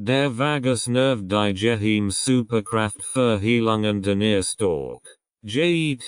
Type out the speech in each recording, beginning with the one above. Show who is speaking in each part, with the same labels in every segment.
Speaker 1: Der Vagusnerv die Geheim Superkraft Verheilung den Erstalk. JETZTGEHTES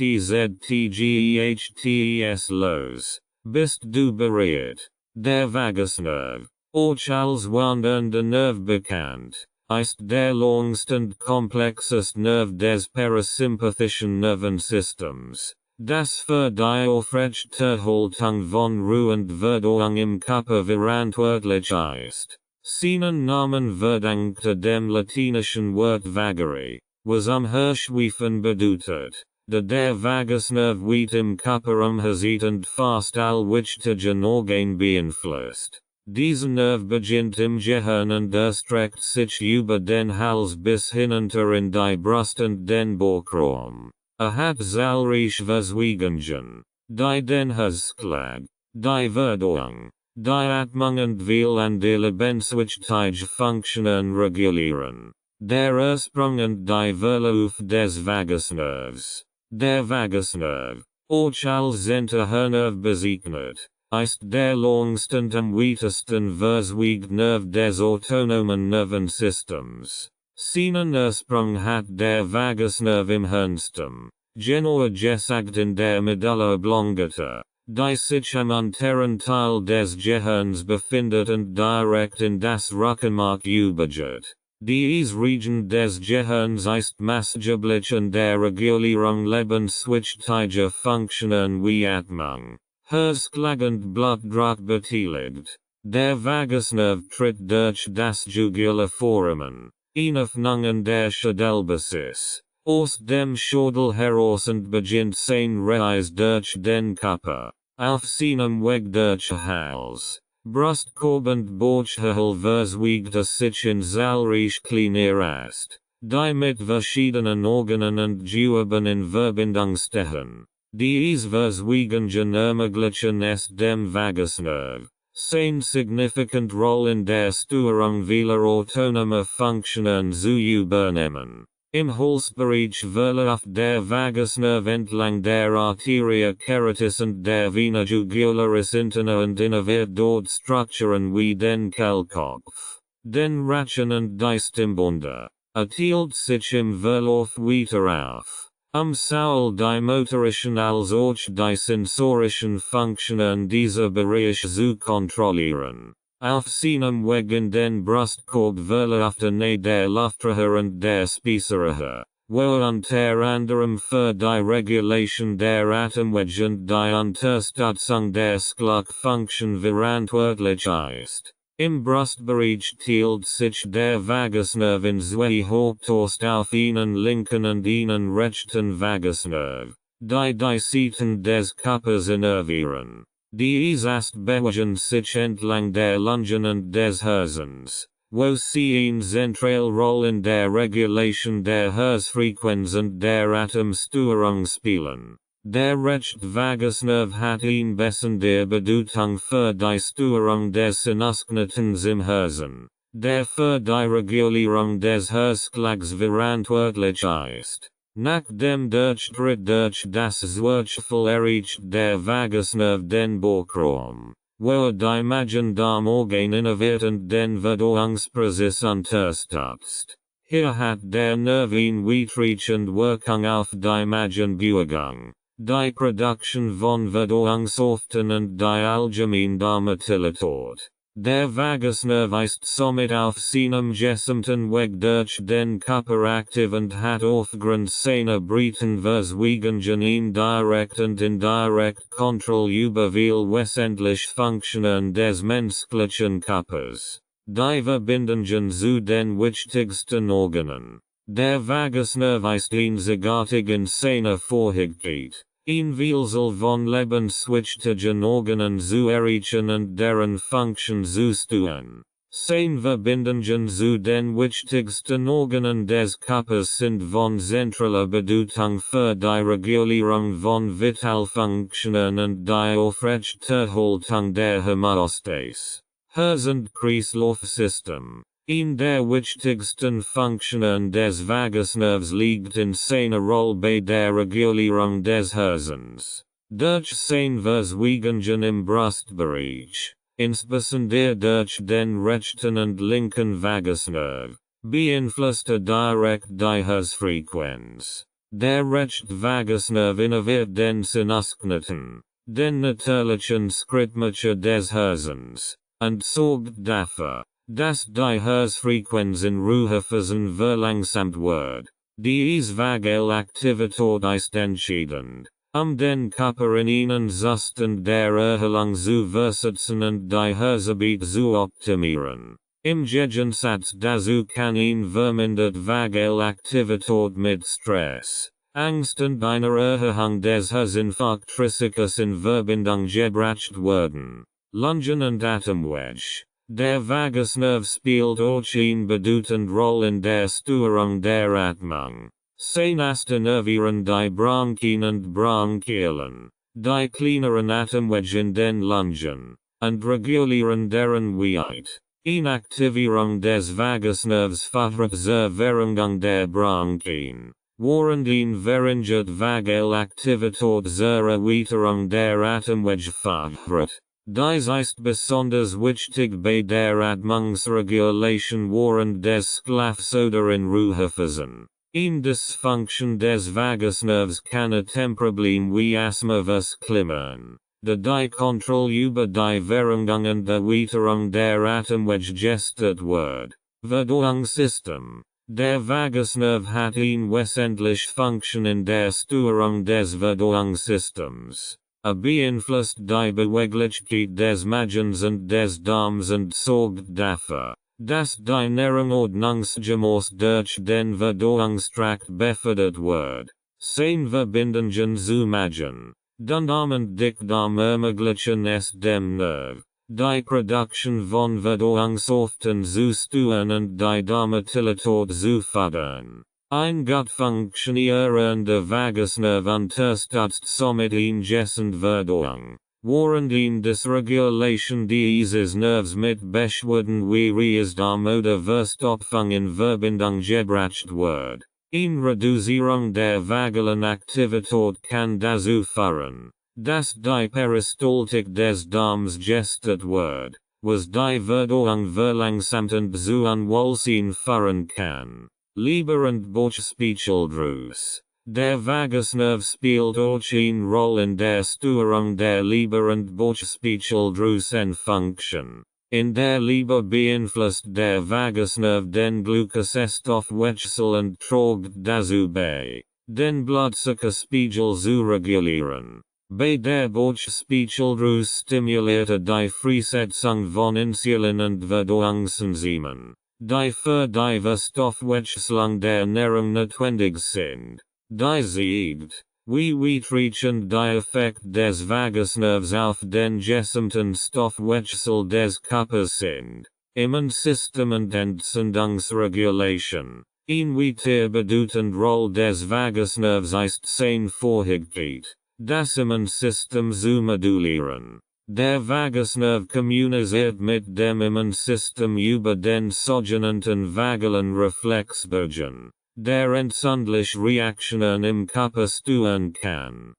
Speaker 1: los. Bist du bereit? Der Vagusnerv. Auch als wandernde Nerv bekannt, ist der längste und komplexeste Nerv des parasympathischen Nervensystems, das für die aufrechte Haltung von Ruhe und Verdauung im Körper verantwortlich ist. Seinen Namen verdankte dem latinischen Wort vagare, was Herschweifen bedeutet, da der Vagusnerv weit im Körper umhasieht und fast allwichtige Organe beeinflusst. Dieser Nerv beginnt im Gehirn und erstreckt sich über den Hals bis hinunter in die Brust und den Bauchraum. Hat zahlreiche Verzweigungen, die den Herzschlag, die Verdauung, die Atmung und die lebenswichtige Funktionen regulieren. Der Ursprung und die Verlauf des Vagusnervs. Der Vagusnerv, auch als Hinterhörnerv bezeichnet, ist der längste und am weitesten verzweigte Nerv des autonomen Nervensystems. Seinen Ursprung hat der Vagusnerv im Hirnstem, genauer gesagt in der Medulla oblongata, die sich am unteren Teil des Gehirns befindet und direkt in das Rückenmark übergeht. Diese Region des Gehirns ist maßgeblich in der Regulierung lebenswichtiger Funktionen wie Atmung, Herzschlag und Blutdruck beteiligt. Der Vagusnerv tritt durch das jugulare Foramen, Öffnungen der Schädelbasis, aus dem Schädel heraus und beginnt seine Reise durch den Körper, auf seinem Weg durch Hals, Brustkorb und Bauchhöhle verzweigt es sich in zahlreiche kleine Rast, die mit verschiedenen Organen und Geweben in Verbindung stehen. Diese Verzweigungen ermöglichen es dem Vagusnerv, seine significant Rolle in der Steuerung vieler autonomer Funktionen zu übernehmen. Im Halsbereich verläuft der Vagusnerv entlang der Arteria caritis und der Vena jugularis interna und innerviert dort Strukturen wie den Kehlkopf, den Rachen und die Stimmbänder. Teilt sich im Verlauf weiter auf, sowohl die motorischen als auch die sensorischen Funktionen dieser Bereich zu kontrollieren. Auf seinem Weg in den Brustkorb verläuft der Luftröhre und der Speiseröhre, wo unter anderem für die Regulation der Atemwege und die Unterstützung der Schluckfunktion verantwortlich ist. Im Brustbereich teilt sich der Vagusnerv in zwei Hauptost auf einen linken und einen rechten Vagusnerv, die Seiten des Körpers innervieren. Diese bewegen sich entlang der Lungen und des Herzens, wo sie eine zentrale Rolle in der Regulation der Herzfrequenz und der Atemsteuerung spielen. Der rechte Vagusnerv hat eine besondere Bedeutung für die Steuerung des Sinusgnetens im Herzen, der für die Regulierung des Herzschlags verantwortlich ist. Nach dem Durchtritt durch das Zwerchfell erreicht der Vagusnerv den Bauchraum, wo die Magen-Darm-Organe innerviert und den Verdauungsprozess unterstützt. Hier hat der Nerv eine weitreichende Wirkung auf die Magenbewegung, die Produktion von Verdauungssäften und die allgemeine Darmmotilität. Der Vagusnerv ist somit auf seinem gesamten Weg durch den Körper aktiv und hat aufgrund seiner breiten Verzweigungen eine direkt und indirekt Kontrolle über viele wesentliche Funktionen des menschlichen Körpers. Die Verbindungen zu den wichtigsten Organen. Der Vagusnerv ist einzigartig in seiner Vorhigkeit, ein Vielzahl von lebenswichtigen Organen zu erreichen und deren Funktion zu steuern. Seine Verbindungen zu den wichtigsten Organen des Körpers sind von zentraler Bedeutung für die Regulierung von Vitalfunktionen und die Aufrechterhaltung der Homöostase. Herz- und Kreislaufsystem. In der wichtigsten Funktionen des Vagusnervs liegt in seiner Rolle bei der Regulierung des Herzens. Durch seine Verzweigungen im Brustbereich, insbesondere durch den rechten und linken Vagusnerv, beeinflusst direkt die Herzfrequenz. Der rechte Vagusnerv innerviert den Sinusknoten, den natürlichen Schrittmacher des Herzens, und sorgt dafür, dass die Herzfrequenz in Ruhephasen verlangsamt wird. Diese Vagalaktivität ist entscheidend, den Körper in einen Zustand der Erholung zu versetzen und die Herzarbeit zu optimieren. Im Gegensatz dazu kann vermindert Vagalaktivität mit Stress, Angst und einer Erhöhung des Herzinfarktrisikos in Verbindung gebracht werden. Lungen und Atemweg. Der Vagusnerv spielt auch eine bedeutende Rolle in der Steuerung der Atmung. Senast innervieren die Bronchien und Bronchialen, die kleineren Atemwege in den Lungen, und regulieren deren Weite. Inaktivierung des Vagusnervs fördert Verwirrung der Bronchien, während verringert Vagalaktivität zur Erweiterung der Atemwege fördert. Dies ist besonders wichtig bei der Atmungsregulation während des Schlafs oder in Ruhephasen. Dysfunction des Vagusnervs kann ein Problem wie Asthma verklimmern, da die Kontrolle über die Verringerung und Erweiterung der Atemwege gestört wird. Verdauungssystem. Der Vagusnerv hat wesentliche Funktion in der Steuerung des Verdauungssystems. Beeinflusst die Beweglichkeit des Magens und des Darms und sorgt dafür, dass die Nahrungsordnungsgemäß durch den Verdauungstrakt befördert wird. Sein Verbindungen zu Magen, Darm und Dickdarm ermöglichen es dem Nerv, die Produktion von Verdauungsstoffen zu steuern und die Darmmotilität zu fördern. Ein gut funktionierender Vagusnerv unterstützt somit gessende Verdauung, während Dysregulation dieses Nervs mit Beschwerden wie Reizdarm oder Verstopfung in Verbindung gebracht wird. Reduzierung der vagalen Aktivität kann dazu führen, dass die Peristaltik des Darms gestört wird, was die Verdauung verlangsamt und zu Unwohlsein führen kann. Leber und Bauchspeicheldrüse. Der Vagusnerv spielt auch eine Rolle in der Steuerung der Leber und Bauchspeicheldrüsenfunktion. In der Leber beeinflusst der Vagusnerv den Glucosestoffwechsel und trägt dazu bei, den Blutzuckerspiegel zu regulieren. Bei der Bauchspeicheldrüse stimuliert die Freisetzung von Insulin und Verdauungsenzymen, die für die Verstoffwechslung der Nahrung notwendig sind. Die zeigt, wie weitreichend der Effekt des Vagusnervs auf den gesamten Stoffwechsel des Körpers sind. Immunsystem und Entzündungsregulation. Weiter bedeutende Rolle des Vagusnervs ist seine Fähigkeit, das Immunsystem zu modulieren. Der Vagusnerv kommuniziert mit dem Immunsystem über den sogenannten vagalen Reflexbogen, der entzündliche Reaktionen im Körper steuern kann.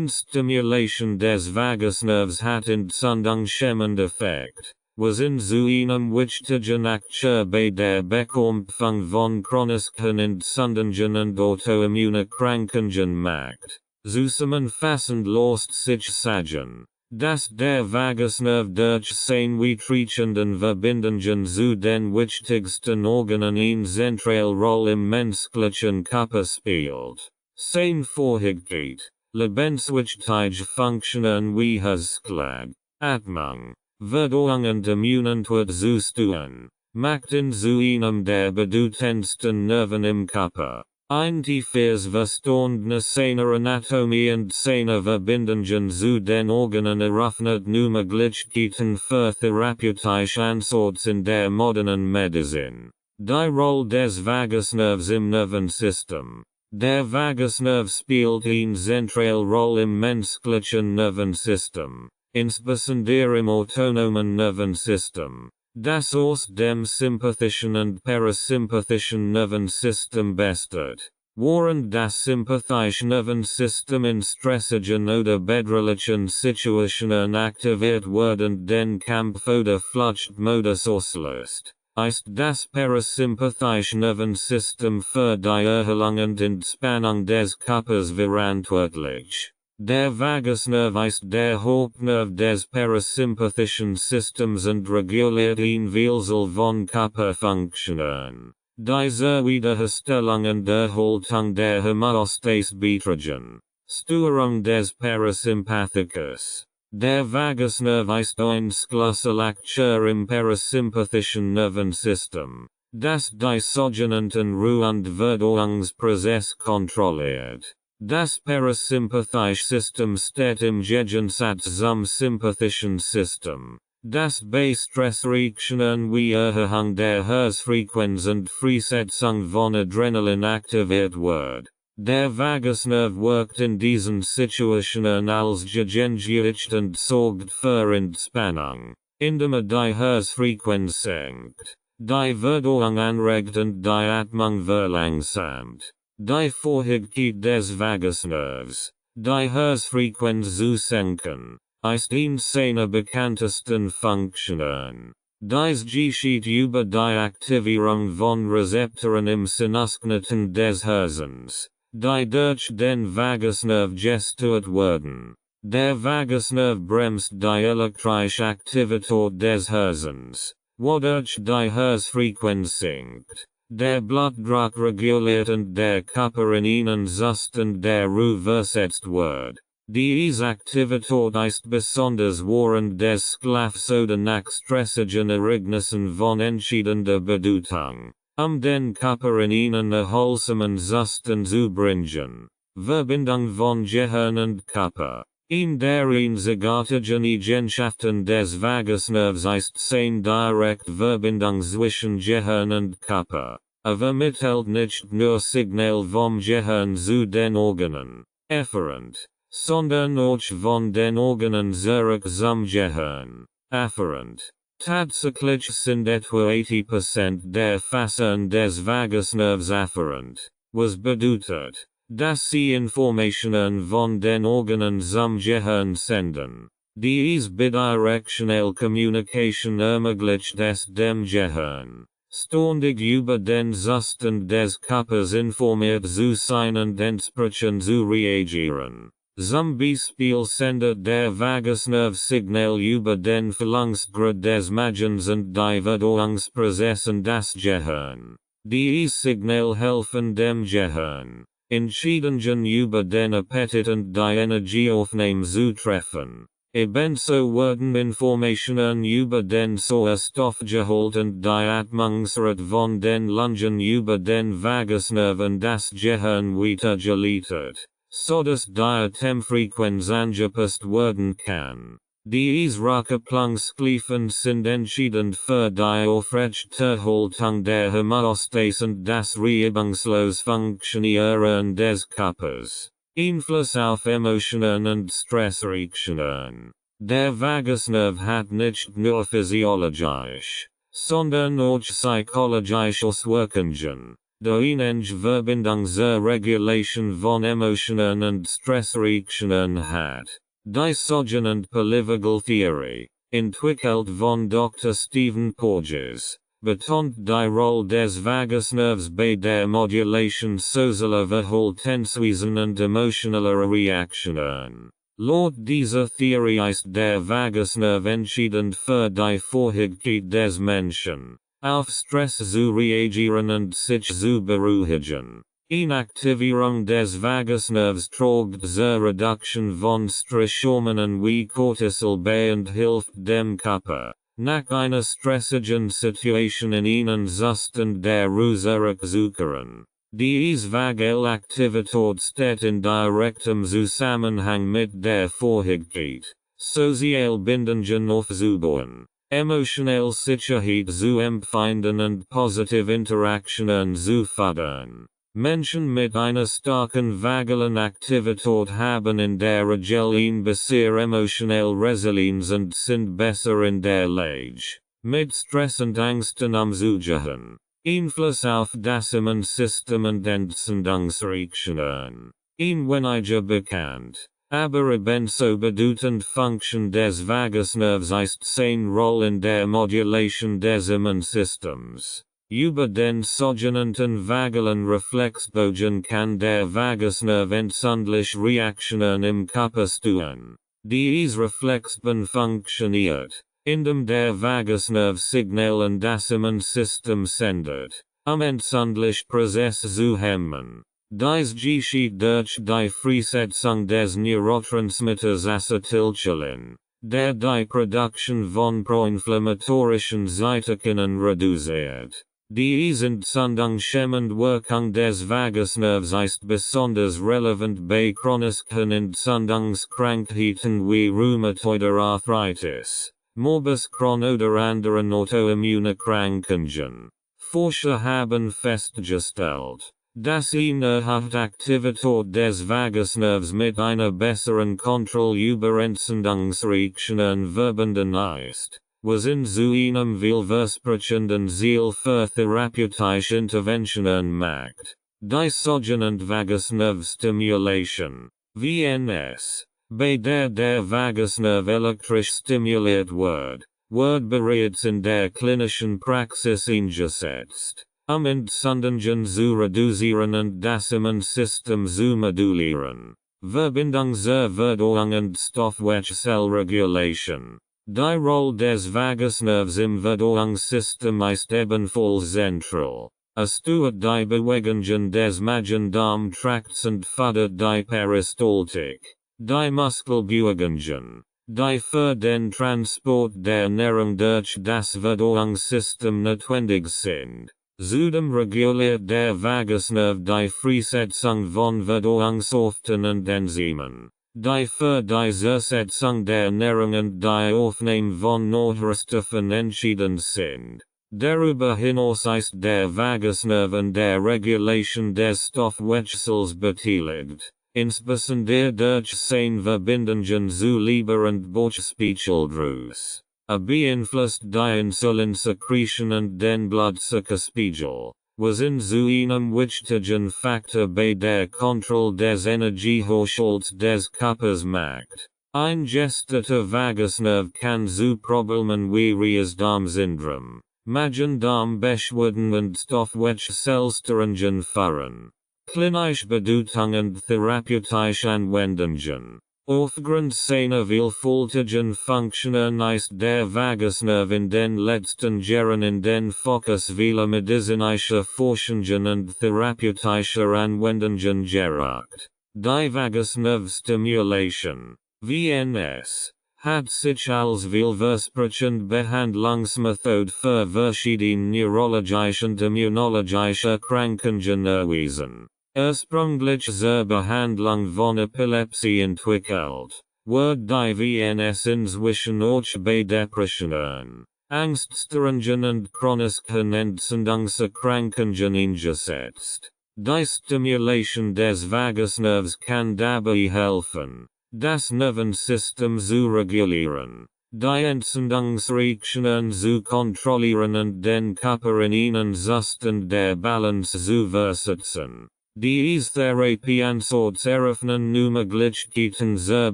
Speaker 1: Stimulation des Vagusnervs hat entzündungshemmende Effekt, was zu einem wichtigen Akteur bei der Bekämpfung von chronischen Entzündungen und Autoimmunerkrankungen macht. Zusammenfassend lässt sich sagen, dass der Vagusnerv durch seine weitreichenden Verbindungen zu den wichtigsten Organen eine zentrale Rolle im menschlichen Körper spielt. Seine Fähigkeit, lebenswichtige Funktionen wie Herzschlag, Atmung, Verdauung und Immunität zu steuern, macht ihn zu einem der bedeutendsten Nerven im Körper. Die fürs Verständnis seiner Anatomie und seiner Verbindungen zu den Organen eröffnet Möglichkeiten für therapeutische Ansätze in der modernen Medizin. Die Rolle des Vagusnervs im Nervensystem. Der Vagusnerv spielt eine zentrale Rolle im menschlichen Nervensystem, insbesondere im autonomen Nervensystem, das aus dem sympathischen und parasympathischen Nervensystem besteht. Während das sympathische Nervensystem in stressigen oder bedrohlichen Situationen aktiviert wird und den Kampf- oder Fluchtmodus auslöst, ist das parasympathische Nervensystem für die Erholung und Entspannung des Körpers verantwortlich. Der Vagusnerv ist der Hauptnerv des parasympathischen Systems und reguliert ein Vielzahl von Körperfunktionen. Die zur Wiederherstellung und Erhaltung der Homöostase beitragen. Störung des Parasympathicus. Der Vagusnerv ist ein Schlüsselakteur im parasympathischen Nervensystem, das die sogenannten Ruhe- und Verdauungsprozesse kontrolliert. Das parasympathische System steht im Gegensatz zum sympathischen System, das bei Stressreaktionen wie Erhöhung der Herzfrequenz und Freisetzung von Adrenalin aktiviert wird. Der Vagusnerv wirkt in diesen Situationen als Gegengewicht und sorgt für Entspannung, indem die Herzfrequenz senkt, die Verdauung anregt und die Atmung verlangsamt. Die Fähigkeit des Vagusnervs, die Herzfrequenz zu senken, ist eines seiner bekanntesten Funktionen. Dies geschieht über die Aktivierung von Rezeptoren im Synapsknoten des Herzens, die durch den Vagusnerv gesteuert werden. Der Vagusnerv bremst die elektrische Aktivität des Herzens, wodurch die Herzfrequenz sinkt. Der Blutdruck reguliert und der Körper in einen Zustand der Ruhe versetzt wird. Diese Aktivität ist besonders während des Schlafs oder nach stressigen Ereignissen von entscheidender Bedeutung, den Körper in einen erholsamen Zustand zu bringen. Verbindung von Gehirn und Körper. In der einzigartigen Eigenschaften des Vagusnervs ist seine direkte Verbindung zwischen Gehirn und Körper. Vermittelt nicht nur Signal vom Gehirn zu den Organen, efferent, sondern auch von den Organen zurück zum Gehirn, afferent. Tatsächlich sind etwa 80% der Fasern des Vagusnervs afferent, was bedeutet, dass sie Informationen von den Organen zum Gehirn senden. Dies bidirectional Communication ermöglicht es dem Gehirn, ständig über den Zustand des Körpers informiert zu sein und entsprechend zu reagieren. Zum Beispiel sendet der Vagusnerv Signal über den Verlangungsgrad des Magens und die Verdauungsprozessen das Gehirn. Dies Signal helfen dem Gehirn, Entscheidungen über den Appetit und die Energieaufnahme zu treffen. Ebenso werden Informationen über den Sauerstoff geholt und die Atmungsrate von den Lungen über den Vagusnerv und das Gehirn weitergeleitet, sodass die Atemfrequenz angepasst werden kann. Diese Rückkopplungsschleifen sind entscheidend für die Aufrechterhaltung der Homöostase und das reibungslos Funktionieren des Körpers. Einfluss auf Emotionen und Stressreaktionen. Der Vagusnerv hat nicht nur physiologisch, sondern auch psychologische Auswirkungen. Die enge Verbindung zur Regulation von Emotionen und Stressreaktionen hat. Die sogenannte Polyvagal Theory, entwickelt von Dr. Stephen Porges, betont die Rolle des Vagusnervs bei der Modulation sozialer Verhaltensweisen und emotionaler Reaktionen. Laut dieser Theorie ist der Vagusnerv entscheidend für die Fähigkeit des Menschen, auf Stress zu reagieren und sich zu beruhigen. Inaktivierung des Vagusnervs trägt zur Reduktion von Stresshormonen wie Cortisol bei und hilft dem Körper, nach einer stressigen Situation in einen Zustand der Ruhe zurückzukehren. Diese Vagalaktivität steht in direktem Zusammenhang mit der Fähigkeit, soziale Bindungen aufzubauen, emotionelle Sicherheit zu empfinden und positive Interaktionen zu fördern. Menschen mit einer starken vagalen Aktivität haben in der Regel ein besser emotionelle Resilienz und sind besser in der Lage, mit Stress und Ängsten umzugehen. Einfluss auf das Immunsystem und Entzündungsreaktionen. Weniger bekannt. Aber ebenso bedeutend Function des Vagusnervs ist seine Rolle in der Modulation des Immunsystems. Über den sogenannten vagalen Reflexbogen kann der Vagusnerv entzündliche Reaktionen im Körper steuern. Diese Reflexbogen funktioniert, indem der Vagusnerv Signal an das Immunsystem sendet, entzündliche Prozesse zu hemmen. Dies geschieht durch die Freisetzung des Neurotransmitters Acetylcholin, der die Produktion von proinflammatorischen Cytokinen reduziert. Die entzündungshemmende Wirkung des Vagusnervs ist besonders relevant bei chronischen Entzündungskrankheiten wie rheumatoide Arthritis, Morbus Crohn oder anderen Autoimmunerkrankungen. Forscher haben festgestellt, dass eine Aktivität des Vagusnervs mit einer besseren Kontrolle über Entzündungsreaktionen verbunden ist, was in zu einem vielversprechenden Ziel für therapeutische Interventionen macht. Die sogenannte Vagusnerv-Stimulation, VNS, bei der Vagusnerv elektrisch stimuliert wird bereits in der klinischen Praxis eingesetzt, Entzündungen zu reduzieren und das Immunsystem zu modulieren. Verbindung zur Verdauung und Stoffwechselregulation. Die Rolle des Vagusnervs im Verdauungssystem ist ebenfalls zentral. Es steuert die Bewegungen des Magen-Darm-Trakts und fördert die Peristaltik, die Muskelbewegungen, die für den Transport der Nahrung durch das Verdauungssystem notwendig sind. Zudem reguliert der Vagusnerv die Freisetzung von Verdauungsstoffen und Enzymen, die für die Zersetzung der Nahrung und die Aufnahme von Nährstoffen entscheidend sind. Darüber hinaus ist der Vagusnerv an der Regulation des Stoffwechsels beteiligt, insbesondere durch seine Verbindungen zu Leber und Bauchspeicheldrüse. Beeinflusst die Insulinsekretion und den Blutzuckerspiegel, was in zu einem wichtigen Faktor bei der Kontrolle des Energiehaushalts des Körpers macht. Ein gestörter Vagusnerv kann zu Problemen wie Reizdarmsyndrom, Magen-Darm-Beschwerden und Stoffwechselstörungen führen. Klinische Bedeutung und therapeutische Anwendungen. Aufgrund seiner vielfältigen Funktionen ist der Vagusnerv in den letzten Jahren in den Fokus vieler medizinischer Forschungen und therapeutischer Anwendungen gerückt. Die Vagusnerv-Stimulation, VNS, hat sich als vielversprechende Behandlungsmethode für verschiedene neurologische und immunologische Krankheiten erwiesen. Ursprünglich zur Behandlung von Epilepsie entwickelt, wird die VNS inzwischen auch bei Depressionen, Angststörungen und chronischen Entzündungserkrankungen eingesetzt. Die Stimulation des Vagusnervs kann dabei helfen, das Nervensystem zu regulieren, die Entzündungsreaktionen zu kontrollieren und den Körper in einen Zustand der Balance zu versetzen. Diese Therapie ansatz eröffnen neue Möglichkeiten zur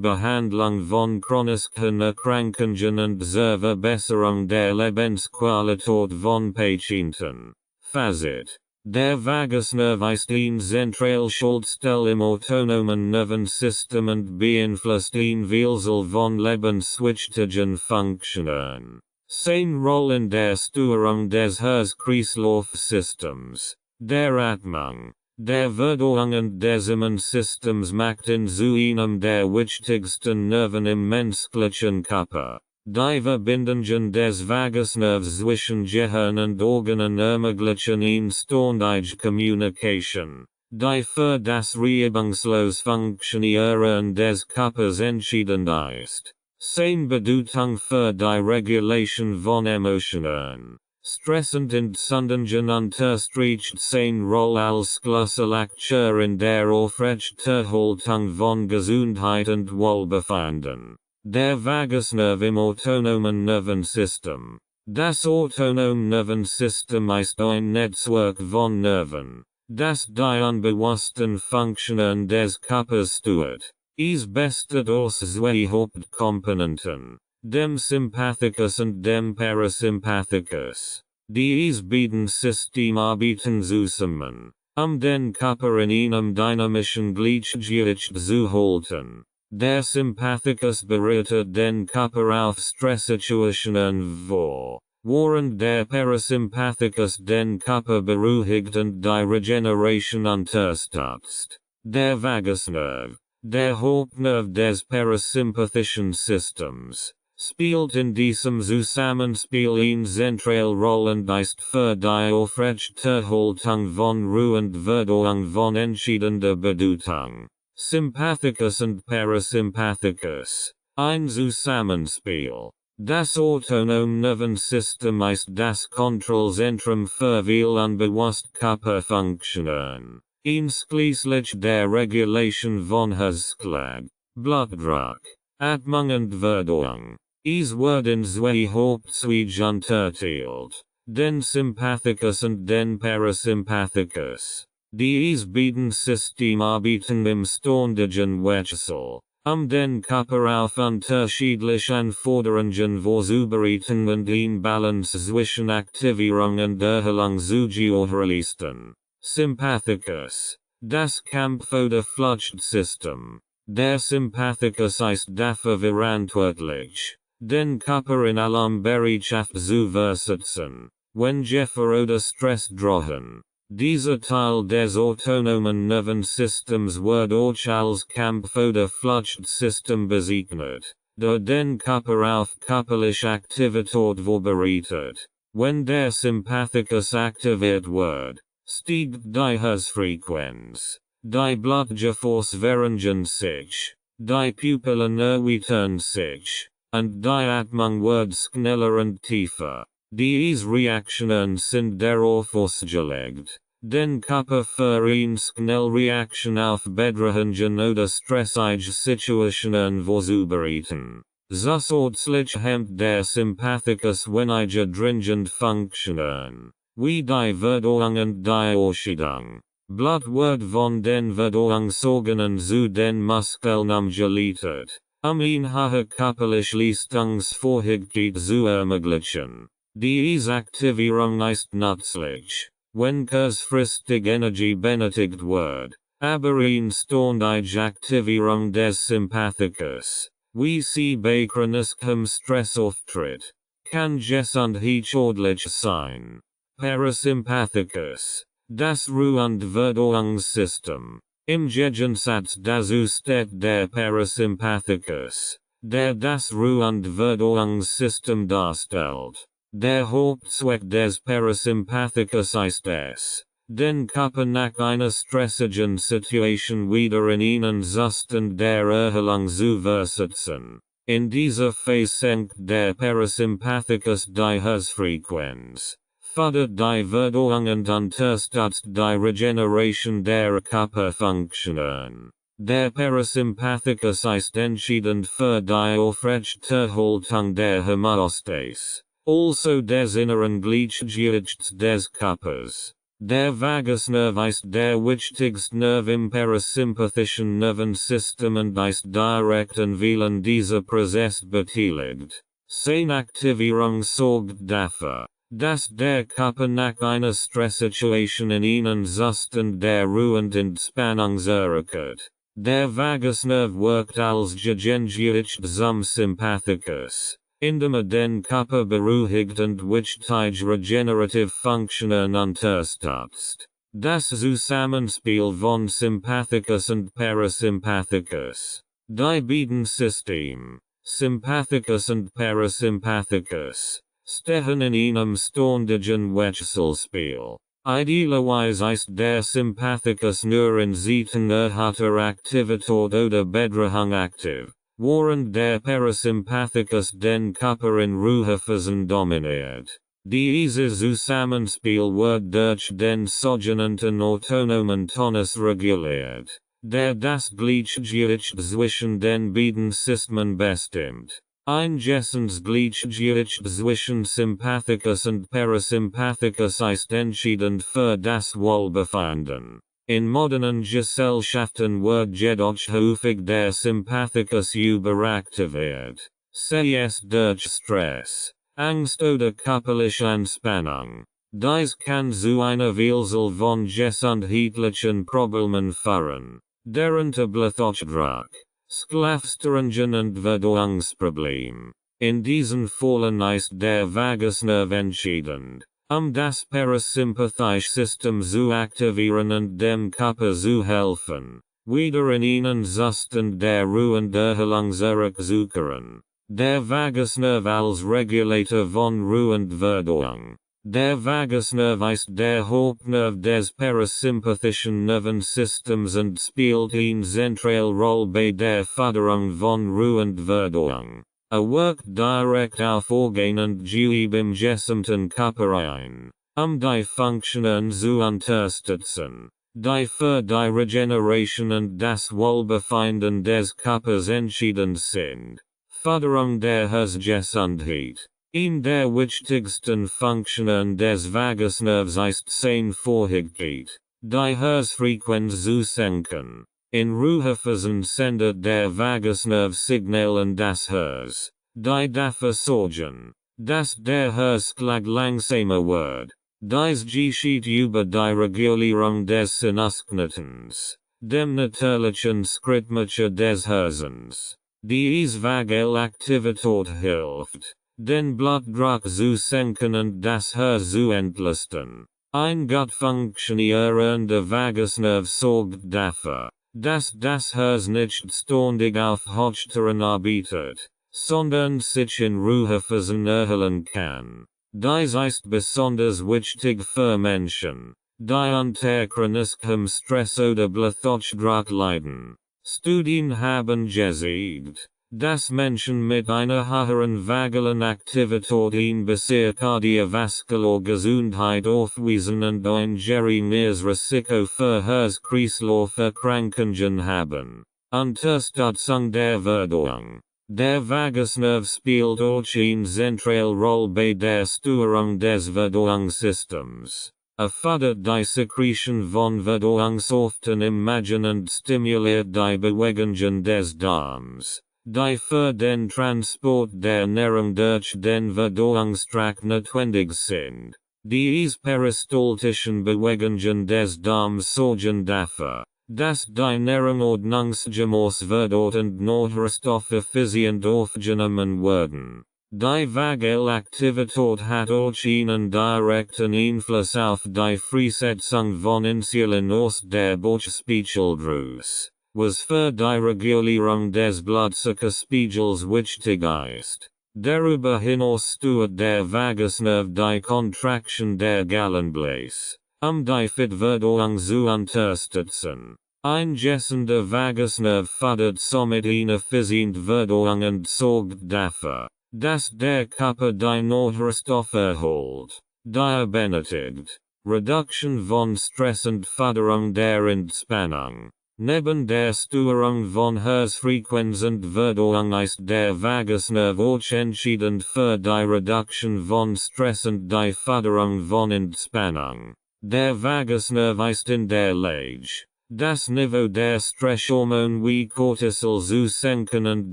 Speaker 1: Behandlung von chronischen Erkrankungen und zur Verbesserung der Lebensqualität von Patienten. Fazit: Der Vagusnerv ist ein zentraler Schaltstelle im autonomen Nervensystem und beeinflusst ein Vielzahl von lebenswichtigen Funktionen. Seine Rolle in der Steuerung des Herz-Kreislauf-Systems, der Atmung, der Verdauung und des Immunsystems macht ihn zu einem der wichtigsten Nerven im menschlichen Körper. Die Verbindungen des Vagusnervs zwischen Gehirn und Organen ermöglichen eine ständige Kommunikation, die für das reibungslos Funktionieren des Körpers entscheidend ist. Seine Bedeutung für die Regulation von Emotionen, Stress und Entzündungen unterstreicht seine Rolle als Schlüsselakteur in der Aufrechterhaltung von Gesundheit und Wohlbefinden. Der Vagusnerv im autonomen Nervensystem. Das autonome Nervensystem ist ein Netzwerk von Nerven, das die unbewussten Funktionen des Körpers steuert. Es besteht aus zwei Hauptkomponenten, dem Sympathikus und dem Parasympathikus. Diese beiden Systeme arbeiten zusammen, den Körper in einem dynamischen Gleichgewicht zu halten. Der Sympathikus bereitet den Körper auf Stresssituationen vor, während der Parasympathikus den Körper beruhigt und die Regeneration unterstützt. Der Vagusnerv, der Hauptnerv des parasympathischen Systems, spielt in diesem Zusammenspiel eine zentrale Rolle und ist für die Aufrechterhaltung von Ruhe und Verdauung von entscheidender Bedeutung. Sympathikus und Parasympathikus, ein Zusammenspiel. Das autonome Nervensystem ist das Kontrollzentrum für viele unbewusste Körperfunktionen, einschließlich der Regulation von Herzschlag, Blutdruck, Atmung und Verdauung. Es werden zwei Hauptzweige unterteilt, den Sympathikus und den Parasympathikus. Diese beiden Systeme arbeiten im ständigen Wechsel, den Körper auf unterschiedliche Anforderungen vorzubereiten und eine Balance zwischen Aktivierung und Erholung zu gewährleisten. Sympathikus, das Kampf- oder Fluchtsystem. Der Sympathikus ist dafür verantwortlich, den Körper in Alarmbereitschaft zu versetzen, wenn Gefahr oder Stress drohen. Dieser Teil des autonomen Nervensystems wird auch als Kampf- oder Fluchtsystem bezeichnet, der den Körper auf körperliche Aktivität vorbereitet. Wenn der Sympathikus aktiviert wird, steigt die Herzfrequenz, die Blutgefäße verringern sich, die Pupillen erweitern sich, und die Atmung wird schneller und tiefer. Diese Reaktionen sind darauf ausgelegt, den Körper für eine schnelle Reaktion auf Bedrohungen oder stressige Situationen vorzubereiten. Zusätzlich hemmt der Sympathikus einige dringend Funktionen, wie die Verdauung und die Ausscheidung. Blut wird von den Verdauungsorganen zu den Muskeln umgeleitet, eine hohe körperliche Leistungsfähigkeit zu ermöglichen. Diese Aktivierung ist nützlich, wenn kurzfristig Energie benötigt wird, aber eine ständige Aktivierung des Sympathikus, wie sie bei chronischem Stress auftritt, kann gesundheitlich sein. Parasympathikus, das Ruhe- und Verdauungssystem. Im Gegensatz dazu steht der Parasympathikus, der das Ruhe- und Verdauungssystem darstellt. Der Hauptzweck des Parasympathikus ist es, den Körper nach einer stressigen Situation wieder in einen Zustand der Erholung zu versetzen. In dieser Phase senkt der Parasympathikus die Herzfrequenz, fördert die Verdauung und unterstützt die Regeneration der Körperfunktionen. Der Parasympathikus ist entscheidend für die Aufrechterhaltung der Homöostase, also des inneren Gleichgewichts des Körpers. Der Vagusnerv ist der wichtigste Nerv im parasympathischen Nervensystem und ist direkt an vielen dieser Prozesse beteiligt. Seine Aktivierung sorgt dafür, dass der Körper nach einer Stresssituation in einen Zustand der Ruhe und Entspannung zurückkehrt. Der Vagusnerv wirkt als Gegengewicht zum Sympathikus, indem den Körper beruhigt und wichtige regenerative Funktionen unterstützt. Das Zusammenspiel von Sympathikus und Parasympathikus. Die beiden Systeme, Sympathikus und Parasympathikus, stehen in einem ständigen Wechselspiel. Idealerweise ist der Sympathikus nur in Zeiten erhöhter Aktivität oder Bedrohung aktiv, während der Parasympathikus den Körper in Ruhephasen dominiert. Dieses Zusammenspiel wird durch den sogenannten autonomen Tonus reguliert, der das Gleichgewicht zwischen den beiden Systemen bestimmt. Eingesensgliedschgewicht zwischen Sympathicus und Parasympathicus ist entscheidend für das Wohlbefinden. In modernen Gesellschaften wird jedoch häufig der Sympathicus überaktiviert, sei es durch Stress, Angst oder körperliche Anspannung. Dies kann zu einer Vielzahl von gesundheitlichen Problemen führen, darunter Bluthochdruck, Schlafstörungen und Verdauungsprobleme. In diesen Fällen ist der Vagusnerv entscheidend, das parasympathische System zu aktivieren und dem Körper zu helfen, wieder in einen Zustand der Ruhe und Erholung zurückzukehren. Der Vagusnerv als Regulator von Ruhe und Verdauung. Der Vagusnerv ist der Hauptnerv des parasympathischen Nervensystems und spielt eine zentrale Rolle bei der Förderung von Ruhe und Verdauung. Wirkt direkt auf Organ und Gewebe im gesamten Körper ein, die Funktionen zu unterstützen, die für die Regeneration und das Wohlbefinden des Körpers entscheidend sind. Förderung der Herzgesundheit. Eine der wichtigsten Funktionen des Vagusnervs ist Sehnfähigkeit, die Herzfrequenz zu senken. In Ruhephasen sendet der Vagusnerv Signal an das Herz, die dafür sorgen, dass der Herzschlag langsamer wird. Dies geschieht über die Regulierung des Sinusknotens, dem natürlichen Schrittmacher des Herzens. Dies Vagalaktivität hilft, den Blutdruck zu senken und das Herz zu entlasten. Ein gut funktionierender Vagusnerv sorgt dafür, dass das Herz nicht ständig auf Hochtouren arbeitet, sondern sich in Ruhephasen erholen kann. Dies ist besonders wichtig für Menschen, die unter chronischem Stress oder Bluthochdruck leiden. Studien haben gezeigt, dass Menschen mit einer höheren vagalen Aktivität ein besser kardiovaskular Gesundheit aufweisen und ein geringeres Risiko für Herz-Kreislauf-Erkrankungen haben. Unterstützung der Verdauung. Der Vagusnerv spielt auch eine zentrale Rolle bei der Steuerung des Verdauungssystems. Fördert die Sekretion von Verdauungssäften im Magen und stimuliert die Bewegungen des Darms, die für den Transport der Nahrung durch den Verdauungstrakt notwendig sind. Die peristaltischen Bewegungen des Darms sorgen dafür, dass die Nahrung ordnungsgemäß verdauert und Nährstoffe effizient aufgenommen werden. Die Vagalaktivität hat auch einen direkten Einfluss auf die Freisetzung von Insulin aus der Bauchspeicheldrüse, was für die Regulierung des Blutzuckerspiegels wichtig ist. Darüber hinaus steuert der Vagusnerv die Kontraktion der Gallenbläse, die Verdauung zu unterstützen. Ein gesunder Vagusnerv fördert somit eine effiziente Verdauung und sorgt dafür, dass der Körper die Nährstoffe erholt, die benötigt. Reduktion von Stress und Förderung der Entspannung. Neben der Steuerung von Herzfrequenz und Verdauung ist der Vagusnerv auch entscheidend für die Reduktion von Stress und die Förderung von Entspannung. Der Vagusnerv ist in der Lage, das Niveau der Stresshormone wie Cortisol zu senken und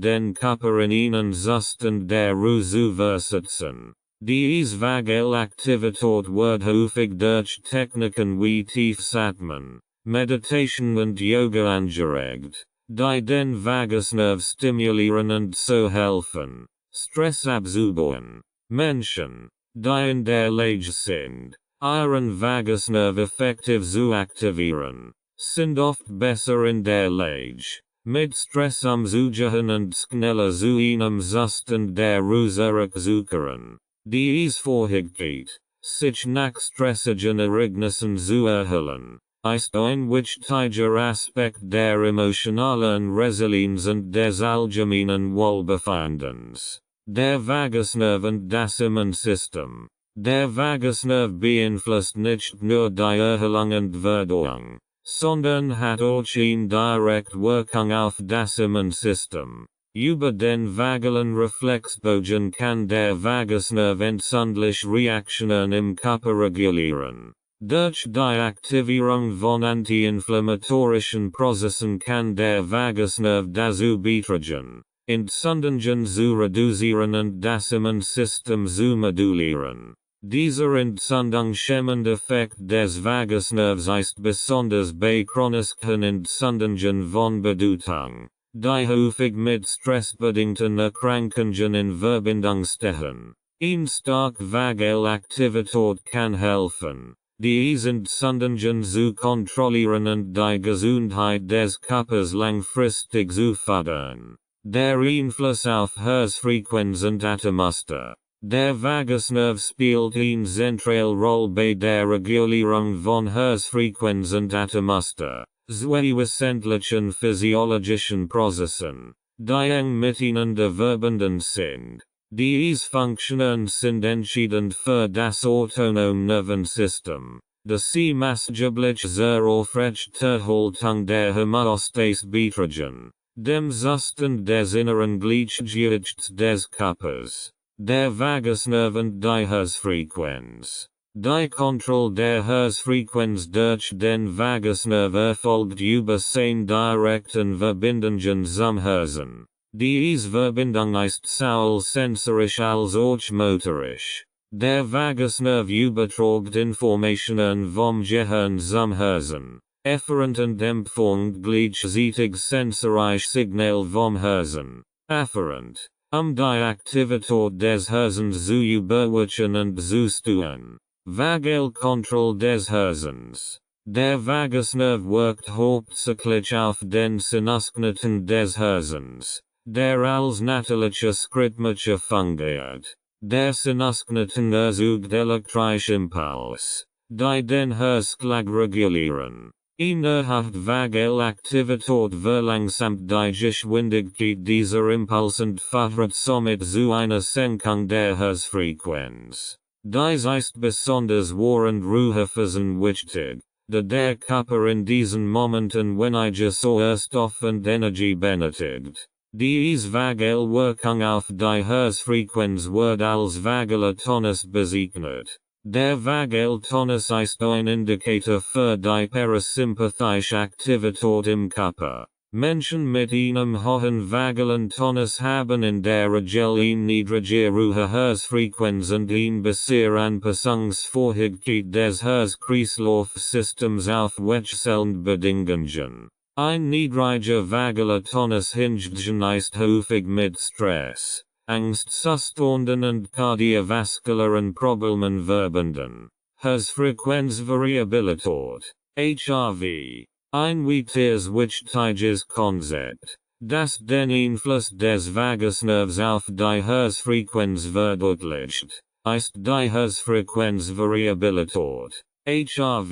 Speaker 1: den Körper in einen Zustand der Ruhe zu versetzen. Diese Vagalaktivität wird häufig durch Techniken wie Tiefsatmen, Meditation und Yoga angeregt, die den Vagusnerv stimulieren und so helfen, Stress abzubauen. Menschen, die in der Lage sind, ihren Vagusnerv effektiv zu aktivieren, sind oft besser in der Lage, mit Stress umzugehen und schneller zu einem Zustand der Ruhe zurückzukehren. Diese Fähigkeit, sich nach stressigen Ereignissen zu erholen, ist ein wichtiger Aspekt der emotionalen Resilienz und des allgemeinen Wohlbefindens. Der Vagusnerv und das Immunsystem. Der Vagusnerv beeinflusst nicht nur die Erholung und Verdauung, sondern hat auch eine direkte Wirkung auf das Immunsystem. Über den Vagalen Reflexbogen kann der Vagusnerv entzündliche Reaktionen im Körper regulieren. Durch die Aktivierung von anti-inflammatorischen Prozessen kann der Vagusnerv dazu beitragen, Entzündungen zu reduzieren und das Immunsystem zu modulieren. Dieser entzündungshemmende Effekt des Vagusnervs ist besonders bei chronischen Entzündungen von Bedeutung, die häufig mit stressbedingten Erkrankungen in Verbindung stehen. Eine starke Vagalaktivität kann helfen, diese Entzündungen zu kontrollieren und die Gesundheit des Körpers langfristig zu fördern. Der Einfluss auf Herzfrequenz und Atemmuster. Der Vagusnerv spielt eine zentrale Rolle bei der Regulierung von Herzfrequenz und Atemmuster, zwei wesentlichen physiologischen Prozessen, die eng miteinander verbunden sind. Diese Funktionen sind entscheidend für das autonome Nervensystem, das sie maßgeblich zur Aufrechterhaltung der Homöostase beitragen, dem Zustand des inneren Gleichgewichts des Körpers. Der Vagusnerv und die Herzfrequenz. Die Kontrolle der Herzfrequenz durch den Vagusnerv erfolgt über seine direkten Verbindungen zum Herzen. Diese Verbindung ist sowohl sensorisch als auch motorisch. Der Vagusnerv übertragt Informationen vom Gehirn zum Herzen, efferent und empfängt gleichzeitig sensorische Signale vom Herzen, afferent, die Aktivität des Herzens zu überwachen und zu steuern. Vagalkontrolle des Herzens. Der Vagusnerv wirkt hauptsächlich auf den Synapsen des Herzens, der als natürlicher Schrittmacher fungiert. Der Synapsen erzeugt elektrische Impuls, die den Herzschlag regulieren. Innerhalb Vagalaktivität verlangsamt die Geschwindigkeit dieser Impulse und fördert somit zu einer Senkung der Herzfrequenz. Dies ist besonders während Ruhephasen wichtig, da der Körper in diesen Momenten weniger Sauerstoff und Energie benötigt. Diese Vagalwirkung auf die Herzfrequenz wird als vagaler Tonus bezeichnet. Der Vagaltonus ist ein Indikator für die parasympathische Aktivität im Körper. Menschen mit einem hohen vagalen Tonus haben in der Regel eine niedrige Ruheherzfrequenz und eine bessere Anpassungsfähigkeit des Herz-Kreislauf-Systems auf Wechselbedingungen. Ein niedriger vagaler Tonus hingegen ist häufig mit Stress, Angstzuständen und kardiovaskulären Problemen verbunden. Herzfrequenzvariabilität, HRV. Ein weiteres wichtiges Konzept, das den Einfluss des Vagusnervs auf die Herzfrequenz verdeutlicht, ist die Herzfrequenzvariabilität, HRV.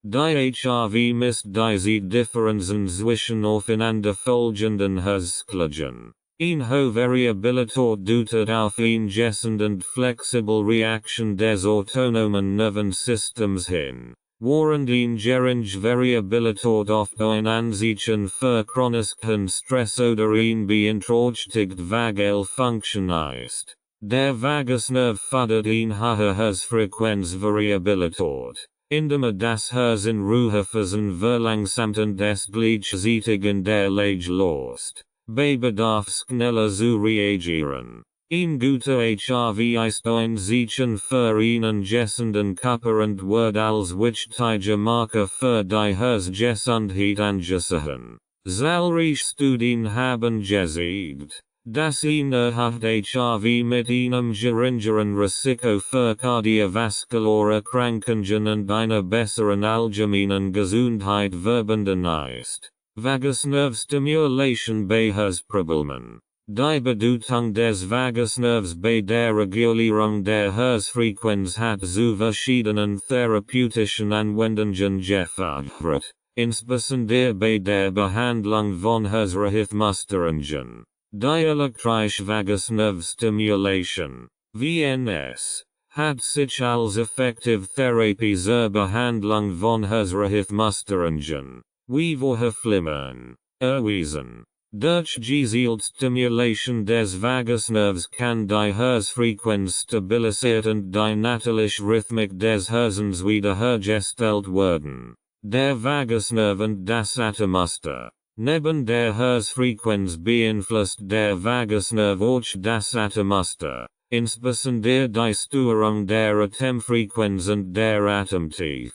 Speaker 1: Die HRV misst diese Differenzen zwischen aufeinanderfolgenden Herzschlägen. Eine hohe Variabilität deutet auf eine gessend und flexible Reaktion des autonomen Nervensystems hin, während eine geringe Variabilität oft ein Anzeichen für chronischen Stress oder eine beeinträchtigte Vagalfunktion ist. Der Vagusnerv fördert eine hohe Herzfrequenzvariabilität, indem das Herz in Ruhephasen verlangsamt und es gleichzeitig in der Lage lässt, bei Bedarf schneller zu reagieren. Ein guter HRV ist ein Zeichen für einen gessenden Körper und wird als wichtiger Marker für die Herzgesundheit angesehen. Zahlreiche Studien haben gezeigt, dass eine erhöhte HRV mit einem geringeren Risiko für kardiovaskuläre Erkrankungen und einer besseren allgemeinen Gesundheit verbunden ist. Vagusnervstimulation bei Herzproblemen. Die Bedeutung des Vagusnervs bei der Regulierung der Herzfrequenz hat zu verschiedenen therapeutischen Anwendungen gefördert, insbesondere bei der Behandlung von Herzrhythmusstörungen. Die elektrische Vagusnervstimulation, eines, hat sich als effektive Therapie zur Behandlung von Herzrhythmusstörungen, wie Flimmern, erwiesen. Durch gezielt Stimulation des Vagusnervs kann die Herzfrequenz stabilisiert und die natürliche Rhythmik des Herzens wiederhergestellt werden. Der Vagusnerv und das Atemmuster. Neben der Herzfrequenz beeinflusst der Vagusnerv auch das Atemmuster, insbesondere die Steuerung der Atemfrequenz und der Atemtief.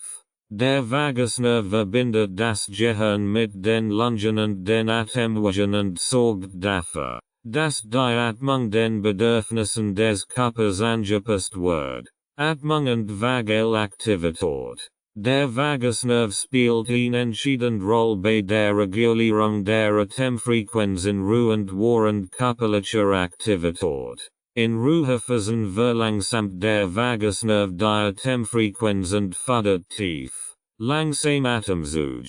Speaker 1: Der Vagusnerv verbindet das Gehirn mit den Lungen und den Atemwegen und sorgt dafür, dass die Atmung den Bedürfnissen des Körpers angepasst wird. Atmung und Vagalaktivität. Der Vagusnerv spielt eine entscheidende Rolle bei der Regulierung der Atemfrequenz in Ruhe und während körperlicher Aktivität. In Ruhephasen verlangsamt der Vagusnerv die Atemfrequenz und fördert tief, langsam Atemzug.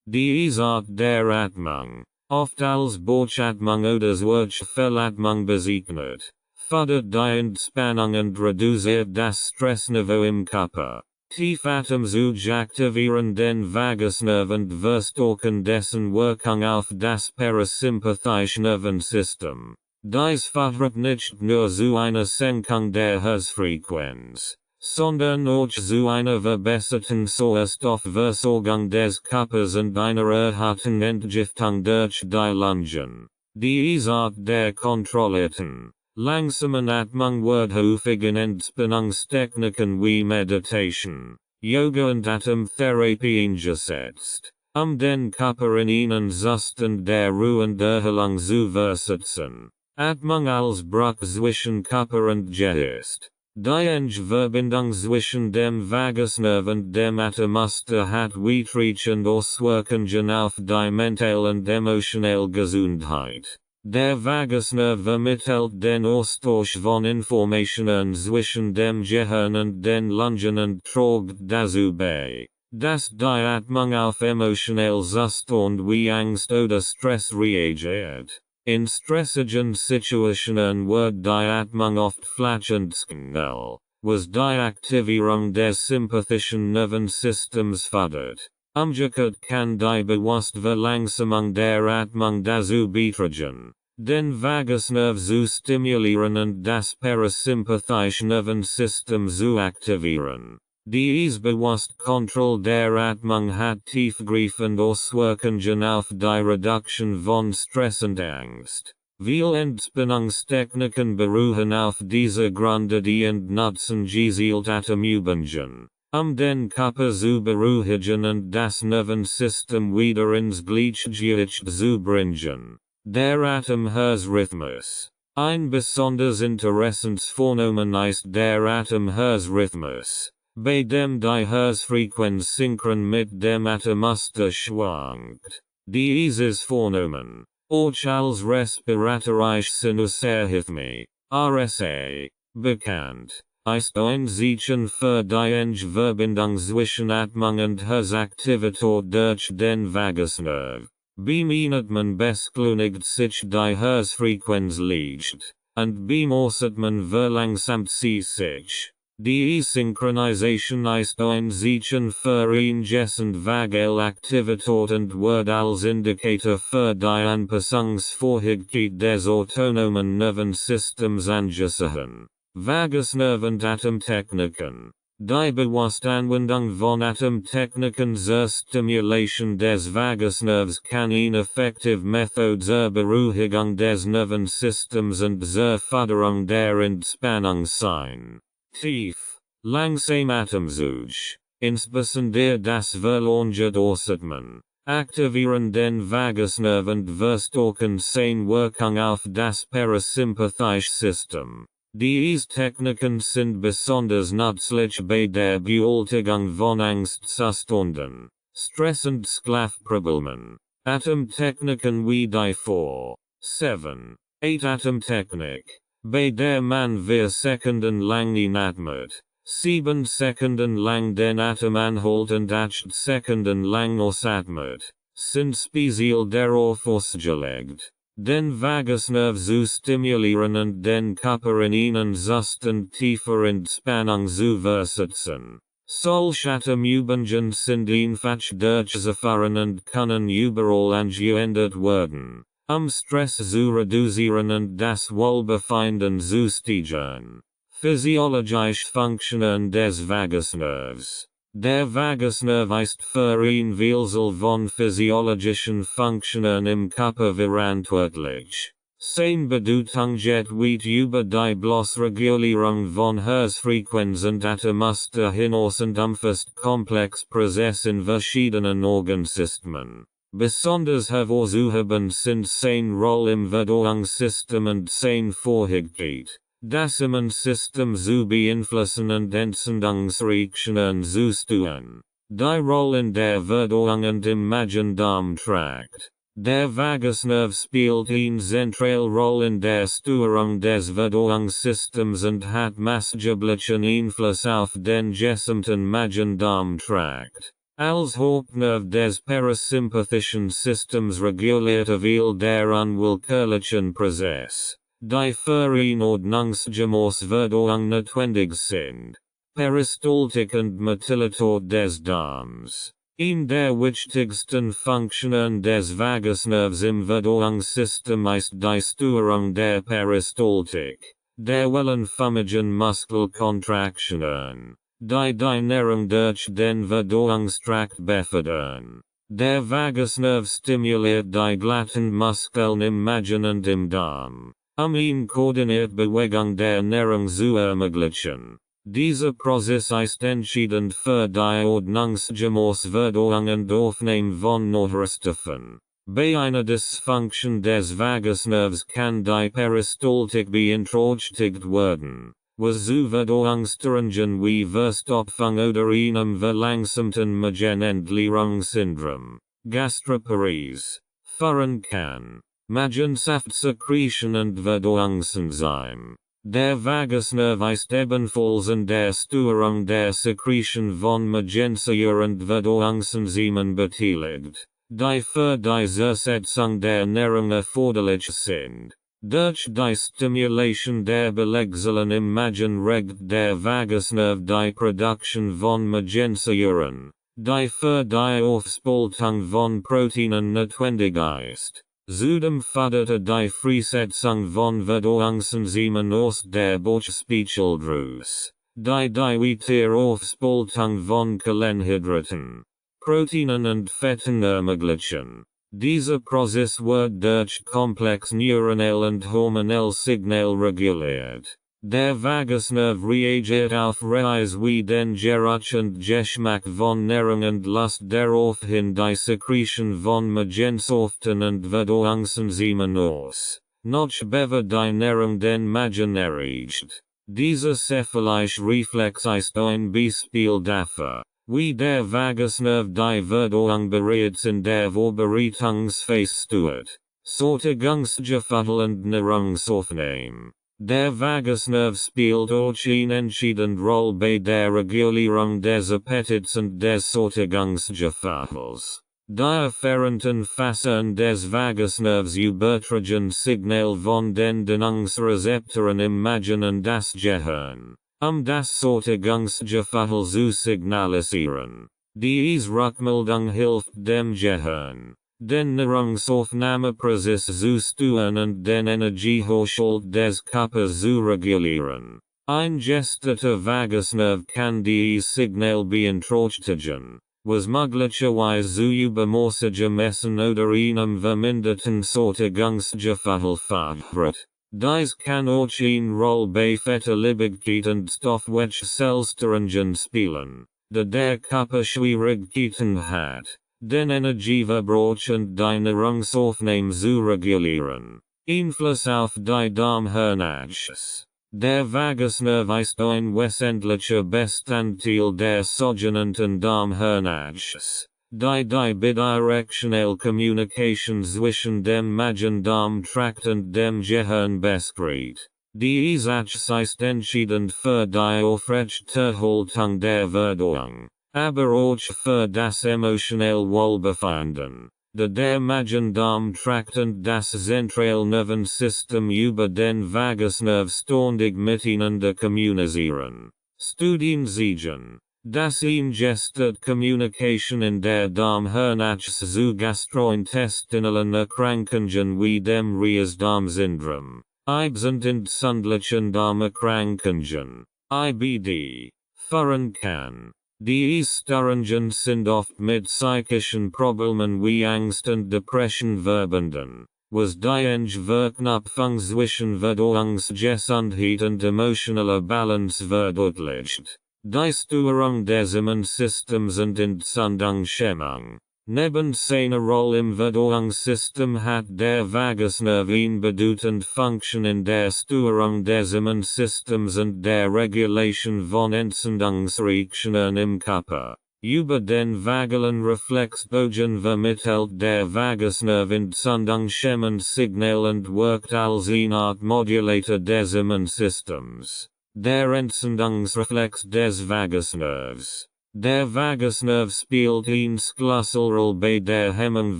Speaker 1: Diese Art der Atmung, oft als Bauchatmung oder Zwerchfellatmung bezeichnet, fördert die Entspannung und reduziert das Stressniveau im Körper. Tiefatemzug aktivieren den Vagusnerv und verstärken dessen Wirkung auf das parasympathische Nervensystem. Dies führt nicht nur zu einer Senkung der Herzfrequenz, sondern auch zu einer verbesserten Sauerstoffversorgung des Körpers und einer erhöhten Entgiftung durch die Lungen. Diese Art der kontrollierten, langsamen Atmung wird häufig in Entspannungstechniken wie Meditation, Yoga und Atemtherapie eingesetzt, den Körper in einen Zustand der Ruhe und Erholung zu versetzen. Atmung als Bruch zwischen Körper und Geist. Die enge Verbindung zwischen dem Vagusnerv und dem Atemmuster hat weitreichende Auswirkungen auf die mentale und emotionale Gesundheit. Der Vagusnerv vermittelt den Austausch von Informationen zwischen dem Gehirn und den Lungen und trägt dazu bei, dass die Atmung auf emotionale Zustände wie Angst oder Stress reagiert. In stressigen Situationen wird die Atmung oft flach und schnell, was die Aktivierung des sympathischen Nervensystems fördert. Umgekehrt kann die bewusste Verlangsamung der Atmung dazu beitragen, den Vagusnerv zu stimulieren und das parasympathische Nervensystem zu aktivieren. Diese bewusste Kontrolle der Atmung hat tiefgreifende Auswirkungen auf die Reduktion von Stress und Angst. Viele Entspannungstechniken beruhen auf dieser Grundidee und nutzen gezielt Atemübungen, den Körper zu beruhigen und das Nervensystem wieder ins Gleichgewicht zu bringen. Der Atemherzrhythmus. Ein besonders interessantes Phänomen ist der Atemherzrhythmus, bei dem die Herzfrequenz synchron mit dem Atemmuster schwankt. Dieses Phänomen, auch als respiratorische Sinusarrhythmie, RSA, bekannt, ist ein Zeichen für die enge Verbindung zwischen Atmung und Herzaktivität durch den Vagusnerv. Beim man beschleunigt sich die Herzfrequenz leicht, und beim Ausatmen verlangsamt sie sich. Die Synchronisation ist ein Zeichen für ingessende Vagalaktivität und wird als Indikator für die Anpassungsfähigkeit des autonomen Nervensystems angesehen. Vagusnerv und Atemtechniken. Die bewusste Anwendung von Atemtechniken zur Stimulation des Vagusnervs kann eine effektive Methode zur Beruhigung des Nervensystems und zur Förderung der Entspannung sein. Tief, langsam Atemzug, insbesondere das verlangte Ausatmen, aktivieren den Vagusnerv und verstärken seine Wirkung auf das parasympathische System. Diese Techniken sind besonders nützlich bei der Bewältigung von Angstzuständen, Stress und Schlafproblemen. Atemtechniken wie die 4, 7, 8 Atemtechnik, bei der man 4 Sekunden lang inatmet, 7 Sekunden lang den Atem anhält und 8 Sekunden lang ausatmet, sind speziell darauf ausgelegt, den Vagusnerv zu stimulieren und den Körper in einen Zustand tiefer Entspannung zu versetzen. Solche Atemübungen sind einfach durchzuführen und können überall angewendet werden, Stress zu reduzieren und das Wohlbefinden zu steigern. Physiologische Funktionen des Vagusnervs. Der Vagusnerv ist für ein Vielzahl von physiologischen Funktionen im Körper verantwortlich. Seine Bedeutung geht weit über die bloße Regulierung von Herzfrequenz und Atemmuster hinaus und umfasst komplexe Prozesse in verschiedenen Organsystemen. Besonders hervorzuheben sind seine Rolle im Verdauungssystem und seine Fähigkeit, das Immunsystem zu beeinflussen und Entzündungsreaktionen zu steuern. Die Rolle in der Verdauung und im Magen-Darm-Trakt. Der Vagusnerv spielt eine zentrale Rolle in der Steuerung des Verdauungssystems und hat maßgeblichen Einfluss auf den gesamten Magen-Darm-Trakt. Als Hauptnerv des parasympathischen Systems regulierte viel der unwillkürlichen Prozess, die für eine ordnungsgemäße Verdauung notwendig sind. Peristaltik und Motilität des Darms. Eine der wichtigsten Funktionen des Vagusnervs im Verdauungssystem ist die Steuerung der Peristaltik, der wellenförmigen Muskelkontraktionen, die die Nahrung durch den Verdauungstrakt befördern. Der Vagusnerv stimuliert die glatten Muskeln im Magen und im Darm, eine koordinierte Bewegung der Nahrung zu ermöglichen. Dieser Prozess ist entscheidend für die ordnungsgemäße Verdauung und Aufnahme von Nährstoffen. Bei einer Dysfunktion des Vagusnervs kann die Peristaltik beeinträchtigt werden, was zu Verdauungsstörungen wie Verstopfung oder einem verlangsamten Magenentleerungssyndrom, Gastroparesie, führen kann. Magensaftsekretion und Verdauungsenzym. Der Vagusnerv ist ebenfalls in der Steuerung der Sekretion von Magensäure und Verdauungsenzymen beteiligt, die für die Zersetzung der Nahrung erforderlich sind. Durch die Stimulation der Belegzellen im Magen regt der Vagusnerv die Produktion von Magensäuren, die für die Aufspaltung von Proteinen notwendig ist. Zudem förderte die Freisetzung von Verdauungsenzymen aus der Bauchspeicheldrüse, die Wiederaufspaltung von Kohlenhydraten, Proteinen und Fetten ermöglichen. Dieser Prozess wird durch komplex neuronal und hormonell Signal reguliert. Der Vagusnerv reagiert auf Reiz wie den Geruch und Geschmack von Nahrung und lässt daraufhin die Sekretion von Magensäften und Verdauungsenzymen aus, noch bevor die Nahrung den Magen erreicht. Dieser cephalische Reflex ist ein Beispiel dafür, wie der Vagusnerv die Verdauung bereits in der Vorbereitungsphase steuert. Sättigungsgefühl und Nahrungsaufnahme. Der Vagusnerv spielt auch eine entscheidende Rolle bei der Regulierung des Appetits und des Sättigungsgefühls. Die afferenten Fasern des Vagusnervs übertragen Signal von den Dehnungsrezeptoren im Magen und das Gehirn, das Sättigungsgefühl zu signalisieren. Diese Rückmeldung hilft dem Gehirn, den Nahrungsaufnahmeprozess zu steuern und den Energiehaushalt des Körpers zu regulieren. Ein gestörter Vagusnerv kann dieses Signal beeinträchtigen, was möglicherweise zu übermäßigem Essen oder einem verminderten Sättigungsgefühl führt. Dies kann auch eine Rolle bei Fettleibigkeit und Stoffwechselstörungen spielen, da der Körper Schwierigkeiten hat, den Energieverbrauch und die Nahrungsaufnahme zu regulieren. Einfluss auf die Darmhirnachse. Der Vagusnerv ist ein wesentlicher Bestandteil der sogenannten Darmhirnachse, die bidirectional Communication zwischen dem Magen-Darm-Trakt und dem Gehirn beskriegt. Diese Achse ist entscheidend für die Aufrechterhaltung der Verdauung, aber auch für das emotionelle Wohlbefinden, da der Magen-Darm-Trakt und das Zentralnervensystem über den Vagusnerv ständig miteinander kommunizieren. Studien zeigen, Das eingestet Kommunikation in der Darmhirnachse zu gastrointestinalen Erkrankungen wie dem Reis-Darm-Syndrom, Eibsend entzündlichen Darmerkrankungen, IBD, führen kann. Die Essstörungen sind oft mit psychischen Problemen wie Angst und Depression verbunden, was die Verknüpfung zwischen Verdauungsgesundheit und emotionaler Balance verdeutlicht. Die Störung des Immunsystems und Entzündungshemmung. Neben seiner Rolle im Verdauungssystem hat der Vagusnerv eine bedeutende Funktion in der Störung des Immunsystems und der Regulation von Entzündungsreaktionen im Körper. Über den vagal Reflexbogen vermittelt der Vagusnerv entzündungshemmend Signal und wirkt als eine Art Modulator des Immunsystems. Der Entzündungsreflex des Vagusnervs. Der Vagusnerv spielt eine Schlüsselrolle bei der Hemmung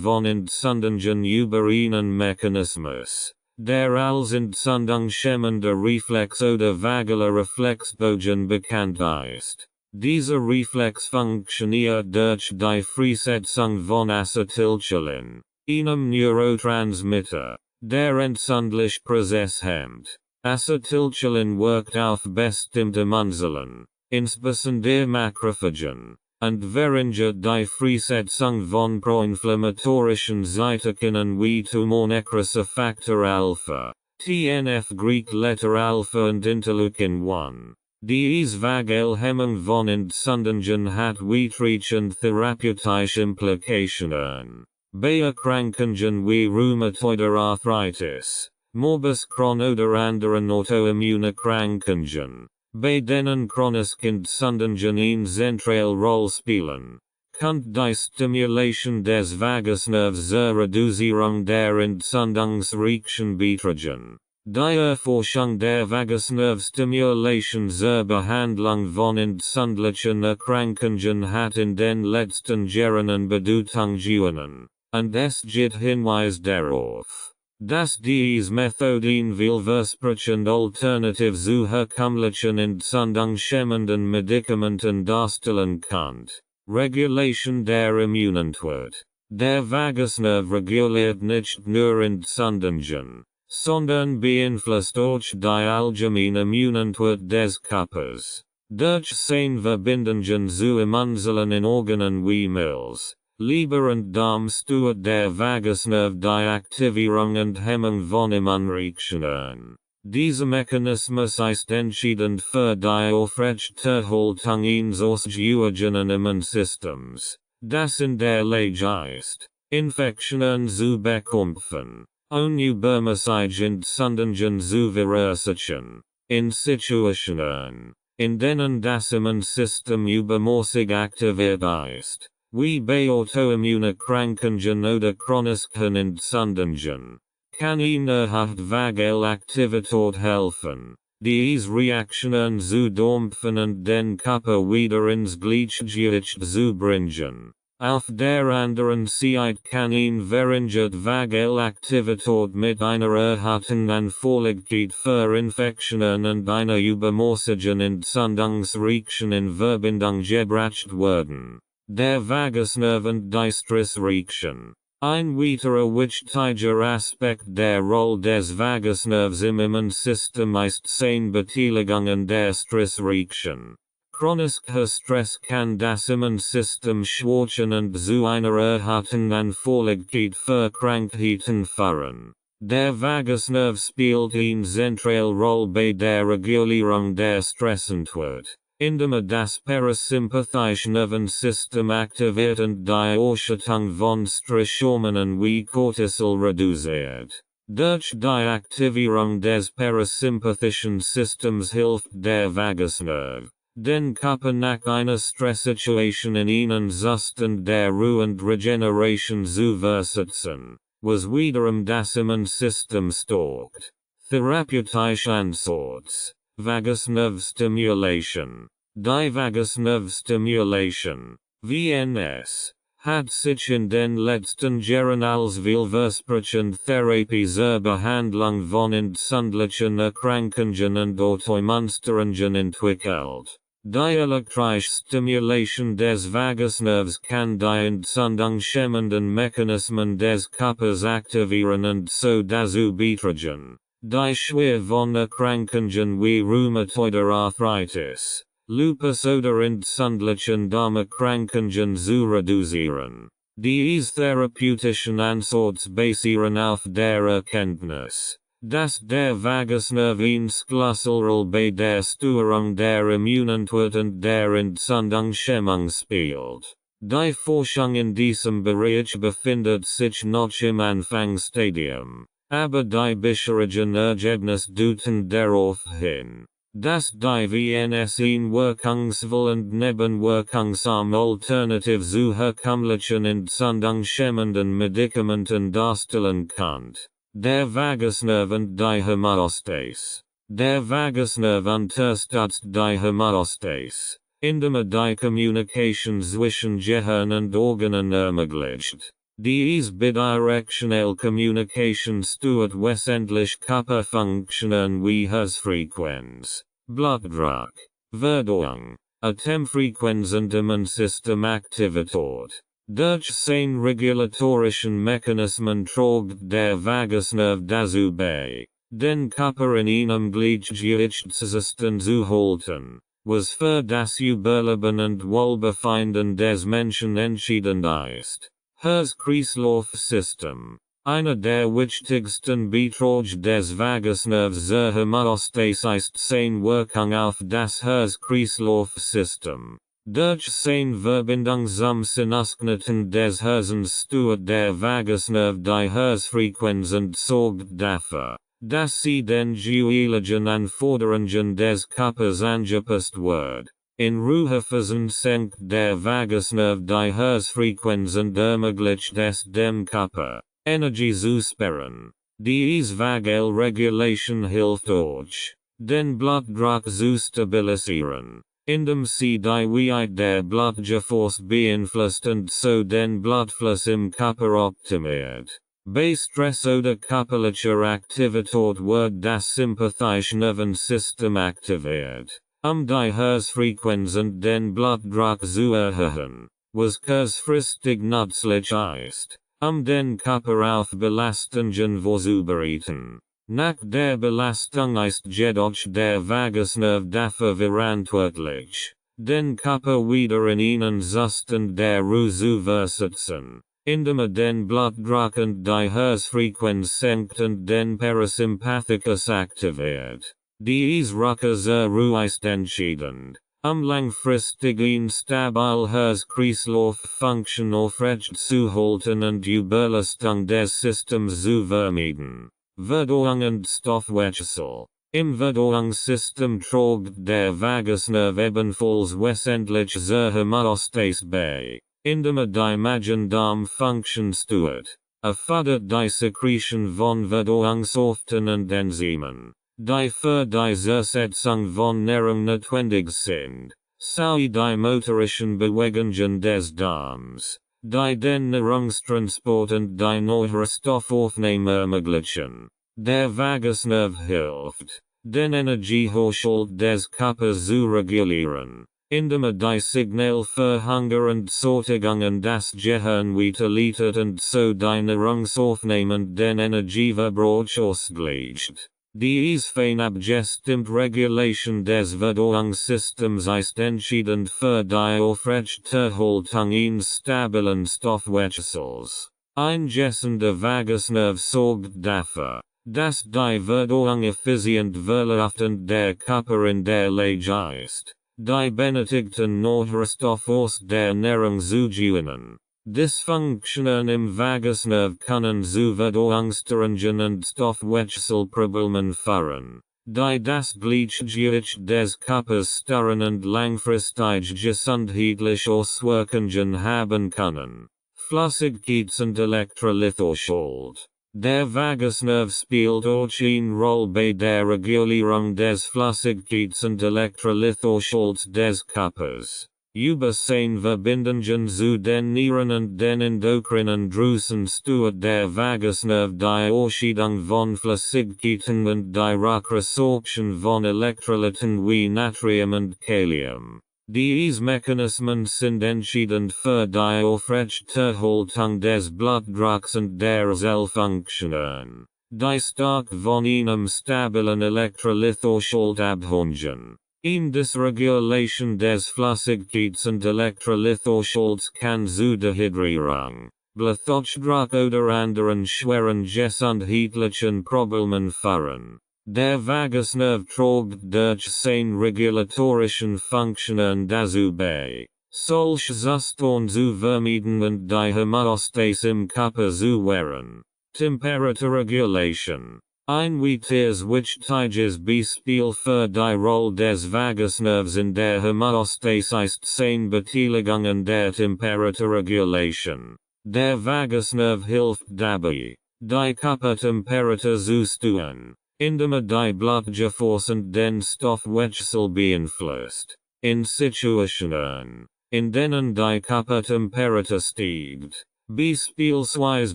Speaker 1: von Entzündungen über einen Mechanismus, der als entzündungshemmender Reflex oder vagaler Reflexbogen bekannt ist. Dieser Reflex funktioniert durch die Freisetzung von Acetylcholin, einem Neurotransmitter, der entzündliche Prozess hemmt. Acetylcholin wirkt auf bestimmte Mundzellen, insbesondere Makrophagen, und verhindert die Freisetzung von proinflammatorischen Cytokinen wie Tumornecrosis Faktor Alpha, TNF Greek Letter Alpha und Interleukin 1. Diese Vagalhemmung von Entzündungen hat weitreichende therapeutische Implikationen. Bei Erkrankungen wie Rheumatoide Arthritis, Morbus Crohn oder anderen Autoimmunerkrankungen, bei denen chronische Entzündungen eine zentrale Rolle spielen, kann die Stimulation des Vagusnervs zur Reduzierung der Entzündungsreaktion beitragen. Die Erforschung der Vagusnerv-Stimulation zur Behandlung von entzündlichen Erkrankungen hat in den letzten Jahren an Bedeutung gewonnen, und es gibt Hinweise darauf, dass diese Methode eine vielversprechende Alternative zu herkömmlichen entzündungshemmenden Medikamenten darstellen kann. Regulation der Immunantwort. Der Vagusnerv reguliert nicht nur Entzündungen, sondern beeinflusst auch die allgemeine Immunantwort des Körpers. Durch seine Verbindungen zu Immunzellen in Organen wie Milz, Leber und Darm steuert der Vagusnerv die Aktivierung und Hemmung von Immunreaktionen. Dieser Mechanismus ist entscheidend für die Aufrechterhaltung eines ausgewogenen Immunsystems, das in der Lage ist, Infektionen zu bekämpfen. Unübermäßige Entzündungen zu verursachen. In Situationen, in denen das Immunsystem übermäßig aktiviert ist, wie bei Autoimmunerkrankungen oder chronischen Entzündungen, kann eine erhöhte Vagalaktivität helfen, diese Reaktionen zu dämpfen und den Körper wieder ins Gleichgewicht zu bringen. Auf der anderen Seite kann eine verringerte Vagalaktivität mit einer erhöhten Anfälligkeit für Infektionen und einer übermäßigen Entzündungsreaktion in Verbindung gebracht werden. Der Vagusnerv und die Stressreaktion. Ein weiterer wichtiger Aspekt der Rolle des Vagusnervs im Immunsystem ist seine Beteiligung an der Stressreaktion. Chronischer Stress kann das Immunsystem schwächen und zu einer erhöhten Anfälligkeit für Krankheiten führen. Der Vagusnerv spielt eine zentrale Rolle bei der Regulierung der Stressantwort, indem das parasympathische Nervensystem aktiviert und die Ausschüttung von Stresshormonen wie Cortisol reduziert. Durch die Aktivierung des parasympathischen Systems hilft der Vagusnerv, den Körper nach einer Stresssituation in einen Zustand der Ruhe und Regeneration zu versetzen, was wiederum das Immunsystem stärkt. Therapeutische Ansatz. Vagusnerv-Stimulation. Die Vagusnerv-Stimulation, VNS, hat sich in den letzten Jahren als vielversprechende Therapie zur Behandlung von entzündlichen Erkrankungen und Autoimmunstörungen entwickelt. Die elektrische Stimulation des Vagusnervs kann die entzündungshemmenden Mechanismen des Körpers aktivieren und so dazu beitragen, die Schwere von Erkrankungen wie rheumatoide Arthritis, Lupus oder entzündlichen Darmerkrankungen zu reduzieren. Diese therapeutischen Ansätze basieren auf der Erkenntnis, dass der Vagusnerv eine Schlüsselrolle bei der Steuerung der Immunität und der Entzündungshemmung spielt. Die Forschung in diesem Bereich befindet sich noch im Anfangsstadium, aber die bisherigen Ergebnisse deuten darauf hin, dass die VNS ein wirkungsvoll und nebenwirkungsarm Alternative zu herkömmlichen entzündungshemmenden Medikamenten darstellen kann. Der Vagusnerv und die Homöostase. Der Vagusnerv unterstützt die Homöostase, indem die Kommunikation zwischen Gehirn und Organen ermöglicht. Diese bidirectional Communication steuert wesentlich Körperfunktionen wie Herzfrequenz, Blutdruck, Verdauung, Atemfrequenz und Immunsystemaaktivität. Durch seine regulatorischen Mechanismen trägt der Vagusnerv dazu bei, den Körper in einem Gleichgewichtszustand zu halten, was für das Überleben und Wohlbefinden des Menschen entscheidend ist. Herz-Kreislauf-System. Einer der wichtigsten Beiträge des Vagusnervs zur Homöostase ist seine Wirkung auf das Herz-Kreislauf-System. Durch seine Verbindung zum Sinusknoten des Herzens steuert der Vagusnerv die Herzfrequenz und sorgt dafür, dass sie den geologischen Anforderungen des Körpers angepasst wird. In Ruhephasen senkt der Vagusnerv die Herzfrequenz und ermöglicht es dem Körper, Energie zu sparen. Diese Vagal-Regulation hilft euch, den Blutdruck zu stabilisieren, indem sie die Weite der Blutgefäße beeinflusst und so den Blutfluss im Körper optimiert. Bei Stress oder körperlicher Aktivität wird das sympathische Nervensystem aktiviert, die Herzfrequenz und den Blutdruck zu erhöhen, was kurzfristig nützlich ist, den Körper auf Belastungen vorzubereiten. Nach der Belastung ist jedoch der Vagusnerv dafür verantwortlich, den Körper wieder in einen Zustand der Ruhe zu versetzen, indem den Blutdruck und die Herzfrequenz senkt und den Parasympathikus aktiviert. Diese Rückkehr zur Ruhe ist entscheidend, langfristig ein stabil Herz-Kreislauf-Funktion aufrecht zu halten und Überlastung des Systems zu vermeiden. Verdauung und Stoffwechsel. Im Verdauungssystem trägt der Vagusnerv ebenfalls wesentlich zur Homöostase bei, indem die Magen-Darm-Funktion steuert. Fördert die Sekretion von Verdauungssäften und Enzymen, die für die Zersetzung von Nahrung notwendig sind, sowie die motorischen Bewegungen des Darms, die den Nahrungstransport und die Nährstoffaufnahme ermöglichen. Der Vagusnerv hilft, den Energiehaushalt des Körpers zu regulieren, indem die Signal für Hunger und Sättigung an das Gehirn weiterleitet und so die Nahrungsaufnahme und den Energieverbrauch ausgleicht. Diese feinabgestimmt Regulation des Verdauungssystems ist entscheidend für die Aufrechterhaltung eines stabilen Stoffwechsels. Ein gesunder Vagusnerv sorgt dafür, dass die Verdauung effizient verläuft und der Körper in der Lage ist, die benötigten Nährstoffe aus der Nahrung zu gewinnen. Dysfunktionen im Vagusnerv können zu Verdauungsstörungen und Stoffwechselproblemen führen, die das Gleichgewicht des Körpers stören und langfristig gesundheitliche Auswirkungen haben können. Flüssigkeits- und Elektrolythaushalt. Der Vagusnerv spielt auch eine Rolle bei der Regulierung des Flüssigkeits- und Elektrolythaushalts des Körpers. Über seine Verbindungen zu den Nieren und den endokrinen Drüsen steuert der Vagusnerv die Ausscheidung von Flüssigkeiten und die Rückresorption von Elektrolyten wie Natrium und Kalium. Diese Mechanismen sind entscheidend für die Aufrechterhaltung des Blutdrucks und der Zellfunktionen, die stark von einem stabilen Elektrolythhaushalt abhängen. In Dysregulation des Flüssigkeits- und Elektrolythaushalts kann zu Dehydrierung, Bluthochdruck oder anderen schweren gesundheitlichen Problemen führen. Der Vagusnerv trägt durch seine regulatorischen Funktionen dazu bei, solche Zustände zu vermeiden und die Homöostase im Körper zu wahren. Temperaturregulation. Ein weiteres wichtiges Beispiel für die Rolle des Vagusnervs in der Homöostase ist seine Beteiligung an der Temperaturregulation. Der Vagusnerv hilft dabei, die Körpertemperatur zu steuern, indem die Blutgefäße und den Stoffwechsel beeinflusst. In Situationen, in denen die Körpertemperatur steigt, beispielsweise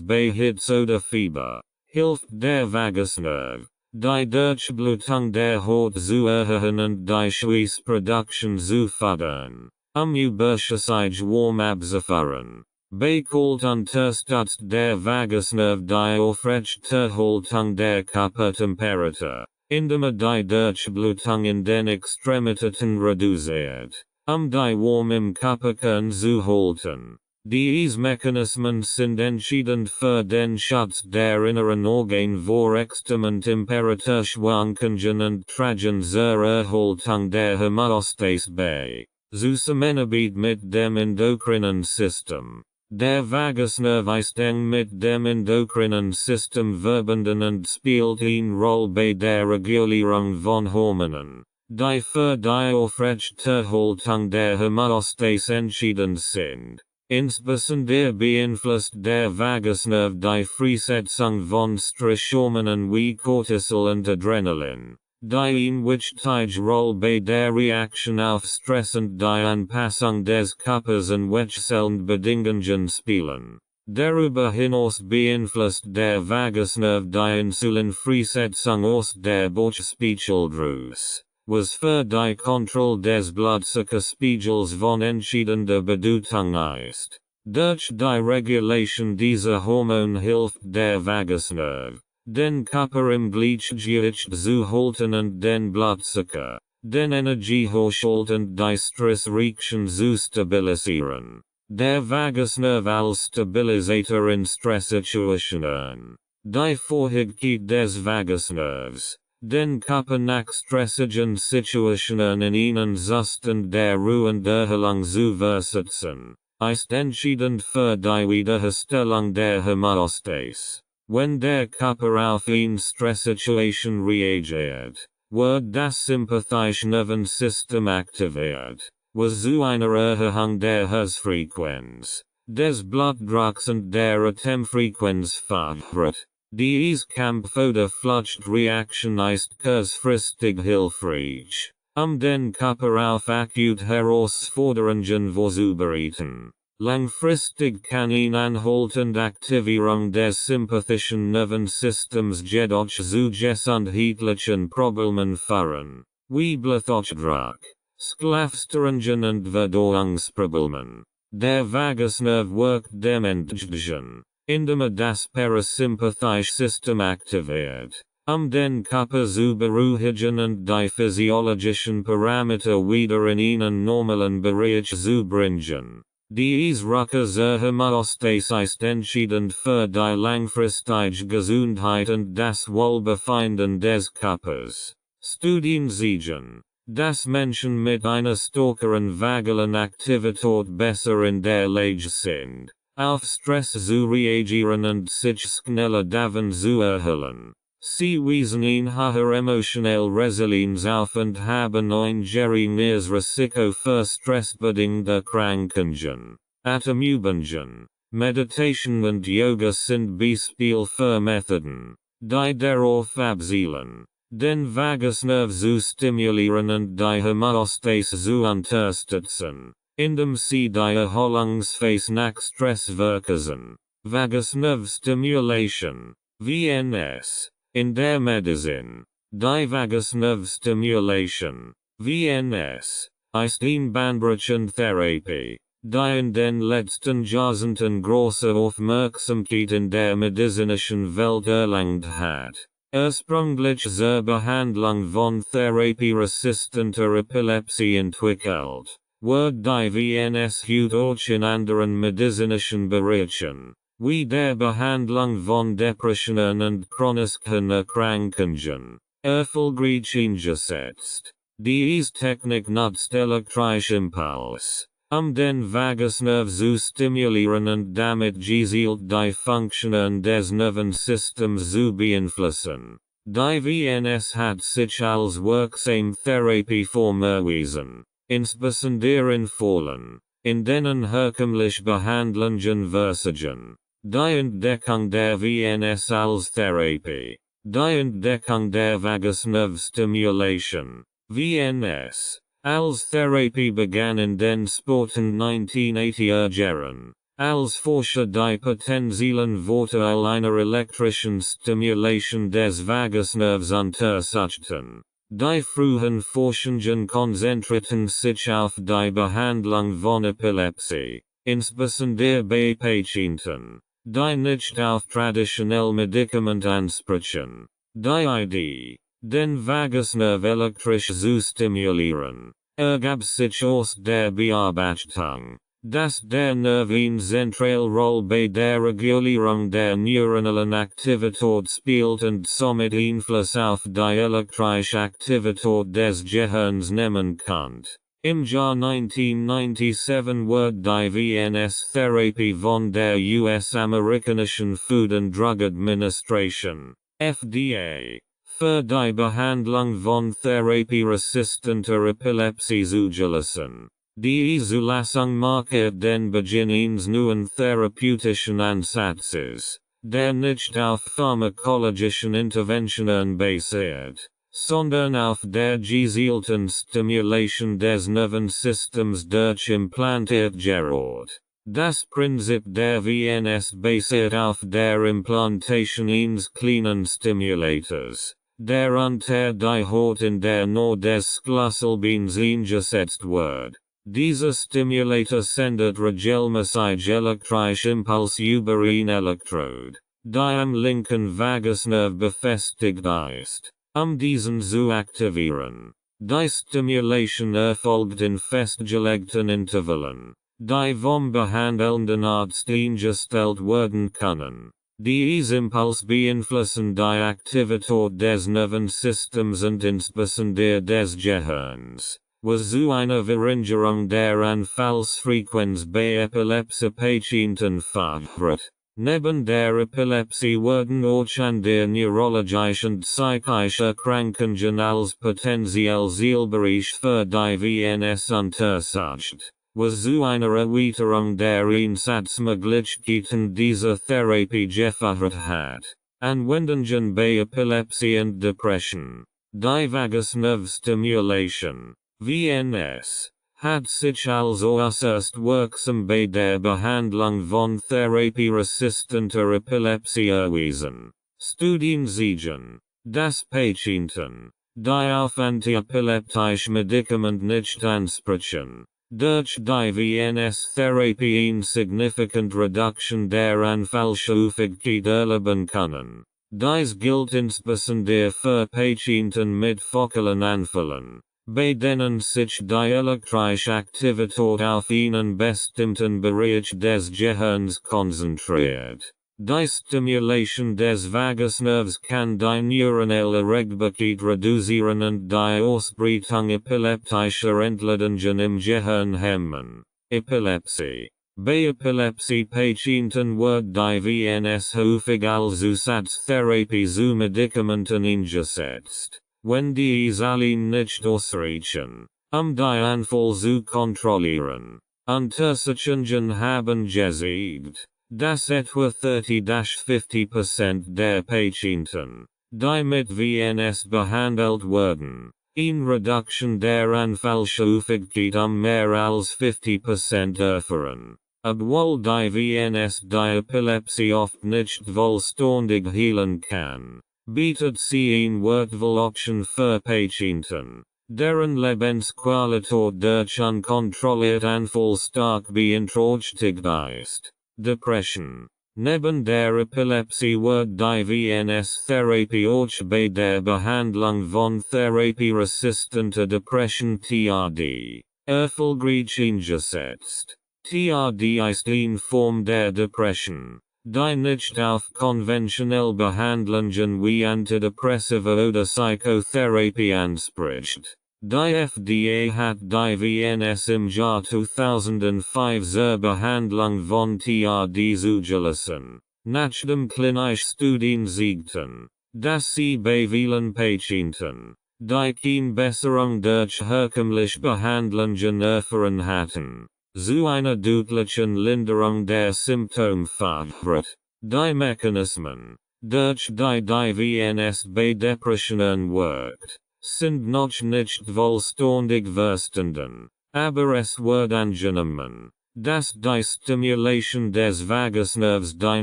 Speaker 1: bei Hitze oder Fieber, hilft der Vagusnerv, die Durchblutung der Haut zu erhöhen und die Schweißproduktion zu fördern, überschüssige Wärme abzuführen. Bei unterstützt der Vagusnerv die Aufrechterhaltung der Körpertemperatur, indem die Durchblutung in den Extremitäten reduziert, die Wärme im Körperkern zu halten. Diese Mechanismen sind entscheidend für den Schutz der inneren Organe vor extremen Temperaturschwankungen und tragen zur Erhaltung der Homöostase bei, zusammenarbeit mit dem endokrinen System. Der Vagusnerv ist eng mit dem endokrinen System verbunden und spielt eine Rolle bei der Regulierung von Hormonen, die für die Aufrechterhaltung der Homöostase entscheidend sind. Insbesondere beeinflusst der Vagusnerv die Freisetzung von Stresshormonen wie Cortisol und Adrenalin, die eine wichtige Rolle bei der Reaktion auf Stress und die Anpassung des Körpers an Wechselbedingungen spielen. Darüber hinaus beeinflusst der Vagusnerv die Insulinfreisetzung aus der Bauchspeicheldrüse, was für die Kontrolle des Blutzuckerspiegels von entscheidender Bedeutung ist. Durch die Regulation dieser Hormone hilft der Vagusnerv, den Körper im Gleichgewicht zu halten und den Blutzucker, den Energiehaushalt und die Stressreaktion zu stabilisieren. Der Vagusnerv als Stabilisator in Stresssituationen. Die Fähigkeit des Vagusnervs, den Körper nach stressigen Situationen in einen Zustand der Ruhe und Erholung zu versetzen, ist entscheidend für die Wiederherstellung der Homöostase. Wenn der Körper auf eine Stresssituation reagiert, wird das sympathische Nervensystem aktiviert, was zu einer Erhöhung der Herzfrequenz, des Blutdrucks und der Atemfrequenz fördert. Diese Kampf- oder Fluchtreaktion ist kurzfristig hilfreich, den Körper auf akute Herausforderungen vorzubereiten. Langfristig kann eine anhaltende Aktivierung des sympathischen Nervensystems jedoch zu gesundheitlichen Problemen führen, wie Bluthochdruck, Schlafstörungen und Verdauungsproblemen. Der Vagusnerv wirkt dem entgegen, indem das parasympathische System aktiviert, den Körper zu beruhigen und die physiologischen Parameter wieder in einen normalen Bereich zu bringen. Diese Rückkehr zur Homöostase ist entscheidend für die langfristige Gesundheit und das Wohlbefinden des Körpers. Studien zeigen, dass Menschen mit einer stärkeren vagalen Aktivität besser in der Lage sind, auf Stress zu reagieren und sich schneller davon zu erholen. Sie weisen eine höhere emotionelle Resilienz auf und haben ein geringeres Risiko für stressbedingte Krankheiten. Atemübungen, Meditation und Yoga sind Beispiele für Methoden, die darauf abzielen, den Vagusnerv zu stimulieren und die Homöostase zu unterstützen. indem sie die Erholungsphase nach Stress wirken. Vagusnerv-Stimulation, VNS, in der Medizin. Die Vagusnerv-Stimulation, VNS, ist eine Bahnbrechentherapie, die in den letzten Jahrzehnten große Aufmerksamkeit in der medizinischen Welt erlangt hat. Ursprünglich zur Behandlung von therapieresistenter Epilepsie entwickelt, wurde die VNS heute auch in anderen medizinischen Bereichen, wie der Behandlung von Depressionen und chronischen Erkrankungen, erfolgreich eingesetzt. Diese Technik nutzt elektrische Impuls, den Vagusnerv zu stimulieren und damit gezielt die Funktionen des Nervensystems zu beeinflussen. Die VNS hat sich als wirksame Therapieform erwiesen, insbesondere in Fällen, in denen herkömmliche Behandlungen versagen. Die Entdeckung der VNS als Therapie, die Entdeckung der Vagusnerv-Stimulation, VNS, als Therapie begann in den späten 1980er Jahren, als Forscher die potenziellen Vorteile einer elektrischen Stimulation des Vagusnervs untersuchten. Die frühen Forschungen konzentrierten sich auf die Behandlung von Epilepsie, insbesondere bei Patienten, die nicht auf traditionelle Medikamente ansprechen. Die Idee, den Vagusnerv elektrisch zu stimulieren, ergab sich aus der Beobachtung, dass der Nerv eine zentrale Rolle bei der Regulierung der neuronalen Aktivität spielt und somit Einfluss auf die elektrische Aktivität des Gehirns nehmen kann. Im Jahr 1997 wurde die VNS-Therapie von der US-amerikanischen Food and Drug Administration, FDA, für die Behandlung von therapieresistenter Epilepsie zugelassen. Die Zulassung markiert den Beginn eines neuen therapeutischen Ansatzes, der nicht auf pharmakologischen Interventionen basiert, sondern auf der gezielten Stimulation des Nervensystems durch implantiert Gerard. Das Prinzip der VNS basiert auf der Implantation eines kleinen Stimulators, der unter die Haut in der Nähe des Schlüsselbeins eingesetzt wird. Dieser Stimulator sendet regelmäßig elektrische Impulse über ein Elektrode, die am linken Vagusnerv befestigt ist, diesen zu aktivieren. Die Stimulation erfolgt in festgelegten Intervallen, die vom behandelnden Arzt eingestellt werden können. Diese Impulse beeinflussen die Aktivität des Nervensystems und insbesondere des Gehirns, was zu einer Verringerung der Anfallsfrequenz bei Epilepsie-Patienten führt. Neben der Epilepsie werden auch andere neurologische und psychische Erkrankungen als potenziell Zielbereich für die VNS untersucht, was zu einer Erweiterung der Einsatzmöglichkeiten dieser Therapie geführt hat. Anwendungen bei Epilepsie und Depression. Die Vagusnerv-Stimulation, VNS, hat sich als äußerst wirksam bei der Behandlung von therapieresistenter Epilepsie erwiesen. Studien zeigen, dass Patienten, die auf antiepileptische Medikamente nicht ansprechen, durch die VNS-Therapie eine significant Reduction der Anfallshäufigkeit erleben können. Dies gilt insbesondere für Patienten mit fokalen Anfällen, bei denen sich die elektrische Aktivität auf einen bestimmten Bereich des Gehirns konzentriert. Die Stimulation des Vagusnervs kann die neuronale Erregbarkeit reduzieren und die Ausbreitung epileptischer Entladungen im Gehirn hemmen. Epilepsie. Bei Epilepsie-Patienten wird die VNS häufig als Zusatztherapie zu Medikamenten eingesetzt, wenn diese allein nicht ausreichen, die Anfall zu kontrollieren. Untersuchungen haben gezeigt, dass etwa 30–50% der Patienten, die mit VNS behandelt werden, In Reduction der Anfallschäufigkeit mehr als 50% erfahren. Obwohl die VNS die Epilepsie oft nicht vollständig heilen kann, bietet sie ein Option für Patienten, deren Lebensqualität durch unkontrolliert Anfall stark beeinträchtigt ist. Depression. Neben der Epilepsie wird die VNS-Therapie auch bei der Behandlung von therapieresistenter Depression TRD erfolgreich eingesetzt. TRD ist eine Form der Depression, die nicht auf konventionelle Behandlungen wie Antidepressiva oder Psychotherapie anspricht. Die FDA hat die VNS im Jahr 2005 zur Behandlung von TRD zugelassen. Nach dem klinischen Studien zeigten, dass sie bei vielen Patienten, die keine Besserung durch herkömmliche Behandlungen erfahren hatten, zu einer deutlichen Linderung der Symptome führt. Die Mechanismen, durch die VNS bei Depressionen wirkt, sind noch nicht vollständig verstanden, aber es wird angenommen, dass die Stimulation des Vagusnervs die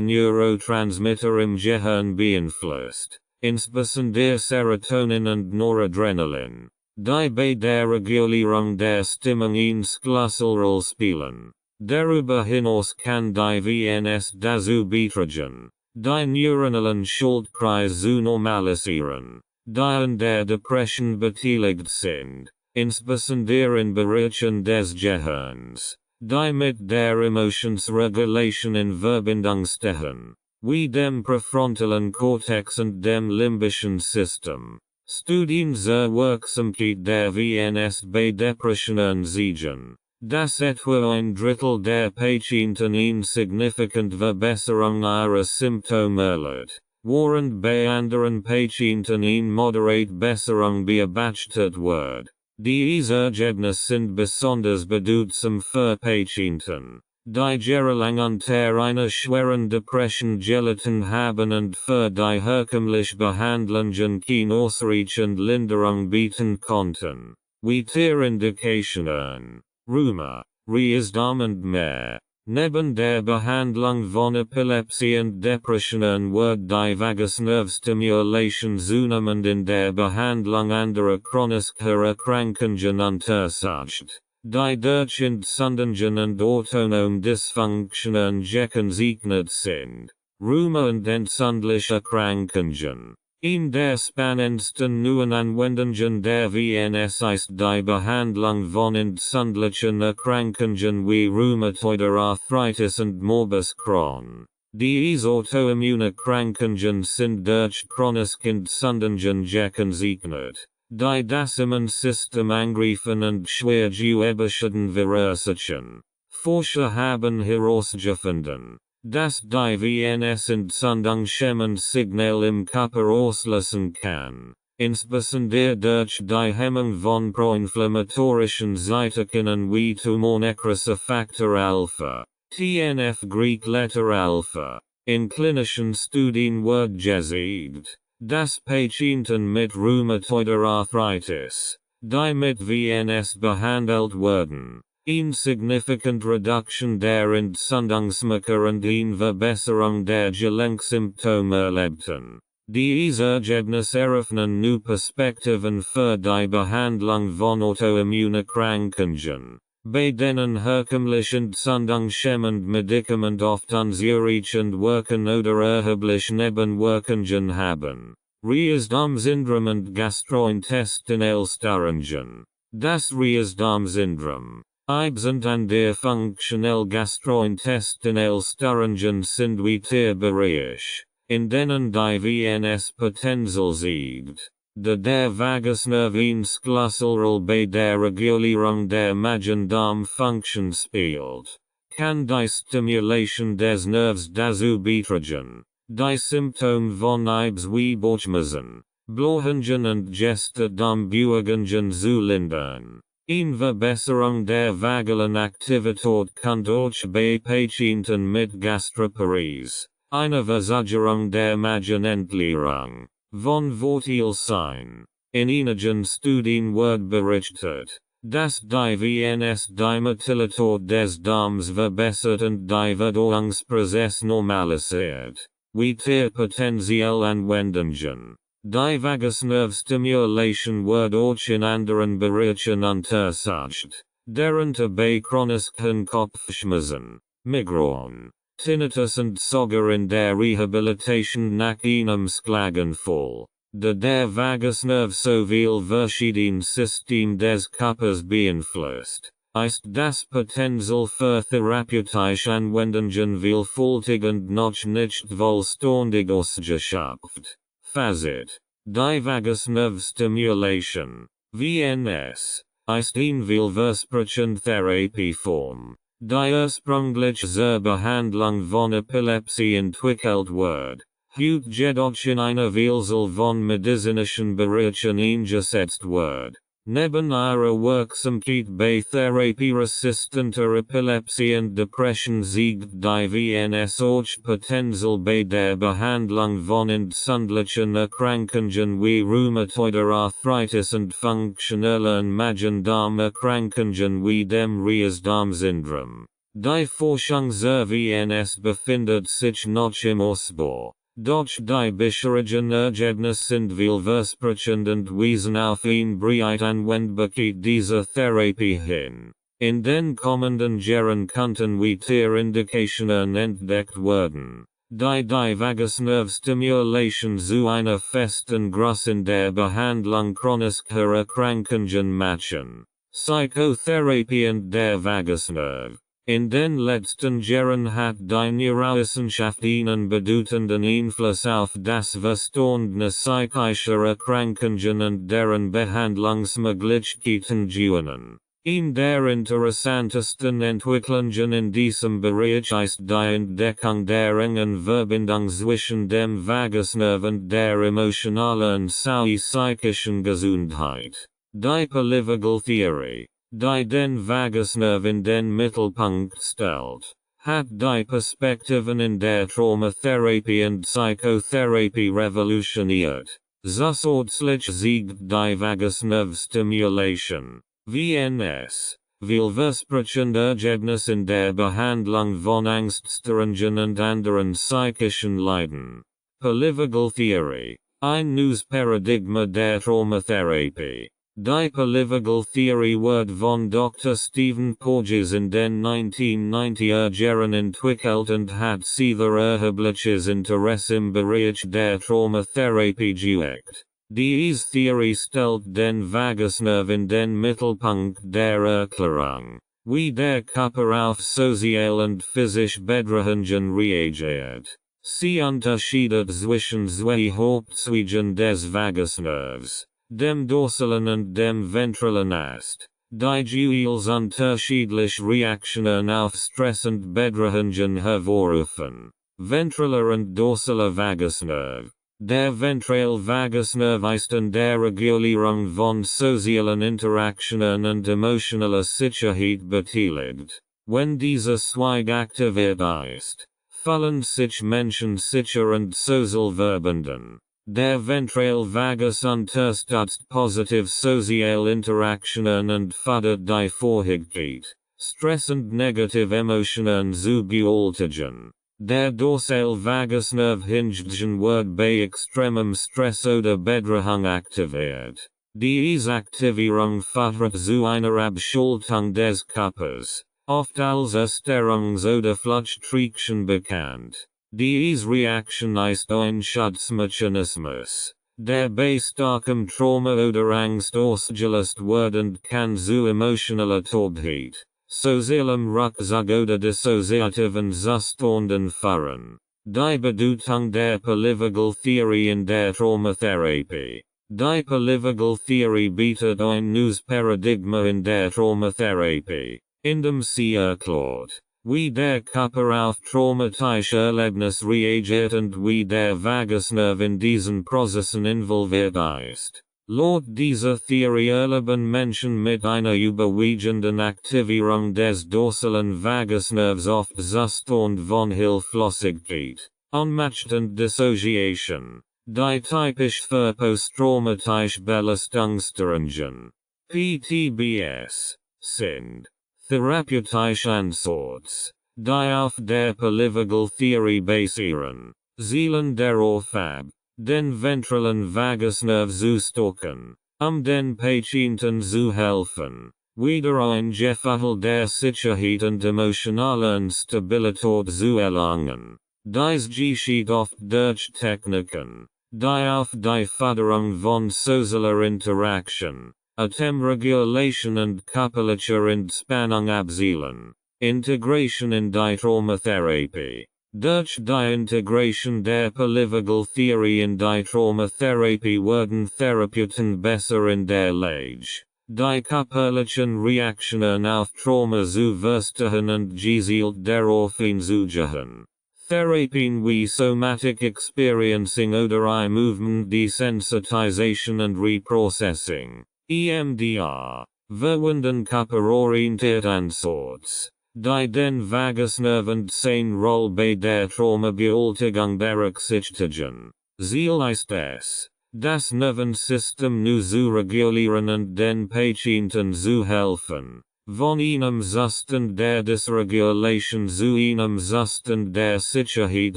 Speaker 1: Neurotransmitter im Gehirn beeinflusst, insbesondere Serotonin und Noradrenalin, die bei der Regulierung der Stimmung eine Schlüsselrolle spielen. Darüber hinaus kann die VNS dazu beitragen, die neuronalen Schaltkreise zu normalisieren, die an der Depression beteiligt sind, insbesondere in Bereichen des Gehirns, die mit der Emotionsregulation in Verbindung stehen, wie dem präfrontalen Kortex und dem limbischen System. Studien zur Wirksamkeit der VNS bei Depressionen zeigen, dass etwa ein Drittel der Patienten eine signifikante Verbesserung ihrer Symptome erlebt, während bei anderen Patienten eine moderate Besserung beobachtet wird. Diese Ergebnisse sind besonders bedeutsam für Patienten, die jahrelang unter einer schweren Depression gelitten haben und für die herkömmliche Behandlungen keine ausreichende Linderung bieten konnten. Weitere Indikationen, Rheuma, Reisdarm und mehr. Neben der Behandlung von Epilepsie und Depressionen wird die Vagusnerv-Stimulation zunehmend in der Behandlung anderer chronischer Erkrankungen untersucht, die durch Entzündungen und autonome Dysfunktionen gekennzeichnet sind. Rheuma und entzündliche Erkrankungen. In der spannendsten neuen Anwendungen der VNS ist die Behandlung von entzündlichen Erkrankungen wie Rheumatoide Arthritis und Morbus Crohn. Diese Autoimmunerkrankungen sind durch chronische Entzündungen gekennzeichnet, die das Immunsystem angreifen und schwer zu überschatten verursachen. Forscher haben herausgefunden, dass die VNS Entzündungshemmend Signal im Körper auslösen kann, insbesondere durch die Hemmung von proinflammatorischen Zytokinen wie Tumornecrosis Faktor Alpha, TNF Greek Letter Alpha. In klinischen Studien wird gezeigt, dass Patienten mit Rheumatoide Arthritis, die mit VNS behandelt werden, eine significant Reduction der Entzündungsmarker und eine Verbesserung der Gelenksymptome erlebten. Diese Ergebnisse eröffnen neue Perspektiven für die Behandlung von Autoimmunerkrankungen, bei denen herkömmliche entzündungshemmende Medikamente oft unzureichend wirken oder erhebliche Nebenwirkungen haben. Reisdarm-Syndrom und Gastrointestinalstörungen. Das Reisdarm-Syndrom, Eibsend an der funktionell Gastrointestinalstörungen sind weitere Bereiche, in denen die VNS Potenzial siegt, da der Vagusnerv eine Schlüsselrolle bei der Regulierung der Magen-Darm-Funktion spielt, kann die Stimulation des Nervs dazu beitragen, die Symptome von Eibs wie Bauchschmerzen, Blähungen und Geste-Darmbewegung zu lindern. Eine Verbesserung der vagalen Aktivität kann auch bei Patienten mit Gastroparesis, eine Versagerung der Magenentleerung, von Vorteil sein. in einigen Studien wird berichtet, dass die VNS die Motilität des Darms verbessert und die Verdauungsprozess normalisiert. Wie der potenziell Anwendungen. Die Vagusnerv-Stimulation wird auch in anderen Bereichen untersucht, darunter bei chronischen Kopfschmerzen, Migräne, Tinnitus und sogar in der Rehabilitation nach einem Schlaganfall. Da der Vagusnerv so viel verschiedene Systeme des Körpers beeinflusst, ist das Potenzial für therapeutische Anwendungen vielfältig und noch nicht vollständig ausgeschöpft. Fazit. Die Vagusnerv-Stimulation, VNS, ist eine vielversprechende Therapieform, die ursprünglich zur Behandlung von Epilepsie entwickelt wird. Heute jedoch in einer Vielzahl von medizinischen Bereichen eingesetzt wird. Neben ihrer Wirksamkeit bei therapieresistenter Epilepsie und Depression siegt die VNS auch Potenzial bei der Behandlung von entzündlichen Erkrankungen wie rheumatoide Arthritis und funktionellen Magen-Darm-Erkrankungen wie dem Reisdarm-Syndrom. Die Forschung zur VNS befindet sich noch im Ausbau. Doch die bisherigen Ergebnisse sind vielversprechend und weisen auf eine breite Anwendbarkeit dieser Therapie hin. In den kommenden Jahren könnten weitere Indikationen entdeckt werden, die Vagusnerv-Stimulation zu einer festen Größe in der Behandlung chronischer Erkrankungen machen. Psychotherapie und der Vagusnerv. In den letzten Jahren hat die Neurowissenschaft einen bedeutenden Einfluss auf das Verständnis psychischer Erkrankungen und deren Behandlungsmöglichkeiten gewonnen. Eine der interessantesten Entwicklungen in diesem Bereich ist die Entdeckung der engen Verbindung zwischen dem Vagusnerv und der emotionalen sowie psychischen Gesundheit. Die Polyvagal-Theorie, die den Vagusnerv in den Mittelpunkt stellt, hat die Perspektiven in der Traumatherapie und Psychotherapie revolutioniert. Zusätzlich siegt die Vagusnerv-Stimulation, VNS, vielversprechende Ergebnisse in der Behandlung von Angststörungen und anderen psychischen Leiden. Polyvagal-Theorie, ein neues Paradigma der Traumatherapie. Die Polyvagal-Theorie wird von Dr. Stephen Porges in den 1990er Jahren entwickelt und hat seither erhebliches Interesse im Bereich der Traumatherapie geweckt. Diese Theorie stellt den Vagusnerv in den Mittelpunkt der Erklärung, wie der Körper auf sozial und physisch Bedrohungen reagiert. Sie unterscheidet zwischen zwei Hauptzweigen des Vagusnervs, dem dorsalen und dem ventralen Ast, die jeweils unterschiedlich Reaktionen auf Stress und Bedrohungen hervorrufen. Ventraler und dorsaler Vagusnerv. Der ventrale Vagusnerv ist in der Regulierung von sozialen Interaktionen und emotionaler Sicherheit beteiligt. Wenn dieser Zweig aktiviert ist, fühlen sich Menschen sicher und sozial verbunden. Der ventrale Vagus unterstützt positive soziale Interaktionen und fördert die Fähigkeit, Stress und negative Emotionen zu bewältigen. Der dorsale Vagusnerv hingegen wird bei extremem Stress oder Bedrohung aktiviert. Diese Aktivierung führt zu einer Abschaltung des Körpers, oft als Erstarrungs- oder Fluchtreaktion bekannt. Diese Reaktion ist ein Schutzmechanismus, der bei starkem Trauma oder Angst ausgelöst wird und kann zu emotionaler Taubheit, sozialem Rückzug oder dissoziativen Zuständen führen. Die Bedeutung der Polyvagal-Theorie in der Traumatherapie. Die Polyvagal-Theorie bietet ein neues Paradigma in der Traumatherapie, indem sie erklärt, wie der Körper auf traumatische Erlebnisse reagiert und wie der Vagusnerv in diesen Prozessen involviert ist. Laut dieser Theorie erleben Menschen mit einer überwiegenden Aktivierung des dorsalen Vagusnervs oft Zustand von Hilflosigkeit, Ohnmacht und Dissociation. die typisch für posttraumatische Belastungsstörungen (PTBS) sind. Therapeutische Ansätze, die auf der Polyvagal-Theorie basieren, zielen darauf ab, den ventralen Vagusnerv zu stärken, den Patienten zu helfen, wieder ein Gefühl der Sicherheit und emotionalen Stabilität zu erlangen. Dies geschieht oft durch Techniken, die auf die Förderung von sozialer Interaktion, Atemregulation und körperlicher Entspannung abzielen. Integration in die Traumatherapie. Durch die Integration der Polyvagal-Theorie in die Traumatherapie werden Therapeuten besser in der Lage, die körperlichen Reaktionen auf Trauma zu verstehen und gezielt darauf einzugehen. Therapien wie somatic experiencing oder movement desensitization and reprocessing, EMDR, verwenden körperorientiert Ansätze, die den Vagusnerv und seine Rolle bei der Traumabewältigung berücksichtigen. Ziel ist es, das Nervensystem nu zu regulieren und den Patienten zu helfen, von einem Zustand der Dysregulation zu einem Zustand der Sicherheit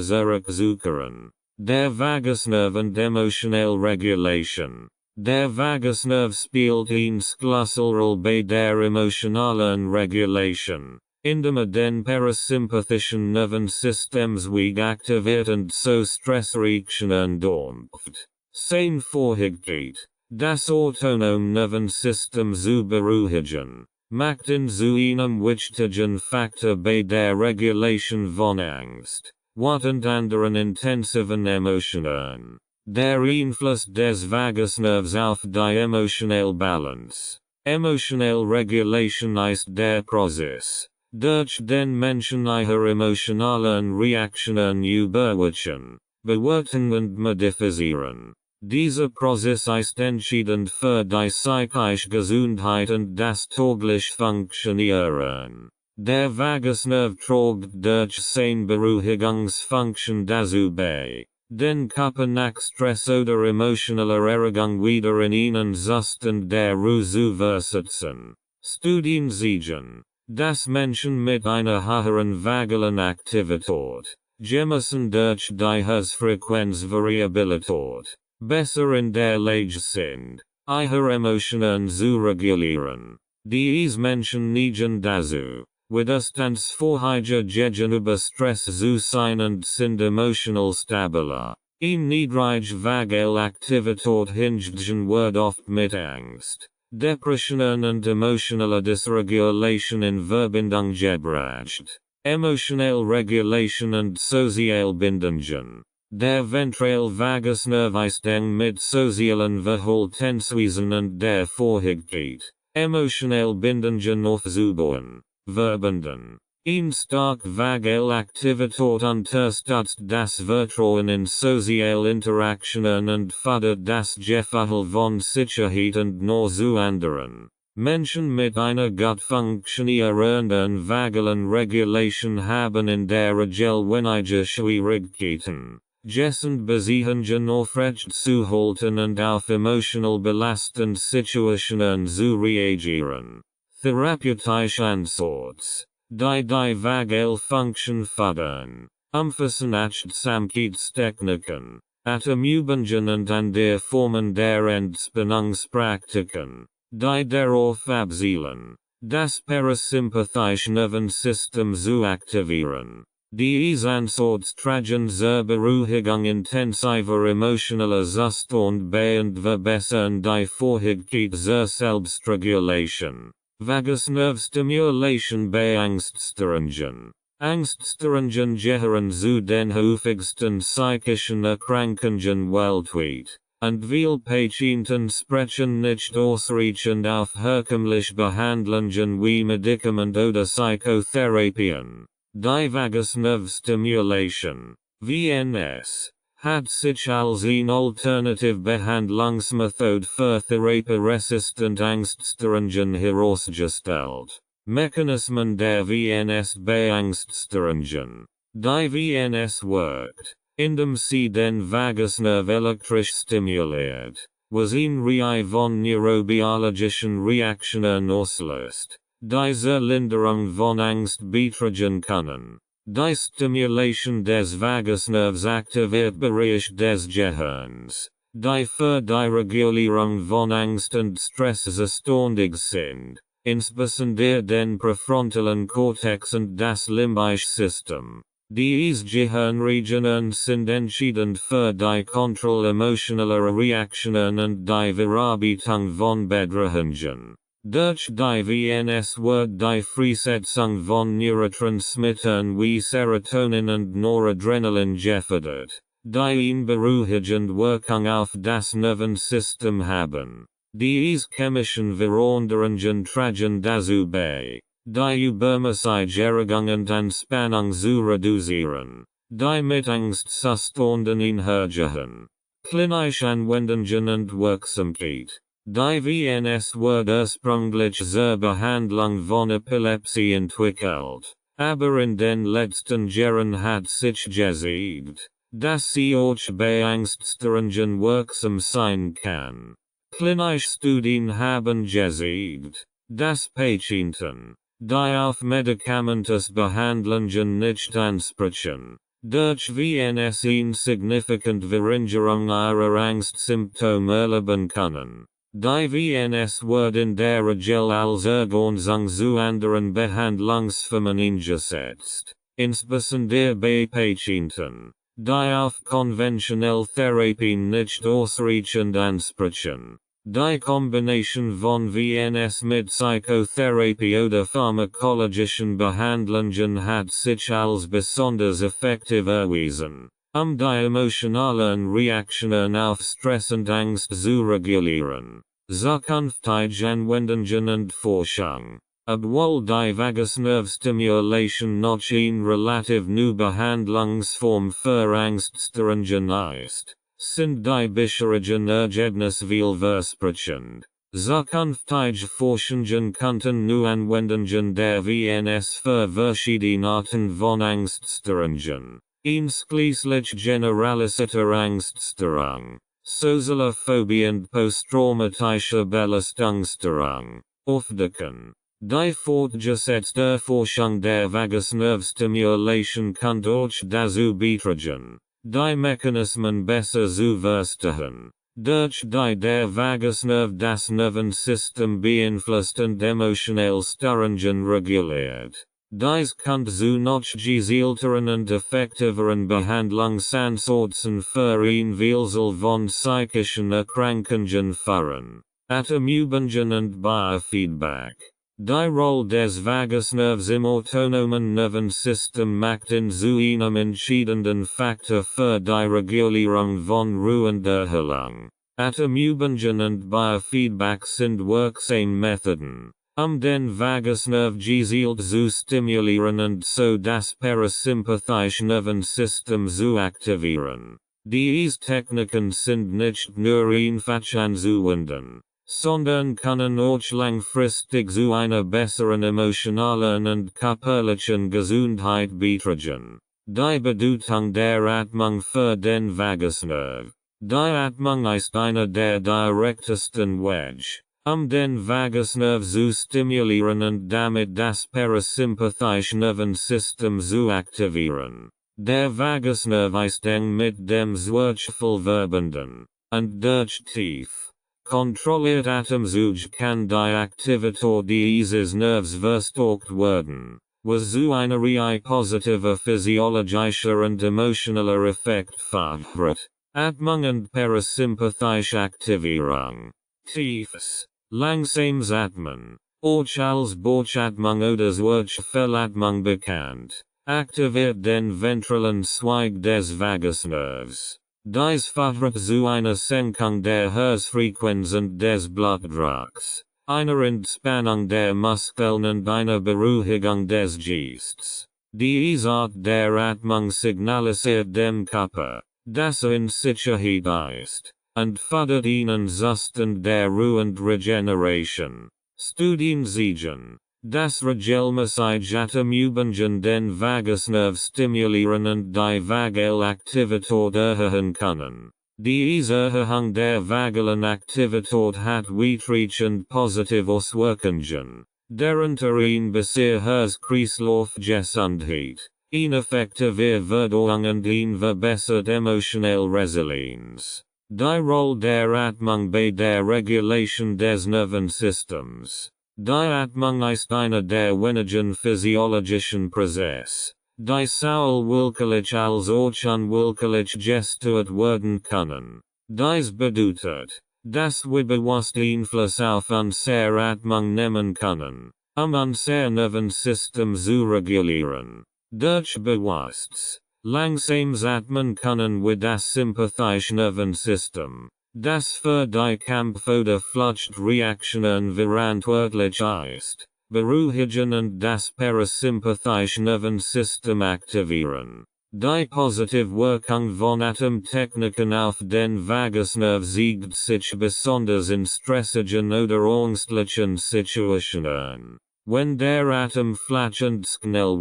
Speaker 1: zurückzukehren. Der Vagusnerv und emotionelle Regulation. Der Vagusnerv spielt eine Schlüsselrolle bei der emotionalen Regulation, indem den parasympathischen Nervensystems aktiviert und so Stressreaktionen dämpft. Sein Vorhigkeit, das autonome Nervensystem zu beruhigen, macht ihn zu einem wichtigen Faktor bei der Regulation von Angst, Wut und anderen intensiven Emotionen. Der Einfluss des Vagusnervs auf die emotionelle Balance. Emotionelle Regulation ist der Prozess, durch den Menschen ihre emotionalen Reaktionen überwachen, bewerten und modifizieren. Dieser Prozess ist entscheidend für die psychische Gesundheit und das tägliche Funktionieren. Der Vagusnerv trägt durch seine Beruhigungsfunktion dazu bei, den Körper nach Stress oder emotionaler Erregung wieder in einen Zustand der Ruhe zu versetzen. Studien zeigen, dass Menschen mit einer höheren vagalen Aktivität, gemessen durch die Herzfrequenzvariabilität, besser in der Lage sind, ihre Emotionen zu regulieren. Diese Menschen neigen dazu, widerstandsfähiger gegenüber Stress zu sein und sind emotional stabiler. Eine niedrige Vagalaktivität hingegen wird oft mit Angst, Depressionen und emotionaler Dysregulation in Verbindung gebracht. Emotionelle Regulation und soziale Bindungen. Der ventrale Vagusnerv ist eng mit sozialen Verhaltensweisen und der Fähigkeit, emotionelle Bindungen aufzubauen, verbunden. Eine starke Vagalaktivität unterstützt das Vertrauen in soziale Interaktionen und fördert das Gefühl von Sicherheit und Nähe zu anderen. Menschen mit einer gut funktionierenden vagalen Regulation haben in der Regel weniger Schwierigkeiten, Beziehungen aufrecht zu halten und auf emotional belastende Situationen zu reagieren. Therapeutische Ansätze, die die Vagalfunktion fördern, umfassen Achtsamkeitstechniken, Atemübungen und andere Formen der Entspannungspraktiken, die darauf abzielen, das parasympathische Nervensystem zu aktivieren. Diese Ansätze tragen zur Beruhigung intensiver emotionaler Zustand bei und verbessern die Fähigkeit zur Selbstregulation. Vagusnerv-Stimulation bei Angststörungen. Angststörungen gehören zu den häufigsten psychischen Erkrankungen weltweit, und viele Patienten sprechen nicht ausreichend auf herkömmliche Behandlungen wie Medikament oder Psychotherapien. Die Vagusnerv-Stimulation, VNS, hat sich als eine alternative Behandlungsmethode für therapieresistent Angststörungen herausgestellt. Mechanismen der VNS bei Angststörungen. Die VNS wirkt, indem sie den Vagusnerv elektrisch stimuliert, was ihn Reihe von neurobiologischen Reaktionen auslöst, die zur Linderung von Angst beitragen können. Die Stimulation des Vagusnervs aktiviert Bereich des Gehirns, die für die Regulierung von Angst und Stress zuständig sind, insbesondere den präfrontalen Cortex und das limbische System. Diese Gehirnregionen sind entscheidend für die Kontrolle emotionaler Reaktionen und die Verarbeitung von Bedrohungen. Durch die VNS wird die Freisetzung von Neurotransmittern wie Serotonin und Noradrenalin gefördert, die eine beruhigende Wirkung auf das Nervensystem haben. Diese chemischen Veränderungen tragen dazu bei, die übermäßige Erregung und Anspannung zu reduzieren, die mit Angst zustanden einhergehen. Klinische Anwendungen und Wirksamkeit. Die VNS wird ursprünglich zur Behandlung von Epilepsie entwickelt, aber in den letzten Jahren hat sich gezeigt, dass sie auch bei Angststörungen wirksam sein kann. Klinische Studien haben gezeigt, dass Patienten, die auf Medikamentos Behandlungen nicht ansprechen, durch VNS eine significant Verringerung ihrer Angstsymptome erleben können. Die VNS wird in der Regel als Ergänzung zu anderen Behandlungsformen eingesetzt, insbesondere bei Patienten, die auf konventionelle Therapien nicht ausreichend ansprechen. Die Kombination von VNS mit Psychotherapie oder pharmakologischen Behandlungen hat sich als besonders effektiv erwiesen, die emotionalen Reaktionen auf Stress und Angst zu regulieren. Zukünftige Anwendungen und Forschung. Obwohl die Vagusnerv-Stimulation noch eine relativ neue Behandlungsform für Angststörungen ist, sind die bisherigen Ergebnisse vielversprechend. Zukünftige Forschungen könnten neue Anwendungen der VNS für verschiedene Arten von Angststörungen, einschließlich generalisierter Angststörung, soziale Phobie und posttraumatische Belastungsstörung, aufdecken. Die fortgesetzte Erforschung der Vagusnerv-Stimulation könnte auch dazu beitragen, die Mechanismen besser zu verstehen, durch die der Vagusnerv das Nervensystem beeinflusst und emotionell Störungen reguliert. Dies könnte zu noch gezielteren und effektiveren Behandlungsansätzen für eine Vielzahl von psychischen Erkrankungen führen. Atemübungen und Biofeedback. Die Rolle des Vagusnervs im autonomen Nervensystem macht ihn zu einem entscheidenden Faktor für die Regulierung von Ruhe und Erholung. Atemübungen und Biofeedback sind wirksame Methoden, den Vagusnerv gezielt zu stimulieren und so das parasympathische Nervensystem zu aktivieren. Diese Techniken sind nicht nur einfach anzuwenden, sondern können auch langfristig zu einer besseren emotionalen und körperlichen Gesundheit beitragen. Die Bedeutung der Atmung für den Vagusnerv. Die Atmung ist einer der direktesten Wege, den Vagusnerv zu stimulieren und damit das parasympathische Nervensystem zu aktivieren. Der Vagusnerv ist eng mit dem Zwerchfell verbunden, und durch tief kontrolliert Atemzug kann die Aktivität dieses Nervs verstärkt werden, was zu einer Reihe positiver physiologischer und emotionaler Effekt fördert. Atmung und parasympathische Aktivierung. Tiefes, langsames Atmen, auch als Bauchatmung oder Zwerchfellatmung bekannt, aktiviert den ventralen Zweig des Vagusnervs. Dies fördert zu einer Senkung der Herzfrequenz und des Blutdrucks, einer Entspannung der Muskeln und einer Beruhigung des Geistes. Diese Art der Atmung signalisiert dem Körper, dass in Sicherheit ist, und fördert einen Zustand der Ruhe und Regeneration. Studien zeigen, Das Regelmäßigkeitsübungen den Vagusnerv stimulieren und die Vagalaktivität erhöhen können. Diese Erhöhung der vagalen Aktivität hat weitreichend positive Auswirkungen. Darunter ein bisher Kreislauf Gesundheit, eine effektive Verdauung und eine verbesserte emotionelle Resilienz. Die Rolle der Atmung bei der Regulation des Nervensystems. Die Atmung ist einer der wenigen physiologischen Prozesse, die sowohl willkürlich als auch unwillkürlich gesteuert werden können. Dies bedeutet, dass wir bewusst Einfluss auf unser Atmung nehmen können, unser Nervensystem zu regulieren. Durch bewusstes, langsames Atmen können wir das sympathische Nervensystem, das für die Kampf- oder Fluchtreaktionen verantwortlich ist, beruhigen und das parasympathische Nervensystem aktivieren. Die positive Wirkung von Atemtechniken auf den Vagusnerv zeigt sich besonders in stressigen oder ängstlichen Situationen. Wenn der Atem flach und schnell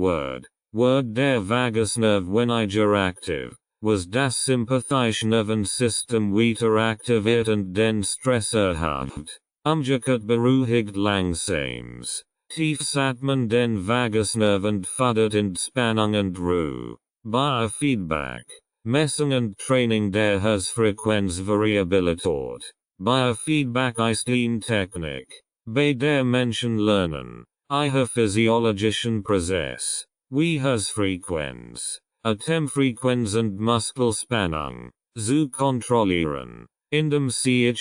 Speaker 1: wird der Vagusnerv weniger aktiv, was das sympathische Nervensystem weiter aktiviert und den Stress erhöht. Umgekehrt beruhigt langsames, tiefes Atmen den Vagusnerv und fördert Entspannung und Ruhe. Biofeedback, Messung und Training der Herzfrequenzvariabilität. Biofeedback ist eine Technik, bei der Menschen lernen, ihre physiologischen Prozesse, wie Herzfrequenz, Atemfrequenz und Muskelspannung, zu kontrollieren, indem sie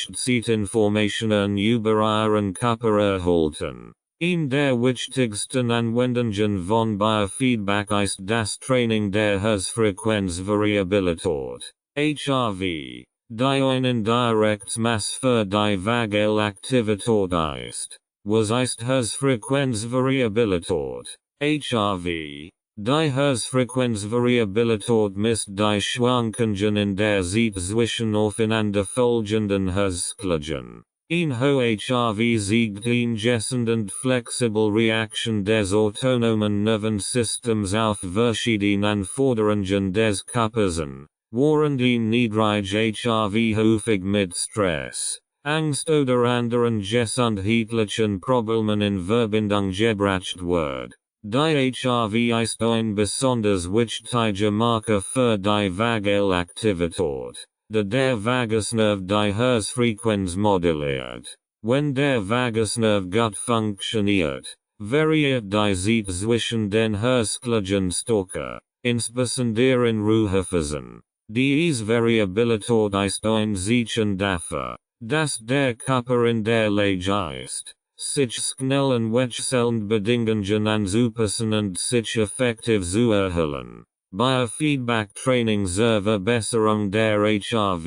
Speaker 1: Informationen über ihren Körper erhalten. Eine der wichtigsten Anwendungen von Biofeedback ist das Training der Herzfrequenzvariabilität, HRV, die ein direktes Maß für die Vagalaktivität ist. Was ist Herzfrequenzvariabilität? HRV. Die Herzfrequenzvariabilität misst die Schwankungen in der Zeit zwischen aufeinanderfolgenden Herzschlägen. Ein hoher HRV zeigt eine gessend und flexible Reaktion des autonomen Nervensystems auf verschiedene Anforderungen des Körpers an, während ein niedriger HRV häufig mit Stress, Angst oder anderen gesundheitlichen Problemen in Verbindung gebracht wird. Die HRV ist ein besonders wichtiger Marker für die Vagalaktivität, da der Vagusnerv die Herzfrequenz moduliert. Wenn der Vagusnerv gut funktioniert, variiert die Zeit zwischen den Herzschlägen stärker, insbesondere in Ruhephasen. Diese Variabilität ist ein Zeichen dafür, dass der Körper in der Lage ist, sich schnell und wechselnd Bedingungen anzupassen und sich effektiv zu erholen. Biofeedback Training zur Verbesserung der HRV.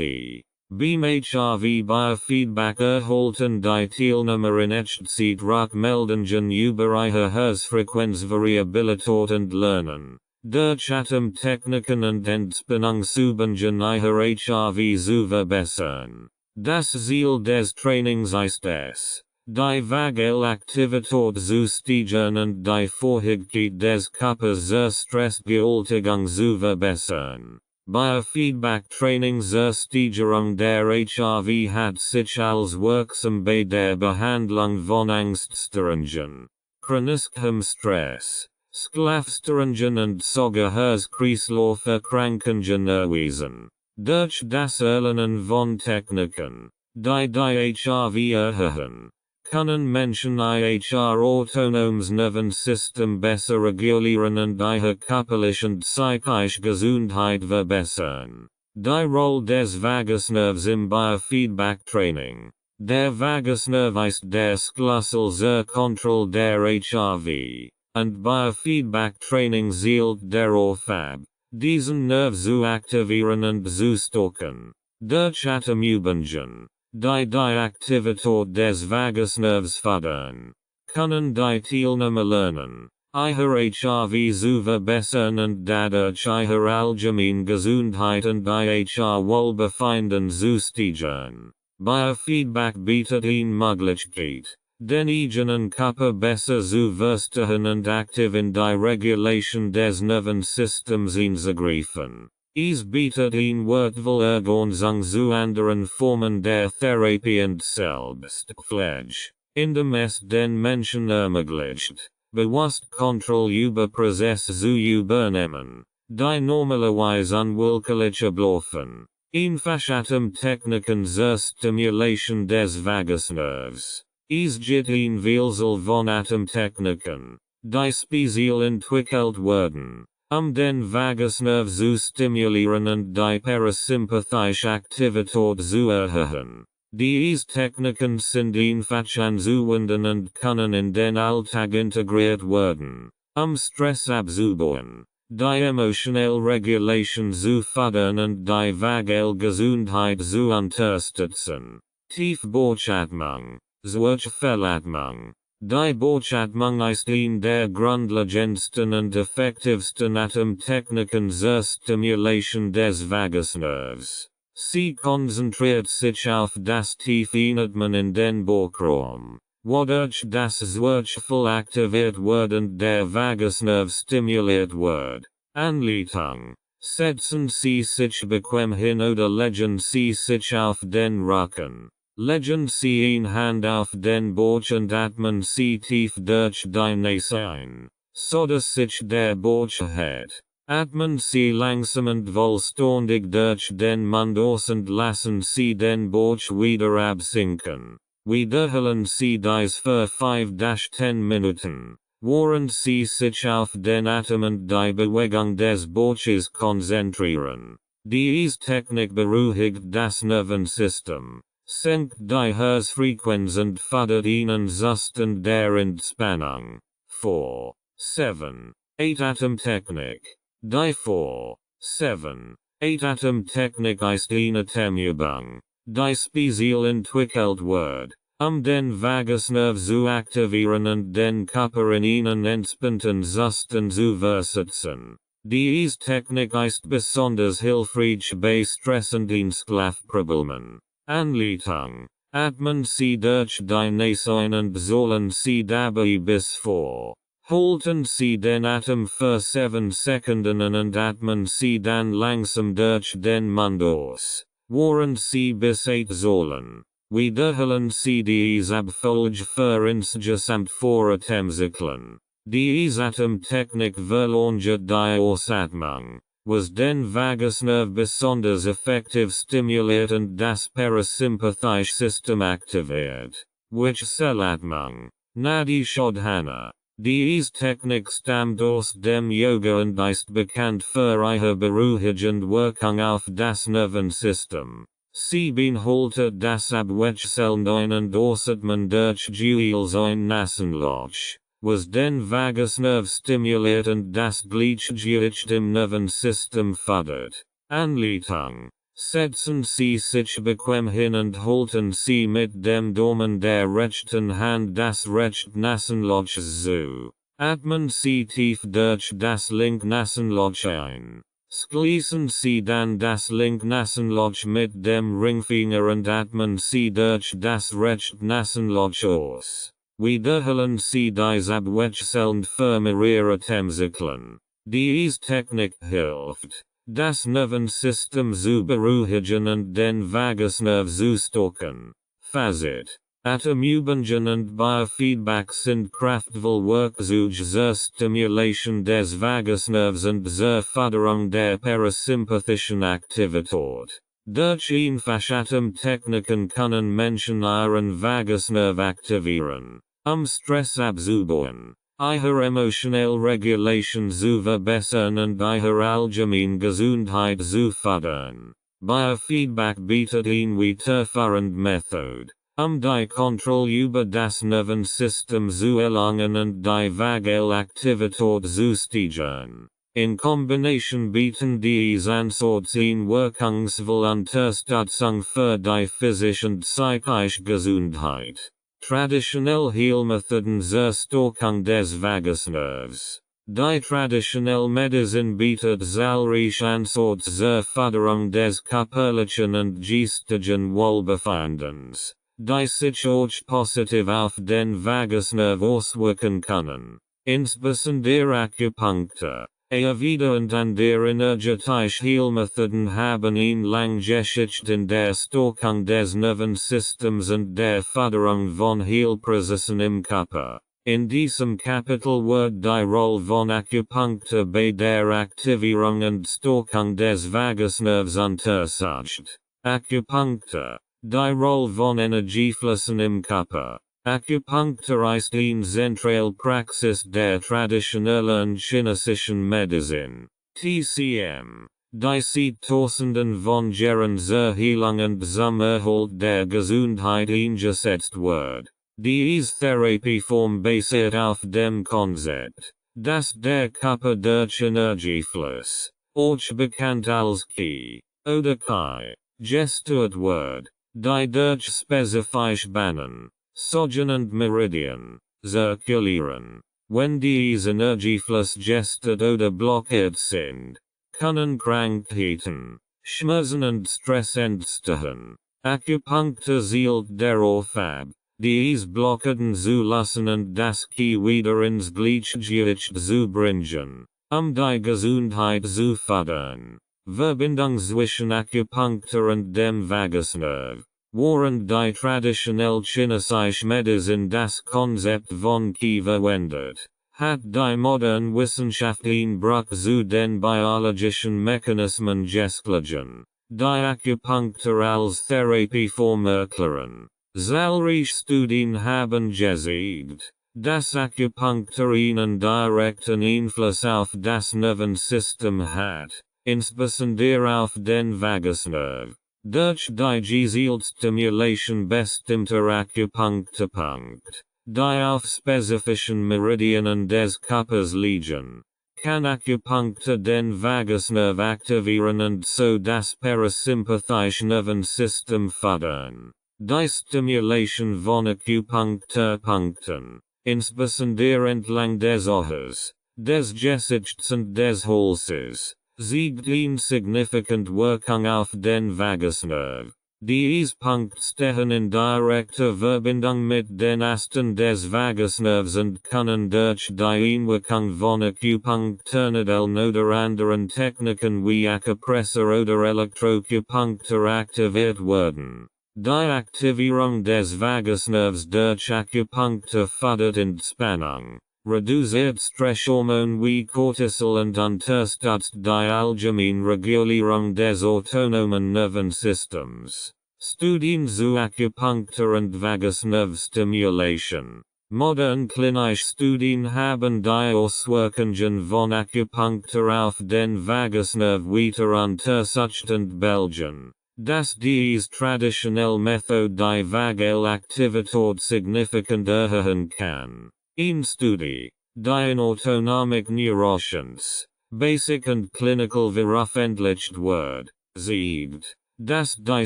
Speaker 1: Beim HRV Biofeedback erhalten die Teilnehmer in Echtzeit Rückmeldungen über ihre Herzfrequenzvariabilität und lernen, durch Atemtechniken und Entspannungsübungen ihre HRV zu verbessern. Das Ziel des Trainings ist es, die Vagalaktivität zu steigern und die Fähigkeit des Körpers zur Stressbewältigung zu verbessern. Biofeedback Training zur Steigerung der HRV hat sich als wirksam bei der Behandlung von Angststörungen, chronischem Stress, Schlafstörungen und sogar Herz-Kreislauf-Erkrankungen erwiesen. Durch das Erlernen von Techniken, die HRV erhöhen, können Menschen ihr autonomes Nervensystem besser regulieren und ihre körperliche und psychische Gesundheit verbessern. Die Rolle des Vagusnervs im Biofeedback-Training. Der Vagusnerv ist der Schlüssel zur Kontrolle der HRV, und Biofeedback-Training zielt darauf ab, diesen Nerv zu aktivieren und zu stärken. Durch Atemübungen, die Aktivität des Vagusnervs fördern, können die Teilnehmer lernen, ihre HRV zu verbessern und dadurch ihre allgemeine Gesundheit und ihr Wohlbefinden zu steigern. Biofeedback bietet eine Möglichkeit, den eigenen Körper besser zu verstehen und aktiv in die Regulation des Nervensystems einzugreifen. Es bietet ein wertvoll Ergänzung zu anderen Formen der Therapie und Selbstpflege, indem es den Menschen ermöglicht, bewusst Kontrolle über Prozesse zu übernehmen, die normalerweise unwillkürlich ablaufen. Einfach Atemtechniken zur Stimulation des Vagusnervs. Es gibt ein Vielzahl von Atemtechniken, die speziell entwickelt werden, den Vagusnerv zu stimulieren und die parasympathische Aktivität zu erhöhen. Diese Techniken sind einfach anzuwenden und können in den Alltag integriert werden, Stress abzubauen, die emotionelle Regulation zu fördern und die vagale Gesundheit zu unterstützen. Tiefbauchatmung, Zwerchfellatmung. Die Bauchatmung ist eine der grundlegendsten und effektivsten Atemtechniken zur Stimulation des Vagusnervs. Sie konzentriert sich auf das Tiefeinatmen in den Bauchraum, wodurch das Zwerchfell aktiviert wird und der Vagusnerv stimuliert wird. Anleitung. Setzen Sie sich bequem hin oder legen Sie sich auf den Rücken. Legen Sie eine Hand auf den Bauch und atmen Sie tief durch die Nase ein, sodass sich der Bauch hebt. Atmen Sie langsam und vollständig durch den Mund aus und lassen Sie den Bauch wieder absinken. Wiederholen Sie dies für 5-10 Minuten, während Sie sich auf den Atem und die Bewegung des Bauches konzentrieren. Diese Technik beruhigt das Nervensystem, senkt die Herzfrequenz und fördert einen Zustand der Entspannung. 4, 7, 8 Atemtechnik. Die 4, 7, 8 Atemtechnik ist eine Atemübung, die speziell entwickelt wird, den Vagusnerv zu aktivieren und den Körper in einen entspannten Zustand zu versetzen. Diese Technik ist besonders hilfreich bei Stress und Schlafproblemen. Anleitung. Atmen Sie durch die Nase ein und sollen Sie dabei bis 4. Halten Sie den Atem für 7 Sekunden an und atmen Sie dann langsam durch den Mund aus, während Sie bis 8 sollen. Wiederholen Sie dies Abfolge für insgesamt 4 Atemzyklen. Diese Atemtechnik verlangt die Ausatmung, was den Vagusnerv besonders effektiv stimuliert und das parasympathische System aktiviert. Wechselatmung. Nadi Shodhana. Diese Technik stammt aus dem Yoga und ist bekannt für ihre beruhigende Wirkung auf das Nervensystem. Sie beinhaltet das Abwechseln ein und Ausatmen durch jeweils ein Nasenloch, was den Vagusnerv stimuliert und das Gleichgewicht im Nervensystem fördert. Anleitung. Setzen Sie sich bequem hin und halten Sie mit dem Daumen der rechten Hand das rechte Nasenloch zu. Atmen Sie tief durch das linke Nasenloch ein. Schließen Sie dann das linke Nasenloch mit dem Ringfinger und atmen Sie durch das rechte Nasenloch aus. Wiederholen Sie dies abwechselnd für mehrere Atemzyklen. Diese Technik hilft, das Nervensystem zu beruhigen und den Vagusnerv zu stärken. Fazit. Atemübungen und Biofeedback sind kraftvoll Werkzeuge zur Stimulation des Vagusnervs und zur Förderung der parasympathischen Aktivität. Durch einfach Atemtechniken können Menschen ihren Vagusnerv aktivieren, Stress abzubauen, ihre emotionelle Regulation zu verbessern und ihre allgemeine Gesundheit zu fördern. Biofeedback bietet eine weiterführende Methode, die Kontrolle über das Nervensystem zu erlangen und die vagale Aktivität zu steigern. In Kombination bieten diese Ansätze eine wirkungsvolle Unterstützung für die physische und psychische Gesundheit. Traditionelle Heilmethoden zur Stärkung des Vagusnervs. Die traditionelle Medizin bietet zahlreiche Ansätze zur Förderung des körperlichen und geistigen Wohlbefindens. die sich auch positiv auf den Vagusnerv auswirken können. Insbesondere Akupunktur, erwiderend an der energetisch Heilmethoden haben ihn lang Geschichte in der Stärkung des Nervensystems und der Förderung von Heilprozessen im Körper. In diesem Kapitel wird die Rolle von Akupunktur bei der Aktivierung und Stärkung des Vagusnervs untersucht. Akupunktur, die Rolle von Energieflüssen im Körper. Akupunktur ist eine zentrale Praxis der traditionellen chinesischen Medizin. TCM. Die seit Tausenden von Jahren zur Heilung und zum Erhalt der Gesundheit eingesetzt wird. Diese Therapieform basiert auf dem Konzept, dass der Körper durch Energiefluss, auch bekannt als Qi, oder Qi, gesteuert wird, die durch spezifische Bahnen, Soggen und Meridien, zirkulieren. Wenn diese Energiefluss gestört oder blockiert sind, können Krankheiten, Schmerzen und Stress entstehen. Akupunktur zielt darauf ab, diese Blockaden zu lassen und das Qi wieder ins Gleichgewicht zu bringen, die Gesundheit zu fördern. Verbindung zwischen Akupunktur und dem Vagusnerv. Während die traditionelle chinesische Medizin das Konzept von Qi verwendet, hat die moderne Wissenschaft ihn Bruch zu den biologischen Mechanismen gestlichen, die Akupunktur als Therapieform erklären. Zahlreiche Studien haben gezeigt, dass Akupunktur einen direkten Einfluss auf das Nervensystem hat, insbesondere auf den Vagusnerv. Durch die gezielte Stimulation bestimmter Akupunkturpunkte, die auf spezifischen Meridien des Körpers liegen, kann Akupunktur den Vagusnerv aktivieren und so das parasympathische Nervensystem fördern. Die Stimulation von Akupunkturpunkten, insbesondere entlang des Ohres, des Gesichts und des Halses, zeigt eine significant Wirkung auf den Vagusnerv. Diese Punkte stehen in direkter Verbindung mit den Asten des Vagusnervs und können durch die Einwirkung von Akupunkturnadellen oder anderen Techniken wie Akupressur oder Elektroakupunktur aktiviert werden. Die Aktivierung des Vagusnervs durch Akupunktur fördert Entspannung, reduziert Stresshormone wie Cortisol und unterstützt die allgemeine Regulierung des autonomen Nervensystems. Studien zu Akupunktur und Vagusnervstimulation. Modern klinische Studien haben die Auswirkungen von Akupunktur auf den Vagusnerv weiter untersucht und belegen, dass diese traditionelle Methode die Vagalaktivität signifikant erhöhen kann. In Studie, die in Autonomic Neuroscience, Basic and Clinical veröffentlicht wird, zeigt, dass die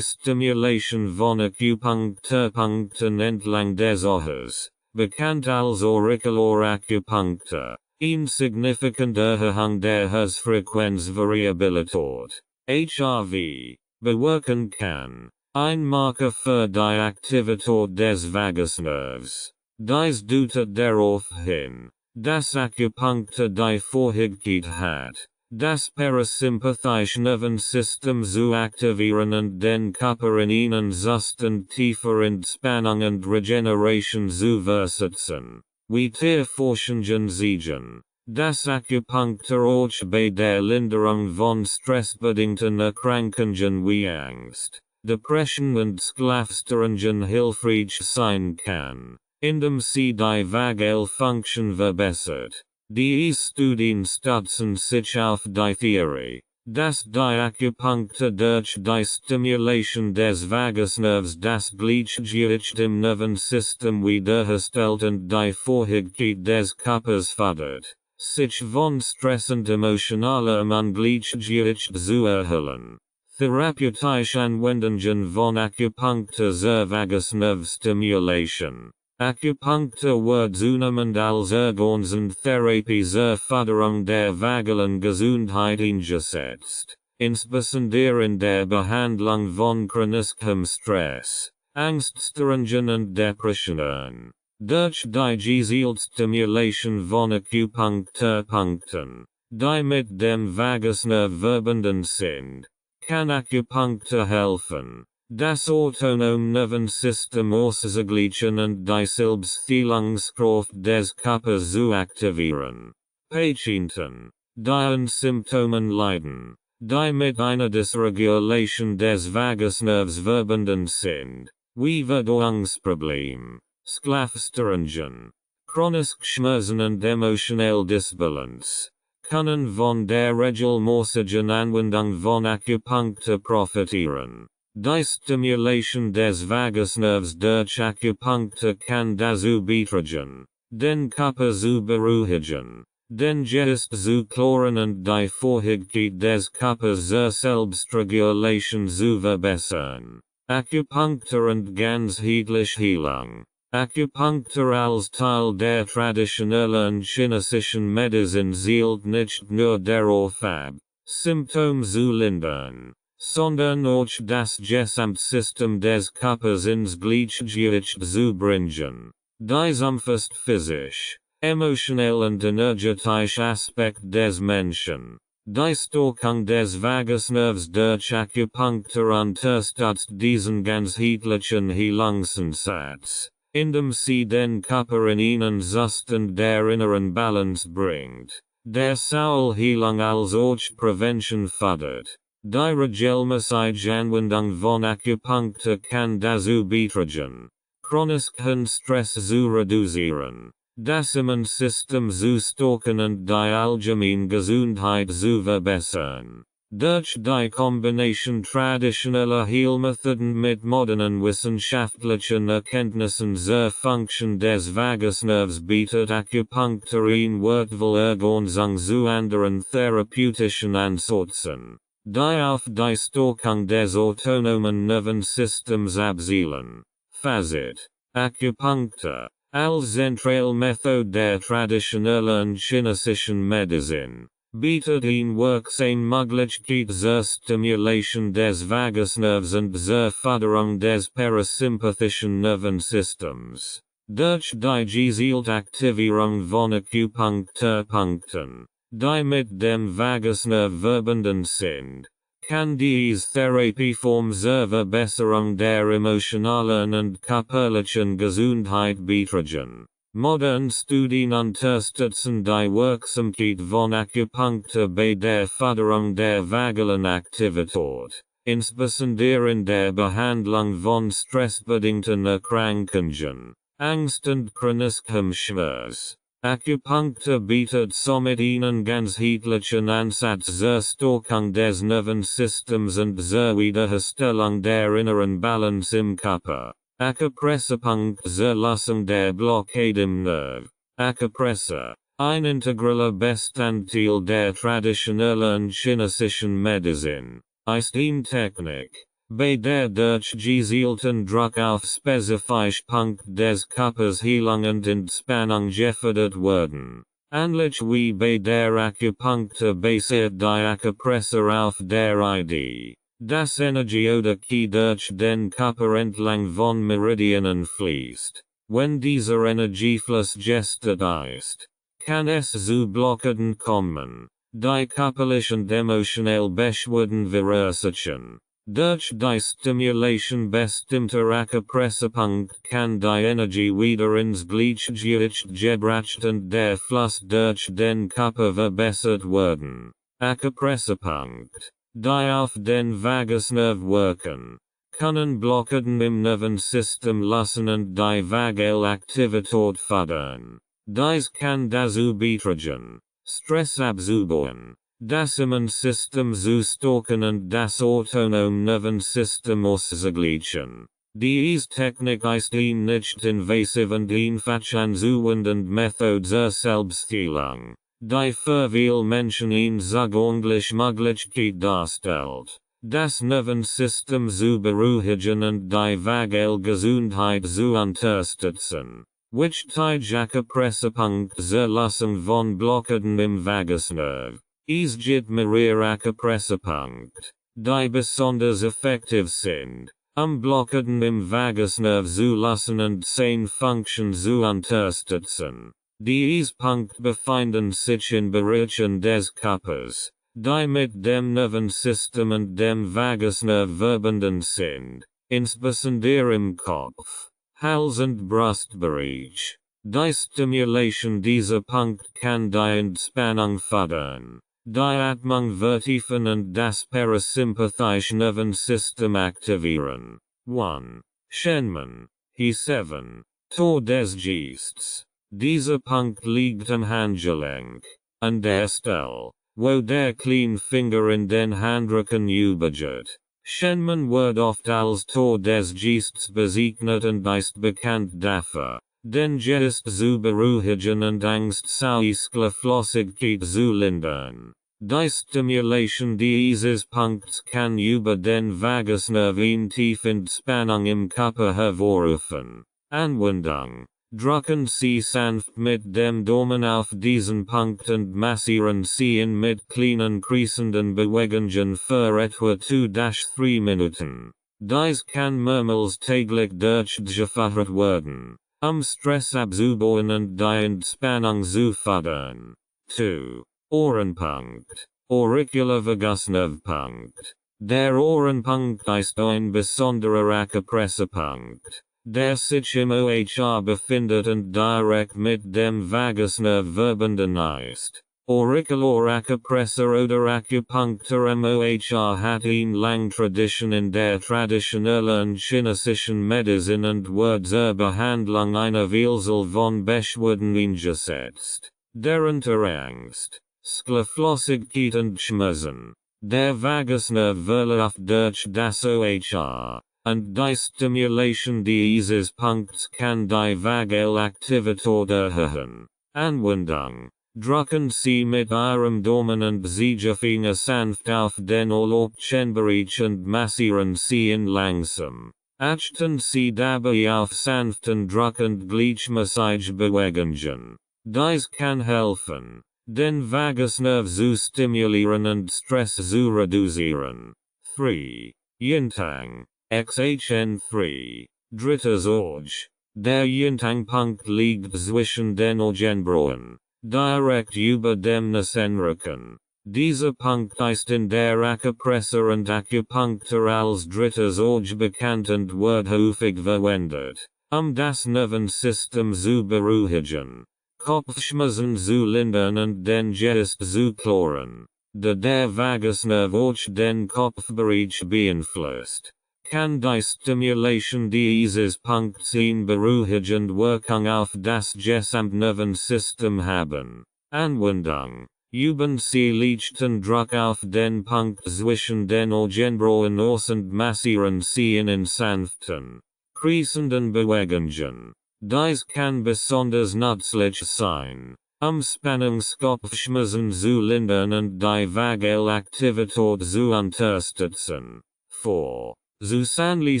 Speaker 1: Stimulation von Akupunkturpunkten entlang des Ohres, bekannt als Auricular-Akupunktur, eine signifikante Erhöhung der Herzfrequenzvariabilität, HRV, bewirken kann, ein Marker für die Aktivität des Vagusnervs. Dies deutet darauf hin, dass Akupunktur die Fähigkeit hat, das parasympathische Nervensystem zu aktivieren und den Körper in einen Zustand tiefer Entspannung und Regeneration zu versetzen. Weiter Forschungen zeigen, dass Akupunktur auch bei der Linderung von stressbedingten Erkrankungen wie Angst, Depression und Schlafstörungen hilfreich sein kann, indem sie die Vagalfunktion verbessert. Diese Studien stützen sich auf die Theorie, dass die Akupunktur durch die Stimulation des Vagusnervs das Gleichgewicht im Nervensystem wiederherstellt und die Fähigkeit des Körpers fördert, sich von Stress und emotionalem Ungleichgewicht zu erholen. Therapeutische Anwendungen von Akupunktur zur Vagusnervstimulation. Akupunktur wird zunehmend als Organs- und Therapie zur Förderung der vagalen Gesundheit eingesetzt, insbesondere in der Behandlung von chronischem Stress, Angststörungen und Depressionen. Durch die Gezielstimulation von Akupunkturpunkten, die mit dem Vagusnerv verbunden sind, kann Akupunktur helfen, das autonome Nervensystem auszugleichen und die Selbstheilungskraft des Körpers zu aktivieren. Patienten, die an Symptomen leiden, die mit einer Dysregulation des Vagusnervs verbunden sind, wie Verdauungsproblem, Schlafstörungen, chronische Schmerzen und emotionelle Disbalance, können von der regelmäßigen Anwendung von Akupunktur profitieren. Die Stimulation des Vagusnervs durch Akupunktur kann dazu beitragen, den Körper zu beruhigen, den Geist zu klären und die Fähigkeit des Körpers zur Selbstregulation zu verbessern. Akupunktur und ganzheitliche Heilung. Akupunktur als Teil der traditionellen chinesischen Medizin zielt nicht nur darauf ab, Symptome zu lindern, sondern auch das Gesamtsystem des Körpers ins Gleichgewicht zu bringen. Dies umfasst physisch, emotionell und energetisch Aspekt des Menschen. Die Stärkung des Vagusnervs durch Akupunktur unterstützt diesen ganzheitlichen Heilungsansatz, indem sie den Körper in einen Zustand der inneren Balance bringt, der Heilung als auch Prävention fördert. Die regelmäßige Anwendung von Akupunktur kann dazu beitragen, chronischen Stress zu reduzieren, das Immunsystem zu stärken und die allgemeine Gesundheit zu verbessern. Durch die Kombination traditioneller Heilmethoden mit modernen wissenschaftlichen Erkenntnissen zur Funktion des Vagusnervs bietet Akupunktur eine wertvolle Ergänzung zu anderen therapeutischen Ansätzen, die auf die Stärkung des autonomen Nervensystems abzielen. Fazit: Akupunktur, als zentrale Methode der traditionellen chinesischen Medizin, bietet eine wirksame Möglichkeit zur Stimulation des Vagusnervs und zur Förderung des parasympathischen Nervensystems. Durch die gezielte Aktivierung von Akupunkturpunkten, die mit dem Vagusnerv verbunden sind, kann diese Therapieform zur Verbesserung der emotionalen und körperlichen Gesundheit beitragen. Moderne Studien unterstützen die Wirksamkeit von Akupunktur bei der Förderung der vagalen Aktivität, insbesondere in der Behandlung von stressbedingten Erkrankungen, Angst und chronischem Schmerz. Akupunktur bietet somit einen ganzheitlichen Ansatz zur Stärkung des Nervensystems und zur Wiederherstellung der inneren Balance im Körper. Akupressurpunkt zur Lösung der Blockade im Nerv. Akupressur, ein integraler Bestandteil der traditionellen chinesischen Medizin, ist eine Technik, bei der durch gezielten Druck auf spezifische Punkte des Körpers Heilung und Entspannung gefördert werden. Ähnlich wie bei der Akupunktur basiert die Akupressur auf der Idee, dass Energie oder Qi durch den Körper entlang von Meridianen fließt. Wenn dieser Energiefluss gestört ist, kann es zu Blockaden kommen, die körperlich und emotionell Beschwerden verursachen. Durch die Stimulation bestimmter Akupressurpunkte kann die Energie wieder ins Gleichgewicht gebracht und der Fluss durch den Körper verbessert werden. Akupressurpunkte, die auf den Vagusnerv wirken, können Blockaden im Nervensystem lösen und die vagale Aktivität fördern. Dies kann dazu beitragen, Stress abzubauen, das Immunsystem zu stärken und das autonome Nervensystem auszugleichen. Diese Technik ist eine nicht invasive und einfach anzuwendende Methode zur Selbstheilung, die für viele Menschen eine zugängliche Möglichkeit darstellt, das Nervensystem zu beruhigen und die vagale Gesundheit zu unterstützen. Wichtige Akupressurpunkte zur Lösung von Blockaden im Vagusnerv. Es gibt mehrere Akupressurpunkte, die besonders effektiv sind, Blockeden im Vagusnerv zu lassen und seine Funktion zu unterstützen. Dies Punkt befinden sich in Bereichen des Körpers, die mit dem Nervensystem und dem Vagusnerv verbunden sind, insbesondere im Kopf, Hals- und Brustbereich. Die Stimulation dieser Punkt kann die Entspannung fördern, die Atmung vertiefen und das parasympathische Nervensystem aktivieren. 1. Schenmen. He7. Tor des Geistes. Dieser Punkt liegt am Handgelenk, an der Stelle, wo der kleine Finger in den Handrücken übergeht. Schenmen wird oft als Tor des Geistes bezeichnet und ist bekannt dafür, den Geist zu beruhigen und Angst zu Flüssigkeit zu lindern. Die Stimulation dieses Punkts kann über den Vagusnerv eine Tiefentspannung im Körper hervorrufen. Anwendung. Drücken Sie sanft mit dem Daumen auf diesen Punkt und massieren Sie ihn mit kleinen kreisenden Bewegungen für etwa 2-3 Minuten. Dies kann mehrmals täglich durchgeführt werden, Stress abzubauen und die Entspannung zu fördern. 2. Ohrenpunkt. Auricular Vagusnervpunkt. Der Ohrenpunkt ist ein besonderer Akupressurpunkt, der sich im OHR befindet und direkt mit dem Vagusnerv verbunden ist. Auricular Akupressur oder Akupunktur im OHR hat eine lange Tradition in der traditionellen chinesischen Medizin und wird zur Behandlung einer Vielzahl von Beschwerden eingesetzt, darunter Angst, Flüssigkeit und Schmerzen. Der Vagusnerv verläuft durch das OHR, und die Stimulation dieses Punkts kann die Vagalaktivität erhöhen. Anwendung. Drücken Sie mit Ihrem Daumen und Zeigefinger sanft auf den Ohrläppchenbereich und massieren Sie ihn langsam. Achten Sie dabei auf sanften Druck und Gleichmassagebewegungen. Dies kann helfen, den Vagusnerv zu stimulieren und Stress zu reduzieren. 3. Yintang. XHN3. Drittes Auge. Der Yintang-Punkt liegt zwischen den Augenbrauen, direkt über dem Nasenrücken. Dieser Punkt ist in der Akupressur und Akupunktur als drittes Auge bekannt und wird häufig verwendet, das Nervensystem zu beruhigen, Kopfschmerzen zu lindern und den Geist zu klären. Da der Vagusnerv auch den Kopfbereich beeinflusst, kann die Stimulation dieses Punkts eine beruhigende Wirkung auf das Gesamtnervensystem haben. Anwendung. Üben Sie leichten Druck auf den Punkt zwischen den Augenbrauen aus und massieren Sie ihn in sanften, kreisenden Bewegungen. Dies kann besonders nützlich sein, Spannungskopfschmerzen zu lindern und die Vagalaktivität zu unterstützen. 4. Susanli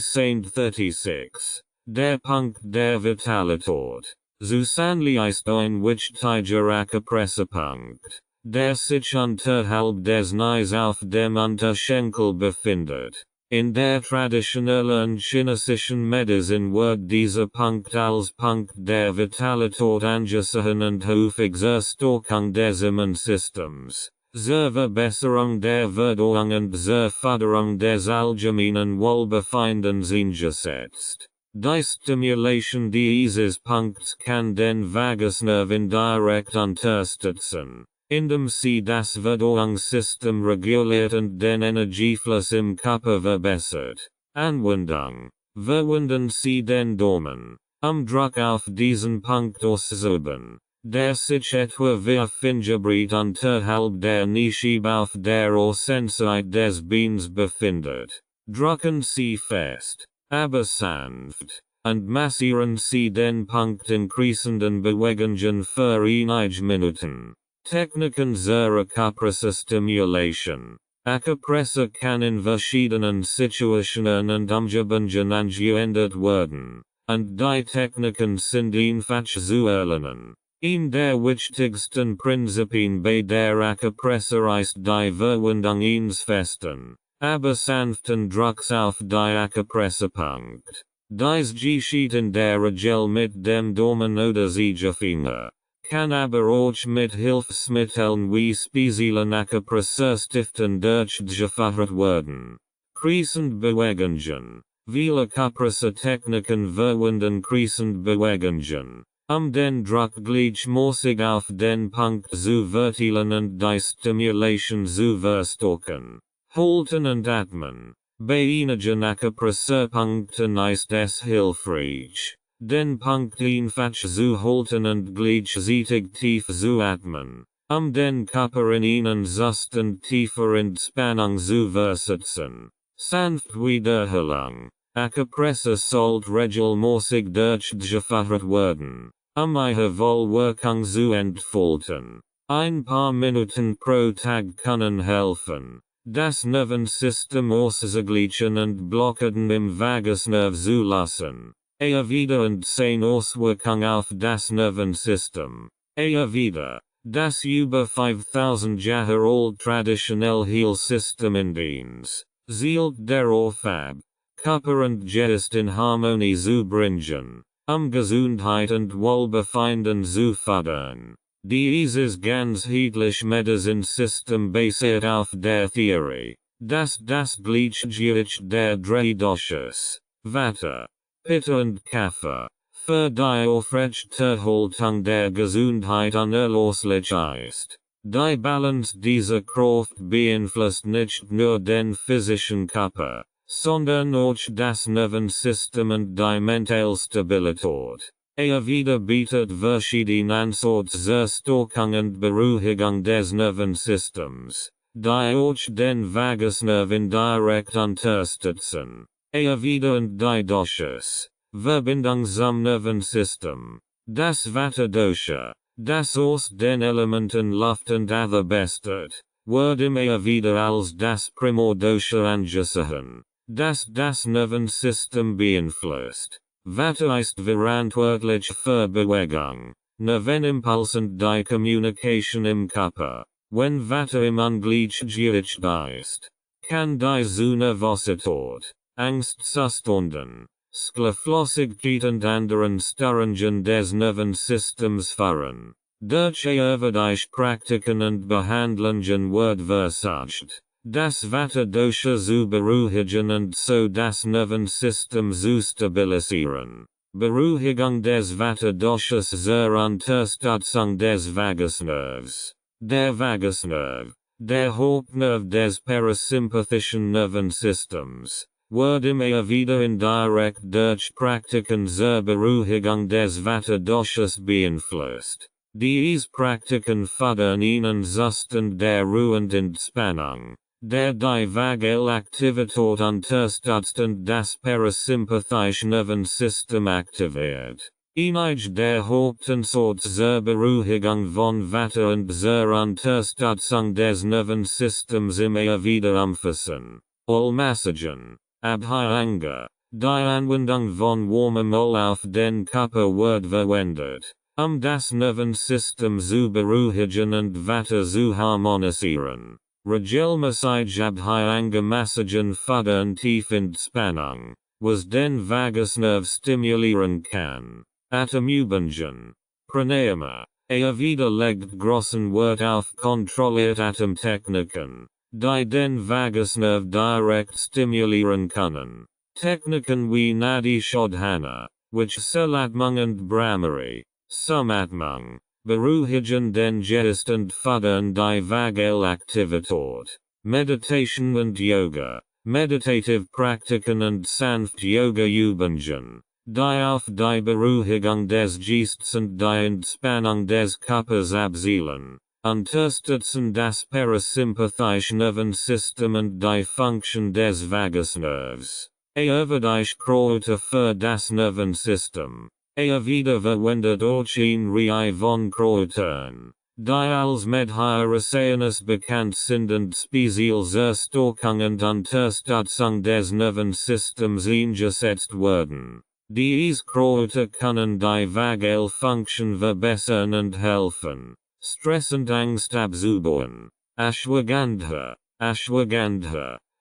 Speaker 1: Saint 36. Der Punkt der Vitalität. Susanli ist ein wichtiger Akupressurpunkt, der sich unterhalb des Knies auf dem Unterschenkel befindet. In der traditionellen chinesischen Medizin wird dieser Punkt als Punkt der Vitalität angesehen und häufig zur Stärkung des Immunsystems, zur Verbesserung der Verdauung und zur Förderung des allgemeinen Wohlbefindens eingesetzt. Die Stimulation dieses Punkts kann den Vagusnerv indirekt unterstützen, indem sie das Verdauungssystem reguliert und den Energiefluss im Körper verbessert. Anwendung. Verwenden Sie den Daumen, Druck auf diesen Punkt auszuüben, der sich etwa 4 Fingerbreit unterhalb der Kniescheibe auf der Außenseite des Beins befindet. Drücken Sie fest, aber sanft, und massieren Sie den Punkt in kreisenden Bewegungen für einige Minuten. Techniken zur Akupressurstimulation. Akupressur kann in verschiedenen Situationen und Umgebungen angewendet werden, und die Techniken sind einfach zu erlernen. Ein der wichtigsten Prinzipien bei der Akupressur ist die Verwendung eines festen, aber sanften Drucks auf die Ackerpressepunkt. Dies geschieht in der Regel mit dem Dormen oder Siegefinger. Kann aber auch mit Hilfsmitteln wie speziellen Ackerpresse-Stiften durchgeführt werden. Crescent Bewegungen. Viele Ackerpresse-Techniken verwenden Crescent Bewegungen, den Druck gleichmäßig auf den Punkt zu verteilen und die Stimulation zu verstärken. Halten und atmen. Bei einigen Ackerpressepunkten ist es hilfreich, den Punkt einfach zu halten und gleichzeitig tief zu atmen, den Körper in einen Zustand tiefer Entspannung zu versetzen. Sanft Wiederholung. Ackerpresse sollte regelmäßig durchgeführt werden, ihre Wohlwirkung zu entfalten. Ein paar Minuten pro Tag können helfen, das Nervensystem auszugleichen und Blockaden im Vagusnerv zu lassen. Wieder und 10 Auswirkung auf das Nervensystem. Wieder, das über 5000 Jahre alt traditionell Heilsystem in Dienst, zielt darauf ab, Körper und Geist in Harmonie zu bringen, Gesundheit und Wohlbefinden zu fördern. Dieses ganzheitliche System basiert auf der Theorie, dass das Gleichgewicht der drei Doshas, Vata, Pitta und Kapha, für die Aufrechterhaltung der Gesundheit unerlässlich ist. Die Balance dieser Kraft beeinflusst nicht nur den physischen Körper, sondern auch das Nervensystem und die mentale Stabilität. Wieder bietet verschiedene Ansorts zur Stärkung und Beruhigung des Nervensystems, die auch den Vagusnerv indirekt unterstützen. Wieder und die Doshas, Verbindung zum Nervensystem. Das Vata Dosha, das aus den Elementen Luft und Ether besteht, wird immer wieder als das Primordosha angesehen, das Nervensystem beeinflusst. Vata ist verantwortlich für Bewegung, Nervenimpulse und die Kommunikation im Körper. Wenn Vata im Ungleichgewicht ist, kann die zu Nervosität, Angstzustanden, Schlaflosigkeit und anderen Störungen des Nervensystems führen. Durch erforderliche Praktiken und Behandlungen wird versucht, das Vata Dosha zu beruhigen und so das Nervensystem zu stabilisieren. Beruhigung des Vata Doshas zur Unterstützung des Vagusnervs. Der Vagusnerv, der Hauptnerv des parasympathischen Nervensystems, wird immer wieder indirekt durch Praktiken zur Beruhigung des Vata Doshas beeinflusst. Diese Praktiken fördern einen Zustand der Ruhe und Entspannung, der die Vagalaktivität unterstützt und das parasympathische Nervensystem aktiviert. Einige der Hauptansorts zur Beruhigung von Vata und zur Unterstützung des Nervensystems immer wieder umfassen. Massagen, Abhyanga, die Anwendung von warmem Öl auf den Körper wird verwendet, das Nervensystem zu beruhigen und Vata zu harmonisieren. Regelmäßig Abhyanga Massagen fördern Tiefentspannung, was den Vagusnerv stimulieren kann. Atemübungen. Pranayama. Wieder legt großen Wert auf kontrolliert Atemtechniken, die den Vagusnerv direkt stimulieren können. Techniken wie Nadi Shodhana, which Salatmung und Brahmari, Sumatmung, beruhigen den Geist und fördern die Vagalaktivität. Meditation und Yoga, meditative Praktiken und sanft Yoga Übungen, die auf die Beruhigung des Geistes und die Entspannung des Körpers abzielen, unterstützen das parasympathische Nervensystem und die Funktion des Vagusnervs. Erforderliche Kräuter für das Nervensystem. Wieder verwendet auch eine Reihe von Kräutern, die als Medicines bekannt sind und speziell zur Stärkung und Unterstützung des Nervensystems eingesetzt werden. Diese Kräuter können die Vagalfunktion verbessern und helfen, Stress und Angst abzubauen. Ashwagandha,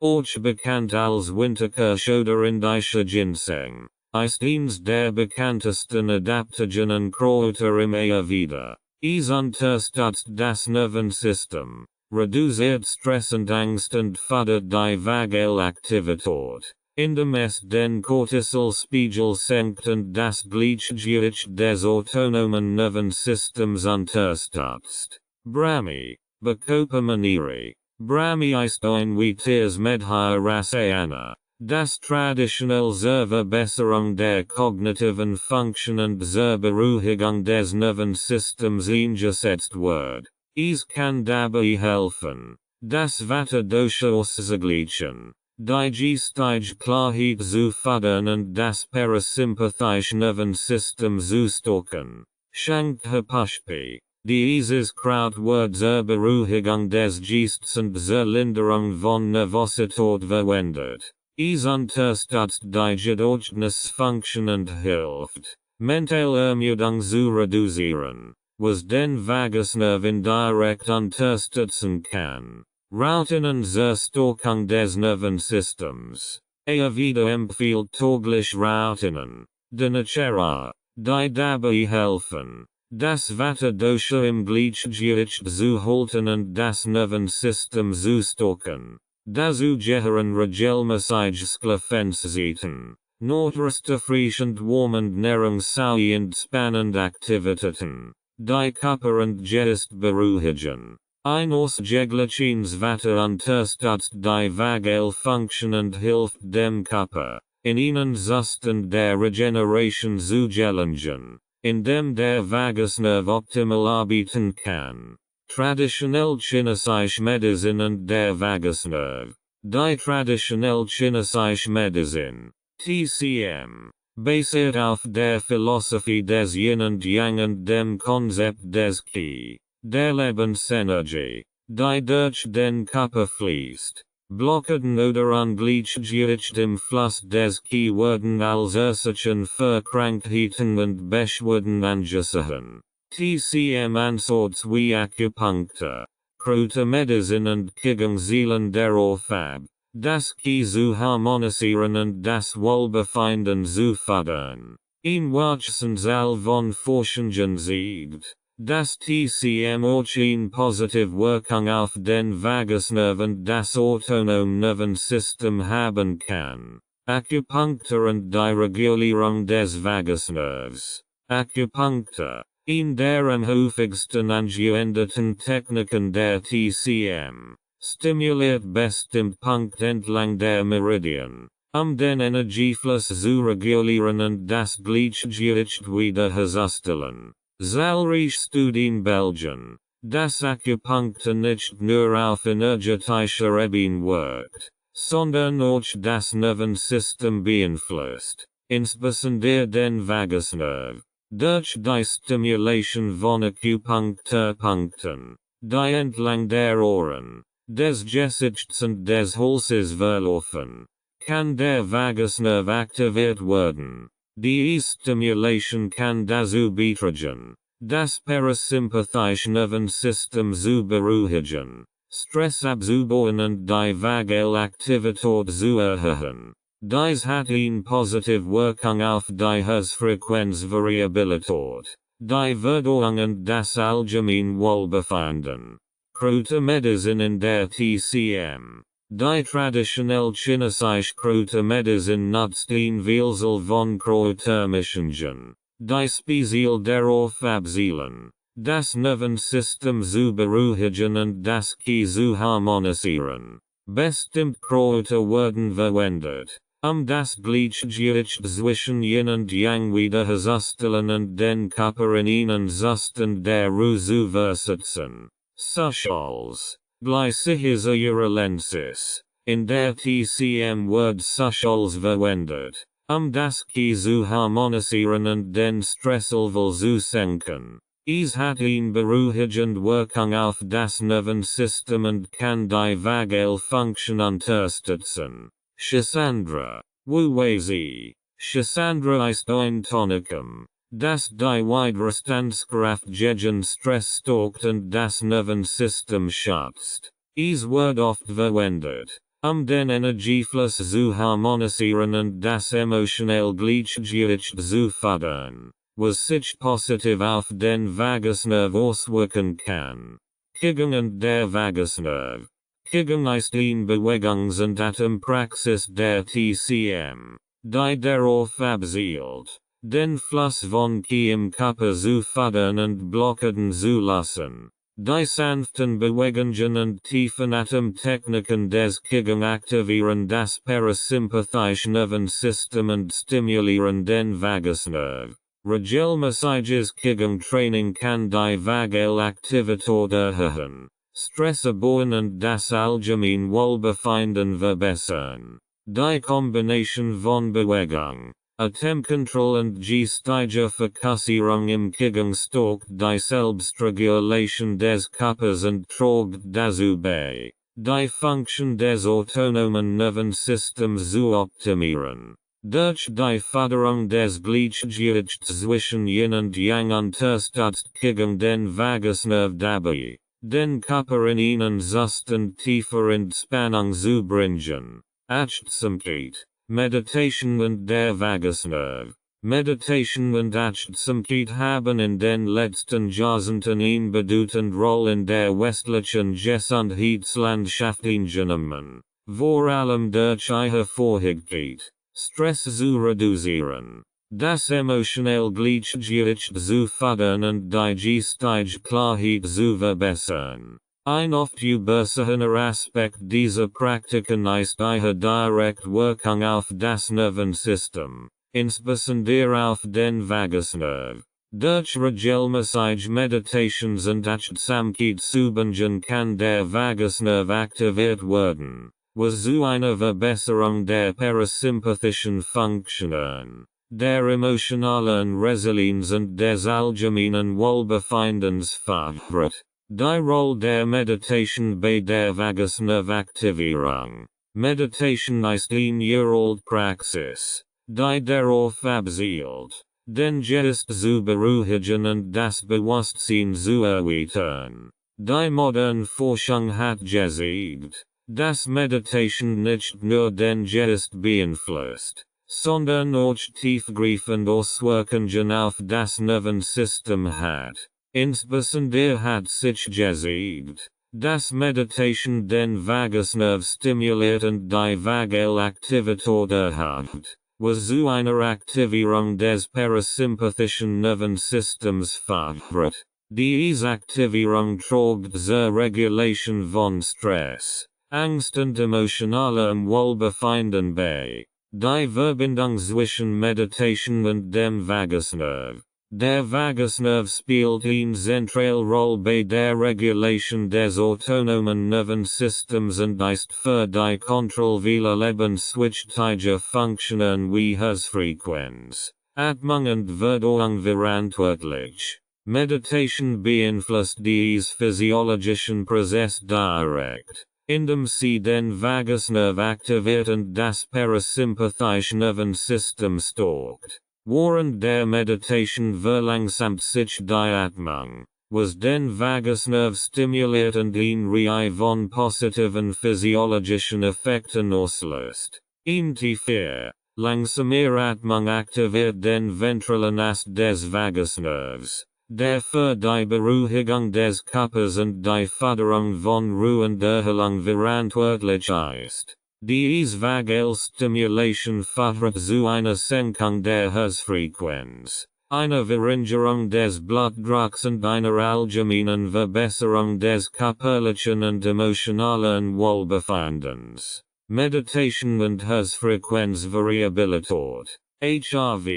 Speaker 1: auch bekannt als Winterkirsch oder indischer Ginseng, ist eines der bekanntesten Adaptogen Kräuter im Ayurveda. Es unterstützt das Nervensystem, reduziert Stress und Angst und fördert die Vagalaktivität, indem es den Cortisolspiegel senkt und das Gleichgewicht des autonomen Nervensystems unterstützt. Brahmi, Bakopamaniri. Brahmi ist ein weiteres Medhirasayana, das traditionell zur Verbesserung der kognitiven Funktion und zur Beruhigung des Nervensystems eingesetzt wird. Es kann dabei helfen, das Vata Dosha auszugleichen, die geistige Klarheit zu fördern und das parasympathische Nervensystem zu stärken. Shankhapushpi. Dieses Kraut wird zur Beruhigung des Geistes und zur Linderung von Nervosität verwendet. Es unterstützt die Gedächtnisfunktion und hilft, mentale Ermüdung zu reduzieren, was den Vagusnerv indirekt unterstützen kann. Routinen zur Stärkung des Nervensystems. Ayurveda empfiehlt täglich Routinen, Dinacharya, die dabei helfen, das Vata Dosha im Gleichgewicht zu halten und das Nervensystem zu stärken. Dazu gehören regelmäßig Schlafenzeiten, nordrestefrischend warmend nährungsauend spannend Aktivitäten, die Körper und Geist beruhigen. Ein ausgeglichenes Vata unterstützt die Vagalfunktion und hilft dem Körper, in ihnen Zustand der Regeneration zu gelangen, indem der Vagusnerv optimal arbeiten kann. Traditionell chinesische Medizin und der Vagusnerv. Die traditionell chinesische Medizin, TCM, basiert auf der Philosophie des Yin und Yang und dem Konzept des Qi, der Lebensenergie, die durch den Körper fließt. Blockaden oder Ungleichgewicht im Fluss des Qi werden als Ursachen für Krankheiten und Beschwerden angesehen. TCM Ansatz wie Akupunktur, Kräutermedizin und Zielen darauf ab, das Qi zu harmonisieren und das Wohlbefinden zu fördern. In Wachsen Zahl von Forschungen zeigt, dass TCM auch eine positive Wirkung auf den Vagusnerv und das autonome Nervensystem haben kann. Akupunktur und die Regulierung des Vagusnervs. Akupunktur. In der am häufigsten angewendeten Techniken der TCM, stimuliert bestimmt Punkt entlang der Meridien, den Energiefluss zu regulieren und das Gleichgewicht wiederherzustellen. Zahlreiche Studien belgen, dass Akupunktur nicht nur auf energetischer Ebene wirkt, sondern auch das Nervensystem beeinflusst, insbesondere den Vagusnerv. Durch die Stimulation von Akupunkturpunkten, die entlang der Ohren, des Gesichts und des Halses verlaufen, kann der Vagusnerv aktiviert werden. Die Stimulation kann dazu beitragen, das parasympathische Nervensystem zu beruhigen, Stress abzubauen und die Vagalaktivität zu erhöhen. Dies hat eine positive Wirkung auf die Herzfrequenzvariabilität, die Verdauung und das allgemeine Wohlbefinden. Kräutermedizin in der TCM. Die traditionell chinesische Kräutermedizin nutzt eine Vielzahl von Kräutermischungen, die speziell darauf abzielen, das Nervensystem zu beruhigen und das Qi zu harmonisieren. Bestimmt Kräuter werden verwendet, das Gleichgewicht zwischen Yin und Yang wiederherzustellen und den Körper in einen Zustand der Ruhe zu versetzen. Socials. Glycihisa uralensis. In der TCM wird Socials verwendet, das Qi zu harmonisieren und den Stresslevel zu senken. Es hat eine beruhigende Wirkung auf das Nervensystem und kann die Vagalfunktion unterstützen. Schisandra. Wuwezi. Schisandra ist ein Tonikum, das die Widerstandskraft gegen Stress stärkt und das Nervensystem schützt. Es wird oft verwendet, Den Energiefluss zu harmonisieren und das emotionelle Gleichgewicht zu fördern, was sich positiv auf den Vagusnerv auswirken kann. Kigung und der Vagusnerv. Kigung ist ein Bewegungs- und Atempraxis der TCM, die darauf abzielt, den Fluss von Ki im Körper zu fördern und Blockaden zu lassen. Die sanften Bewegungen und tiefen Atemtechniken des Kigung aktivieren das parasympathische Nervensystem und stimulieren den Vagusnerv. Regelmäßiges Kigung Training kann die Vagalaktivität erhöhen, Stress abbauen und das allgemeine Wohlbefinden verbessern. Die Kombination von Bewegung, Atemkontrolle und geistiger Fokussierung im Kigung stärkt die Selbstregulation des Körpers und trägt dazu bei, die Funktion des autonomen Nervensystems zu optimieren. Durch die Förderung des Gleichgewichts zwischen Yin und Yang unterstützt Kigung den Vagusnerv dabei, den Körper in einen Zustand tiefer Entspannung zu bringen. Achtsamkeit, Meditation und der Vagusnerv. Meditation und Achtsamkeit haben in den letzten Jahrzehnten eine bedeutende Rolle in der westlichen Gesundheitslandschaft eingenommen, vor allem durch ihre Fähigkeit, Stress zu reduzieren, das emotionelle Gleichgewicht zu fördern und die geistige Klarheit zu verbessern. Ein oft übersehener Aspekt dieser Praktiken ist ihre direkte Wirkung auf das Nervensystem, insbesondere auf den Vagusnerv. Durch regelmäßige Meditations und Achtsamkeitsübungen kann der Vagusnerv aktiviert werden, was zu einer Verbesserung der parasympathischen Funktionen, der emotionalen Resilienz und des allgemeinen Wohlbefindens fördert. Die Rolle der Meditation bei der Vagusnervaktivierung. Meditation ist eine Praxis, die darauf abzielt, den Geist zu beruhigen und das Bewusstsein zu erweitern. Die moderne Forschung hat gezeigt, dass Meditation nicht nur den Geist beeinflusst, sondern auch tiefgreifende Auswirkungen auf das Nervensystem hat. Insbesondere hat sich gezeigt, dass Meditation den Vagusnerv stimuliert und die Vagalaktivität erhöht, was zu einer Aktivierung des parasympathischen Nervensystems fördert. Diese Aktivierung trägt zur Regulation von Stress, Angst und emotionalem Wohlbefinden bei. Die Verbindung zwischen Meditation und dem Vagusnerv. Der Vagusnerv spielt eine zentrale Rolle bei der Regulation des autonomen Nervensystems und ist für die Kontrolle vieler lebenswichtiger Funktionen wie Herzfrequenz, Atmung und Verdauung verantwortlich. Meditation beeinflusst dies physiologischen Prozess direkt, indem sie den Vagusnerv aktiviert und das parasympathische Nervensystem stärkt. Während der Meditation verlangsamt sich die Atmung, was den Vagusnerv stimuliert und eine Reihe von positiven physiologischen Effekten auslöst. Tiefer, langsamer Atmung aktiviert den ventralen Ast des Vagusnervs, der für die Beruhigung des Körpers und die Förderung von Ruhe und Erholung verantwortlich ist. Diese Vagalstimulation fördert zu einer Senkung der Herzfrequenz, einer Verringerung des Blutdrucks und einer allgemeinen Verbesserung des körperlichen und emotionalen Wohlbefindens. Meditation und Herzfrequenzvariabilität, HRV.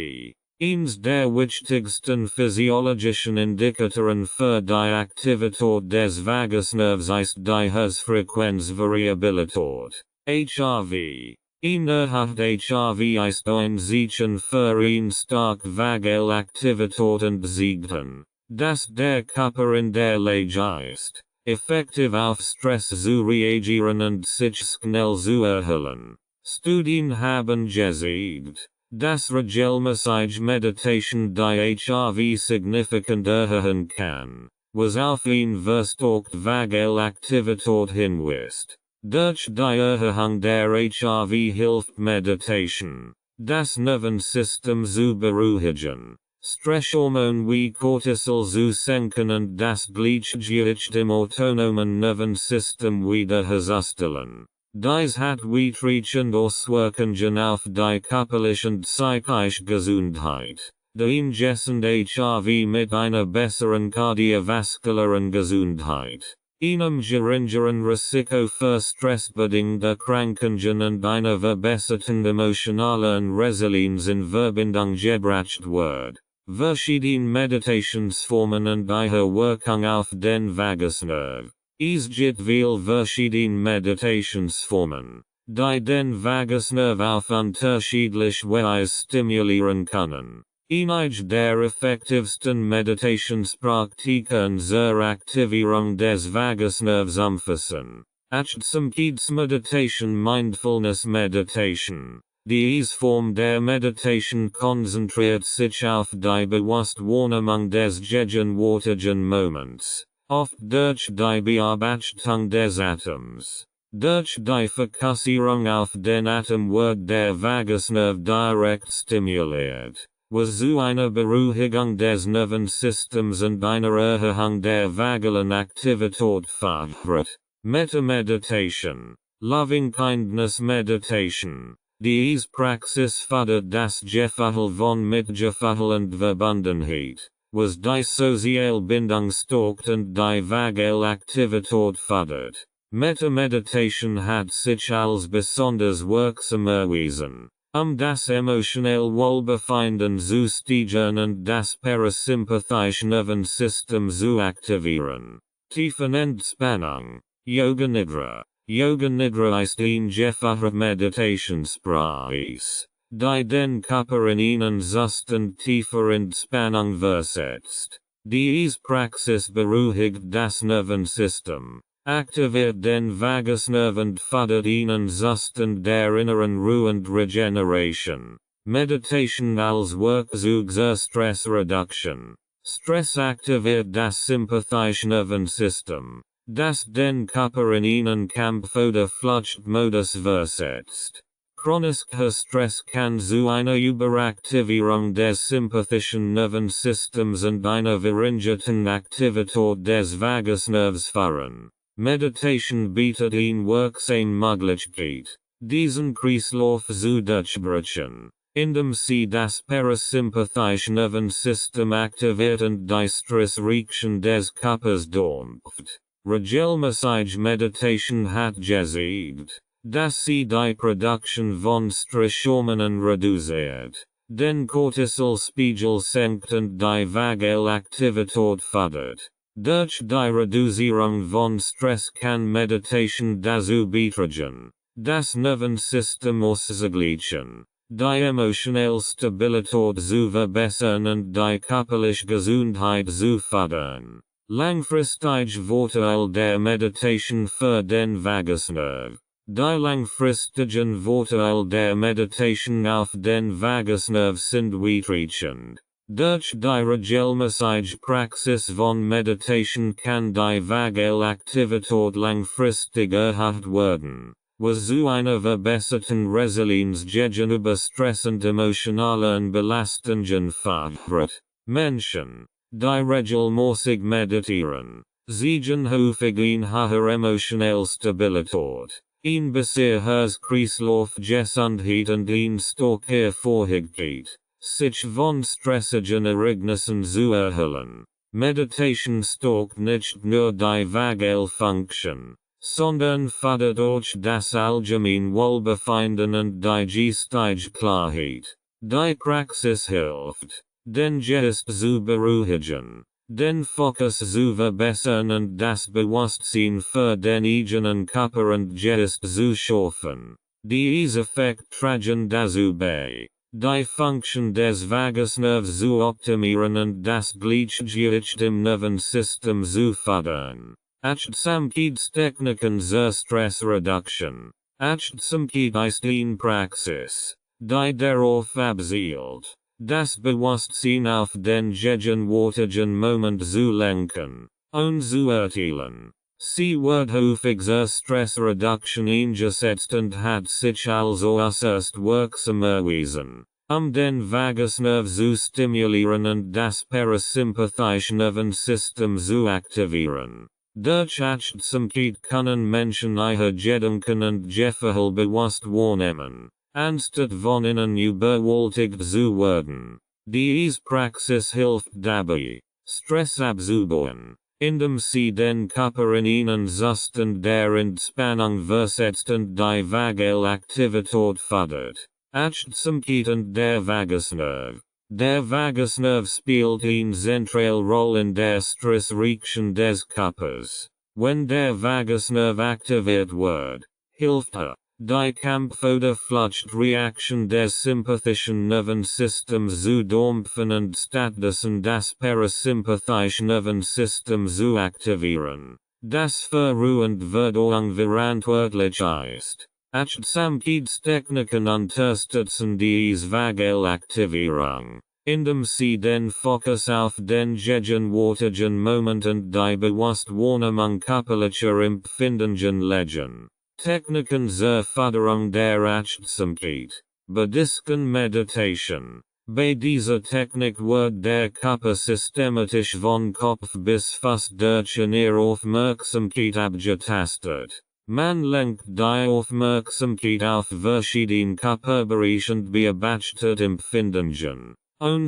Speaker 1: Eines der wichtigsten physiologischen Indikatoren für die Aktivität des Vagusnervs ist die Herzfrequenzvariabilität. HRV. Erhöht HRV ist ein Zeichen für eine starke Vagalaktivität und Siegten, dass der Körper in der Lage ist, effektiv auf Stress zu reagieren und sich schnell zu erholen. Studien haben gezeigt, dass regelmäßige Meditation die HRV signifikant erhöhen kann, was auf eine verstärkte Vagalaktivität hinweist. Durch die Erhöhung der HRV hilft Meditation, das Nervensystem zu beruhigen, Stresshormone wie Cortisol zu senken und das Gleichgewicht im autonomen Nervensystem wiederherzustellen. Dies hat weitreichend Auswirkungen auf die körperliche und psychische Gesundheit. Ingessen HRV mit einer besseren kardiovaskularen Gesundheit, einem geringeren Risiko für stressbedingte Krankheiten und einer verbesserten emotionalen Resilienz in Verbindung gebracht wird. Verschiedene Meditationsformen und ihre Wirkung auf den Vagusnerv. Es gibt viele verschiedene Meditationsformen, die den Vagusnerv auf unterschiedliche Weise stimulieren können. Einige der effektivsten Meditationspraktiken zur Aktivierung des Vagusnervs umfassen: Achtsamkeitsmeditation, Mindfulness Meditation. Diese Form der Meditation konzentriert sich auf die Bewusstwahrnehmung des gegenwärtigen Moments, oft durch die Beobachtung des Atems. Durch die Fokussierung auf den Atem wird der Vagusnerv direkt stimuliert, was zu einer Beruhigung des Nervensystems und einer Erhöhung der vagalen Aktivität führt. Meta-Meditation, Loving-Kindness Meditation. Diese Praxis fördert das Gefühl von Mitgefühl und Verbundenheit, was die soziale Bindung stärkt und die vagale Aktivität fördert. Meta-Meditation hat sich als besonders wirksam erwiesen, das emotionelle Wohlbefinden zu steigern und das parasympathische Nervensystem zu aktivieren. Tiefenentspannung, Yoga Nidra. Yoga Nidra ist ein Gefahr Meditationspraxis, die den Körper in einen Zustand tiefer Entspannung versetzt. Diese Praxis beruhigt das Nervensystem, aktiviert den Vagusnerv und fördert einen Zustand der inneren Ruhe und Regeneration. Meditation als Werkzeug zur Stressreduktion. Stress aktiviert das sympathische Nervensystem, das den Körper in einen Kampf- oder Fluchtmodus versetzt. Chronischer Stress kann zu einer Überaktivierung des sympathischen Nervensystems und einer verringerten Aktivität des Vagusnervs führen. Meditation bietet eine wirksame Möglichkeit, diesen Kreislauf zu durchbrechen, indem sie das parasympathische Nervensystem aktiviert und die Stressreaktion des Körpers dämpft. Regelmäßige Meditation hat gezeigt, dass sie die Produktion von Stresshormonen reduziert, den Cortisolspiegel senkt und die vagale Aktivität fördert. Durch die Reduzierung von Stress kann Meditation dazu beitragen, das Nervensystem auszugleichen, die emotionelle Stabilität zu verbessern und die körperliche Gesundheit zu fördern. Langfristige Vorteile der Meditation für den Vagusnerv. Die langfristigen Vorteile der Meditation auf den Vagusnerv sind weitreichend. Durch die regelmäßige Praxis von Meditation kann die vagale Aktivität langfristig erhöht werden, was zu einer verbesserten Resilienz gegenüber Stress und emotionalen Belastungen führt. Menschen, die regelmäßig meditieren, sehen häufig eine höhere emotionelle Stabilität, ein besseres Kreislaufgesundheit und eine stärkere Fähigkeit, sich von stressigen Ereignissen zu erholen. Meditation stärkt nicht nur die vagale Funktion, sondern fördert auch das allgemeine Wohlbefinden und die geistige Klarheit. Die Praxis hilft, den Geist zu beruhigen, den Fokus zu verbessern und das Bewusstsein für den eigenen Körper und Geist zu schaffen. Diese Effekte tragen dazu bei, die Funktion des Vagusnervs zu optimieren und das Gleichgewicht im Nervensystem zu fördern. Achtsamkeitstechniken zur Stressreduktion. Achtsamkeit ist eine Praxis, die darauf abzielt, das Bewusstsein auf den gegenwärtigen Moment zu lenken, und zu erzielen. Sie wird häufig zur Stressreduktion eingesetzt und hat sich als äußerst wirksam erwiesen, den Vagusnerv zu stimulieren und das parasympathische Nervensystem zu aktivieren. Durch Achtsamkeit können Menschen ihre Gedanken und Gefühle bewusst wahrnehmen, anstatt von ihnen überwältigt zu werden. Diese Praxis hilft dabei, Stress abzubauen, indem sie den Körper in einen Zustand der Entspannung versetzt und die vagale Aktivität fördert. Achtsamkeit und der Vagusnerv. Der Vagusnerv spielt eine zentrale Rolle in der Stressreaktion des Körpers. Wenn der Vagusnerv aktiviert wird, hilft die Kampf- oder Fluchtreaktion des sympathischen Nervensystems zu dämpfen und stattdessen das parasympathische Nervensystem zu aktivieren, das für Ruhe und Verdauung verantwortlich ist. Achtsamkeitstechniken unterstützen diese vagale Aktivierung, indem sie den Fokus auf den gegenwärtigen Moment und die Bewusstwahrnehmung körperlicher Empfindungen legen. Techniken zur Förderung der Achtsamkeit. Buddhisten Meditation. Bei dieser Technik wird der Körper systematisch von Kopf bis Fuß durch eine Aufmerksamkeit abgetastet. Man lenkt die Aufmerksamkeit auf verschiedene Körperbereiche und beobachtet Empfindungen,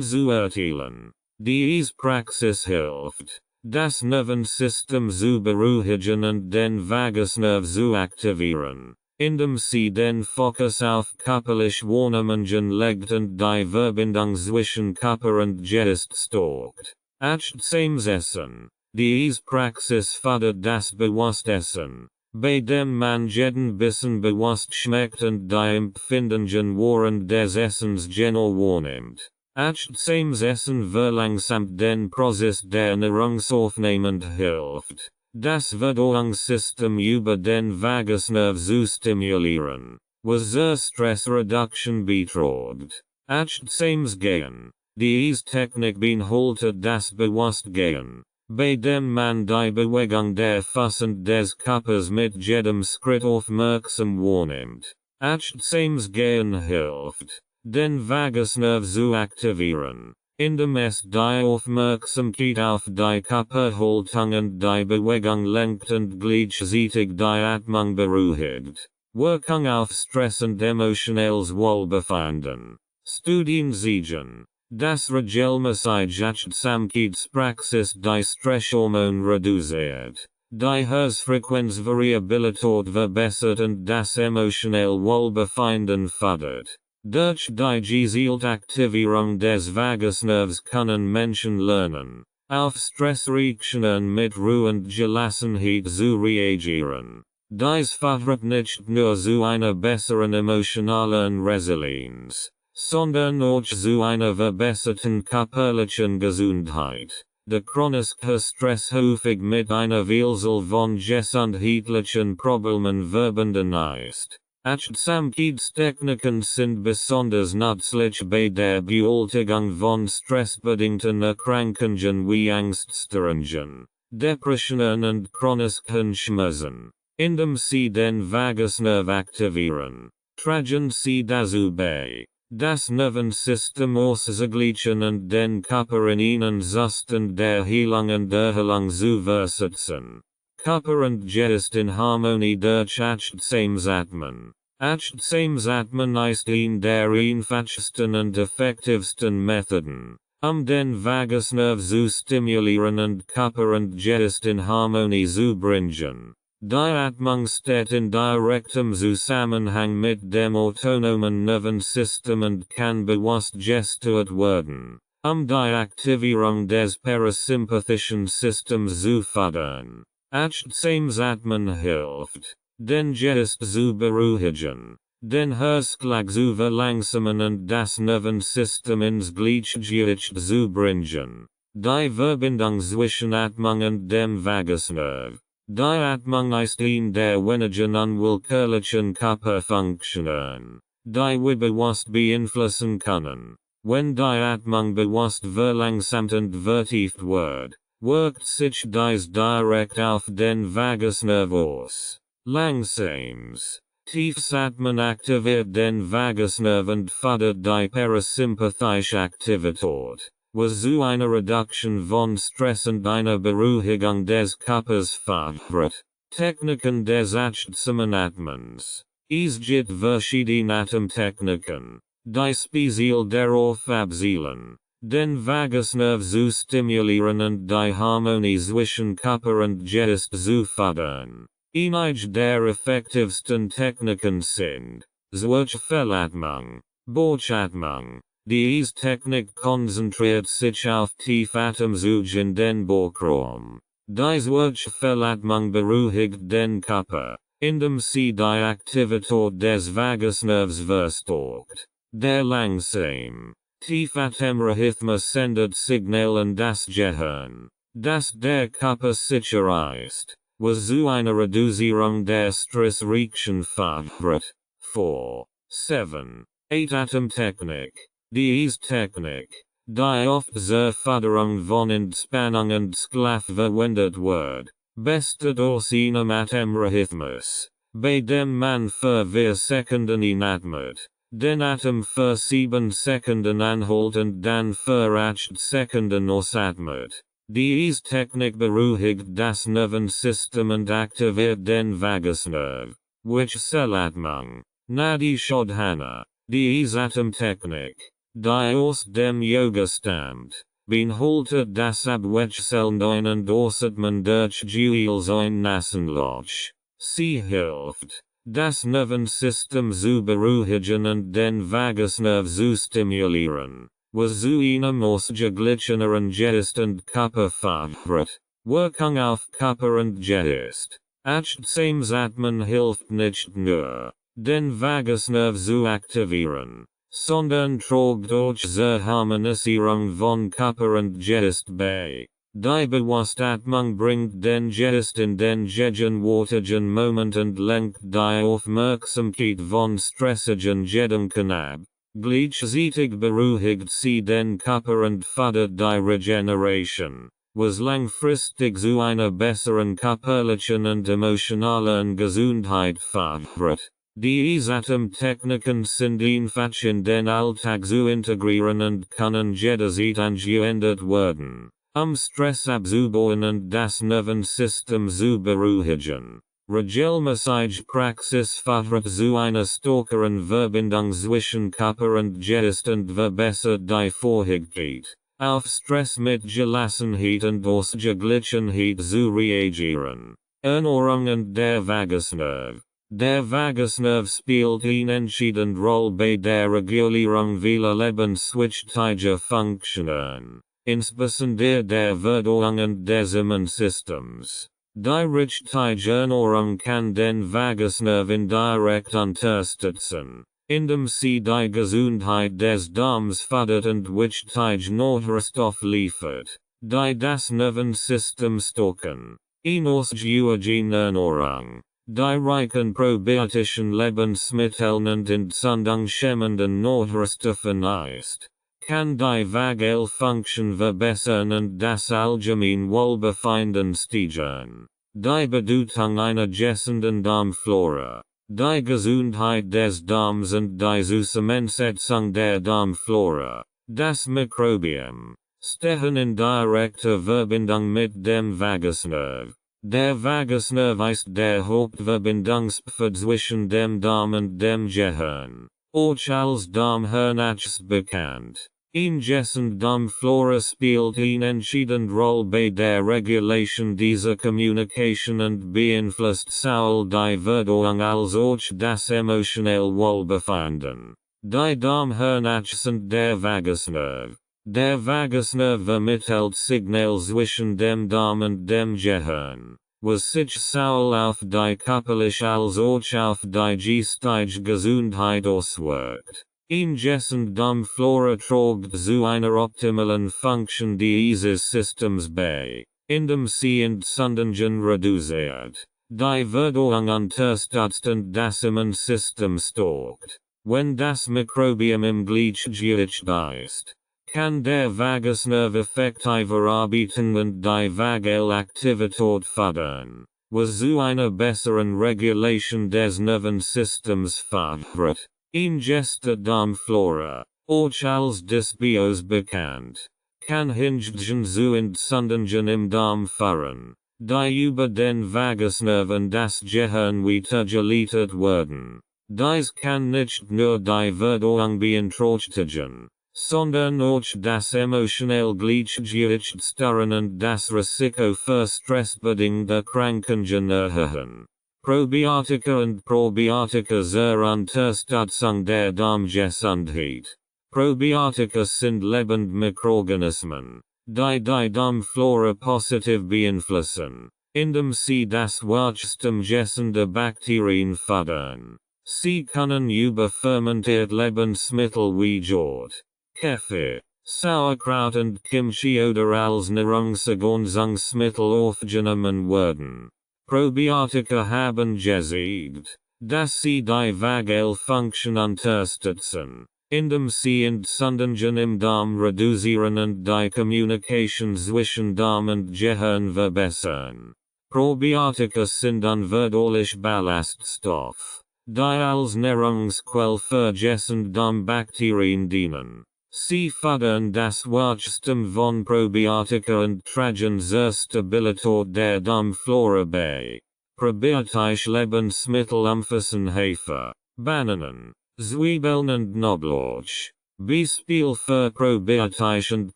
Speaker 1: zu erteilen. Diese Praxis hilft, das Nervensystem zu beruhigen und den Vagusnerv zu aktivieren, indem sie den Fokus auf körperliche Wahrnehmungen legt und die Verbindung zwischen Körper und Geist stärkt. Achtsames Essen. Diese Praxis fördert das Bewusstessen, bei dem man jeden Bissen bewusst schmeckt und die Empfindungen während des Essens genau wahrnimmt. Achtsames Essen verlangsamt den Prozess der Nahrungsaufnahme und hilft, das Verdauungssystem über den Vagusnerv zu stimulieren, was zur Stressreduktion beiträgt. Achtsames Gehen. Diese Technik beinhaltet das Bewusstgehen, bei dem man die Bewegung der Fuß und des Körpers mit jedem Schritt aufmerksam wahrnimmt. Achtsames Gehen hilft, den Vagusnerv zu aktivieren, indem es die Aufmerksamkeit auf die Körperhaltung und die Bewegung lenkt und gleichzeitig die Atmung beruhigt. Wirkung auf Stress und emotionales Wohlbefinden. Studien zeigen, dass regelmäßige Achtsamkeitspraxis die Stresshormone reduziert, die Herzfrequenzvariabilität verbessert und das emotionale Wohlbefinden fördert. Durch die gezielte Aktivierung des Vagusnervs können Menschen lernen, auf Stressreaktionen mit Ruhe und Gelassenheit zu reagieren. Dies fördert nicht nur zu einer besseren emotionalen Resilienz, sondern auch zu einer verbesserten körperlichen Gesundheit. Der chronische Stress häufig mit einer Vielzahl von gesundheitlichen Problemen verbunden ist. Achtsamkeitstechniken sind besonders nützlich bei der Bewältigung von stressbedingten Erkrankungen wie Angststörungen, Depressionen und chronischen Schmerzen. Indem sie den Vagusnerv aktivieren, tragen sie dazu bei, das Nervensystem auszugleichen und den Körper in einen Zustand der Heilung und Erholung zu versetzen. Körper und Geist in Harmonie durch Achtsames Atmen. Achtsames Atmen ist eine der einfachsten und effektivsten Methoden, den Vagusnerv zu stimulieren und Körper und Geist in Harmonie zu bringen. Die Atmung steht in direktem Zusammenhang mit dem autonomen Nervensystem und kann bewusst gesteuert werden, die Aktivierung des parasympathischen Systems zu fördern. Achtsames Atmen hilft, den Geist zu beruhigen, den Herzschlag zu verlangsamen und das Nervensystem ins Gleichgewicht zu bringen. Die Verbindung zwischen Atmung und dem Vagusnerv. Die Atmung ist eine der wenigen unwillkürlichen Körperfunktionen, die wir bewusst beeinflussen können. Wenn die Atmung bewusst verlangsamt und vertieft wird, wirkt sich dies direkt auf den Vagusnerv aus. Langsames. Tiefsatmen aktiviert den Vagusnerv und fördert die parasympathische Aktivität, was zu einer Reduktion von Stress und einer Beruhigung des Körpers fördert. Techniken des achtsamen Atmens. Es gibt verschiedene Atemtechniken, die speziell darauf abzielen, den Vagusnerv zu stimulieren und die Harmonie zwischen Körper und Geist zu fördern. Einige der effektivsten Techniken sind Zwerchfellatmung, Bauchatmung. Diese Technik konzentriert sich auf Tiefatemzug in den Bauchraum. Die Zwerchfellatmung beruhigt den Körper, indem sie die Aktivität des Vagusnervs verstärkt. Der langsam, Tiefatemrhythmus sendet Signale an das Gehirn, dass der Körper sicher ist, was zu einer Reduzierung der Stressreaktion fördert. 4, 7, 8 Atemtechnik. Diese Technik, die oft zur Förderung von Entspannung und Schlaf verwendet wird, besteht aus einem Atemrhythmus, bei dem man für 4 Sekunden inatmet, den Atem für 7 Sekunden anhält und dann für 8 Sekunden ausatmet. Diese Technik beruhigt das Nervensystem und aktiviert den Vagusnerv, Wechselatmung. Nadi Shodhana. Diese Atemtechnik, die aus dem Yoga stammt, beinhaltet das Abwechseln und Ausatmen durch Jules ein Nasenloch. Sie hilft, das Nervensystem zu beruhigen und den Vagusnerv zu stimulieren, was zu einem ausgeglicheneren Geist und Körper fördert. Wirkung auf Körper und Geist. Achtsames Atmen hilft nicht nur, den Vagusnerv zu aktivieren, sondern trägt auch zur Harmonisierung von Körper und Geist bei. Die Bewusstatmung bringt den Geist in den gegenwärtigen Moment und lenkt die Aufmerksamkeit von stressigen Gedanken ab. Gleichzeitig beruhigt sie den Körper und fördert die Regeneration, was langfristig zu einer besseren körperlichen und emotionalen Gesundheit fördert. Diese Atemtechniken sind einfach in den Alltag zu integrieren und können jederzeit angewendet werden, Stress abzubauen und das Nervensystem zu beruhigen. Regelmäßige Praxis fördert zu einer stärkeren Verbindung zwischen Körper und Geist und verbessert die Fähigkeit, auf Stress mit Gelassenheit und Ausgeglichenheit zu reagieren. Ernährung und der Vagusnerv. Der Vagusnerv spielt eine entscheidende Rolle bei der Regulierung vieler lebenswichtiger Funktionen, insbesondere der Verdauung und des Immunsystems. Die richtige Ernährung kann den Vagusnerv indirekt unterstützen, indem sie die Gesundheit des Darms fördert und wichtige Nährstoffe liefert, die das Nervensystem stärken. Eine ausgewogene Ernährung, die reich an probiotischen Lebensmitteln und entzündungshemmenden Nährstoffen ist, kann die Vagalfunktion verbessern und das allgemein Wohlbefinden steigern. Die Bedeutung einer gesunden Darmflora. Die Gesundheit des Darms und die Zusammensetzung der Darmflora, das Mikrobiom, stehen in direkter Verbindung mit dem Vagusnerv. Der Vagusnerv ist der Hauptverbindungspfad zwischen dem Darm und dem Gehirn, auch als Darmhirnachs bekannt. Dessen Darmflora spielt eine entscheidende Rolle bei der Regulation dieser Kommunikation und beeinflusst sowohl die Verdauung als auch das emotionelle Wohlbefinden. Die Darmhirnachs und der Vagusnerv. Der Vagusnerv vermittelt Signale zwischen dem Darm und dem Gehirn, was sich sowohl auf die körperliche als auch auf die geistige Gesundheit auswirkt. Dessen Darmflora trägt zu einer optimalen Funktion dieses Systems bei, indem sie Entzündungen reduziert, die Verdauung unterstützt und das Immunsystem stärkt. Wenn das Mikrobiom im Gleichgewicht ist, kann der Vagusnerv effektiver arbeiten und die Vagalaktivität fördern, was zu einer besseren Regulation des Nervensystems fördert. Ingeste Darmflora, auch als Dysbiose bekannt, kann hingegen zu Entzündungen im Darm führen, die über den Vagusnerv und das Gehirn weitergeleitet werden. Dies kann nicht nur die Verdauung beeinträchtigen, sondern auch das emotionelle Gleichgewicht stören und das Risiko für stressbedingte Krankheiten erhöhen. Probiotika und Probiotika zur Unterstützung der Darmgesundheit. Probiotika sind lebende Mikroorganismen, die Darmflora positiv beeinflussen, indem sie das Wachstum gesunder Bakterien fördern. Sie können über fermentiert Lebensmittel wie Jod, Kefir, Sauerkraut und Kimchi oder als Nahrungsergänzungsmittel aufgenommen werden. Probiotika haben gezeigt, dass sie die Vagalfunktion unterstützen, indem sie Entzündungen im Darm reduzieren und die Kommunikation zwischen Darm und Gehirn verbessern. Probiotika sind ein verdaulicher Ballaststoff, die als Nahrungsquelle für gesunde Darmbakterien dienen. Sie fördern das Wachstum von Probiotika und tragen zur Stabilität der Darmflora bei. Probiotische Lebensmittel umfassen Hafer, Bananen, Zwiebeln und Knoblauch. Beispiel für probiotische und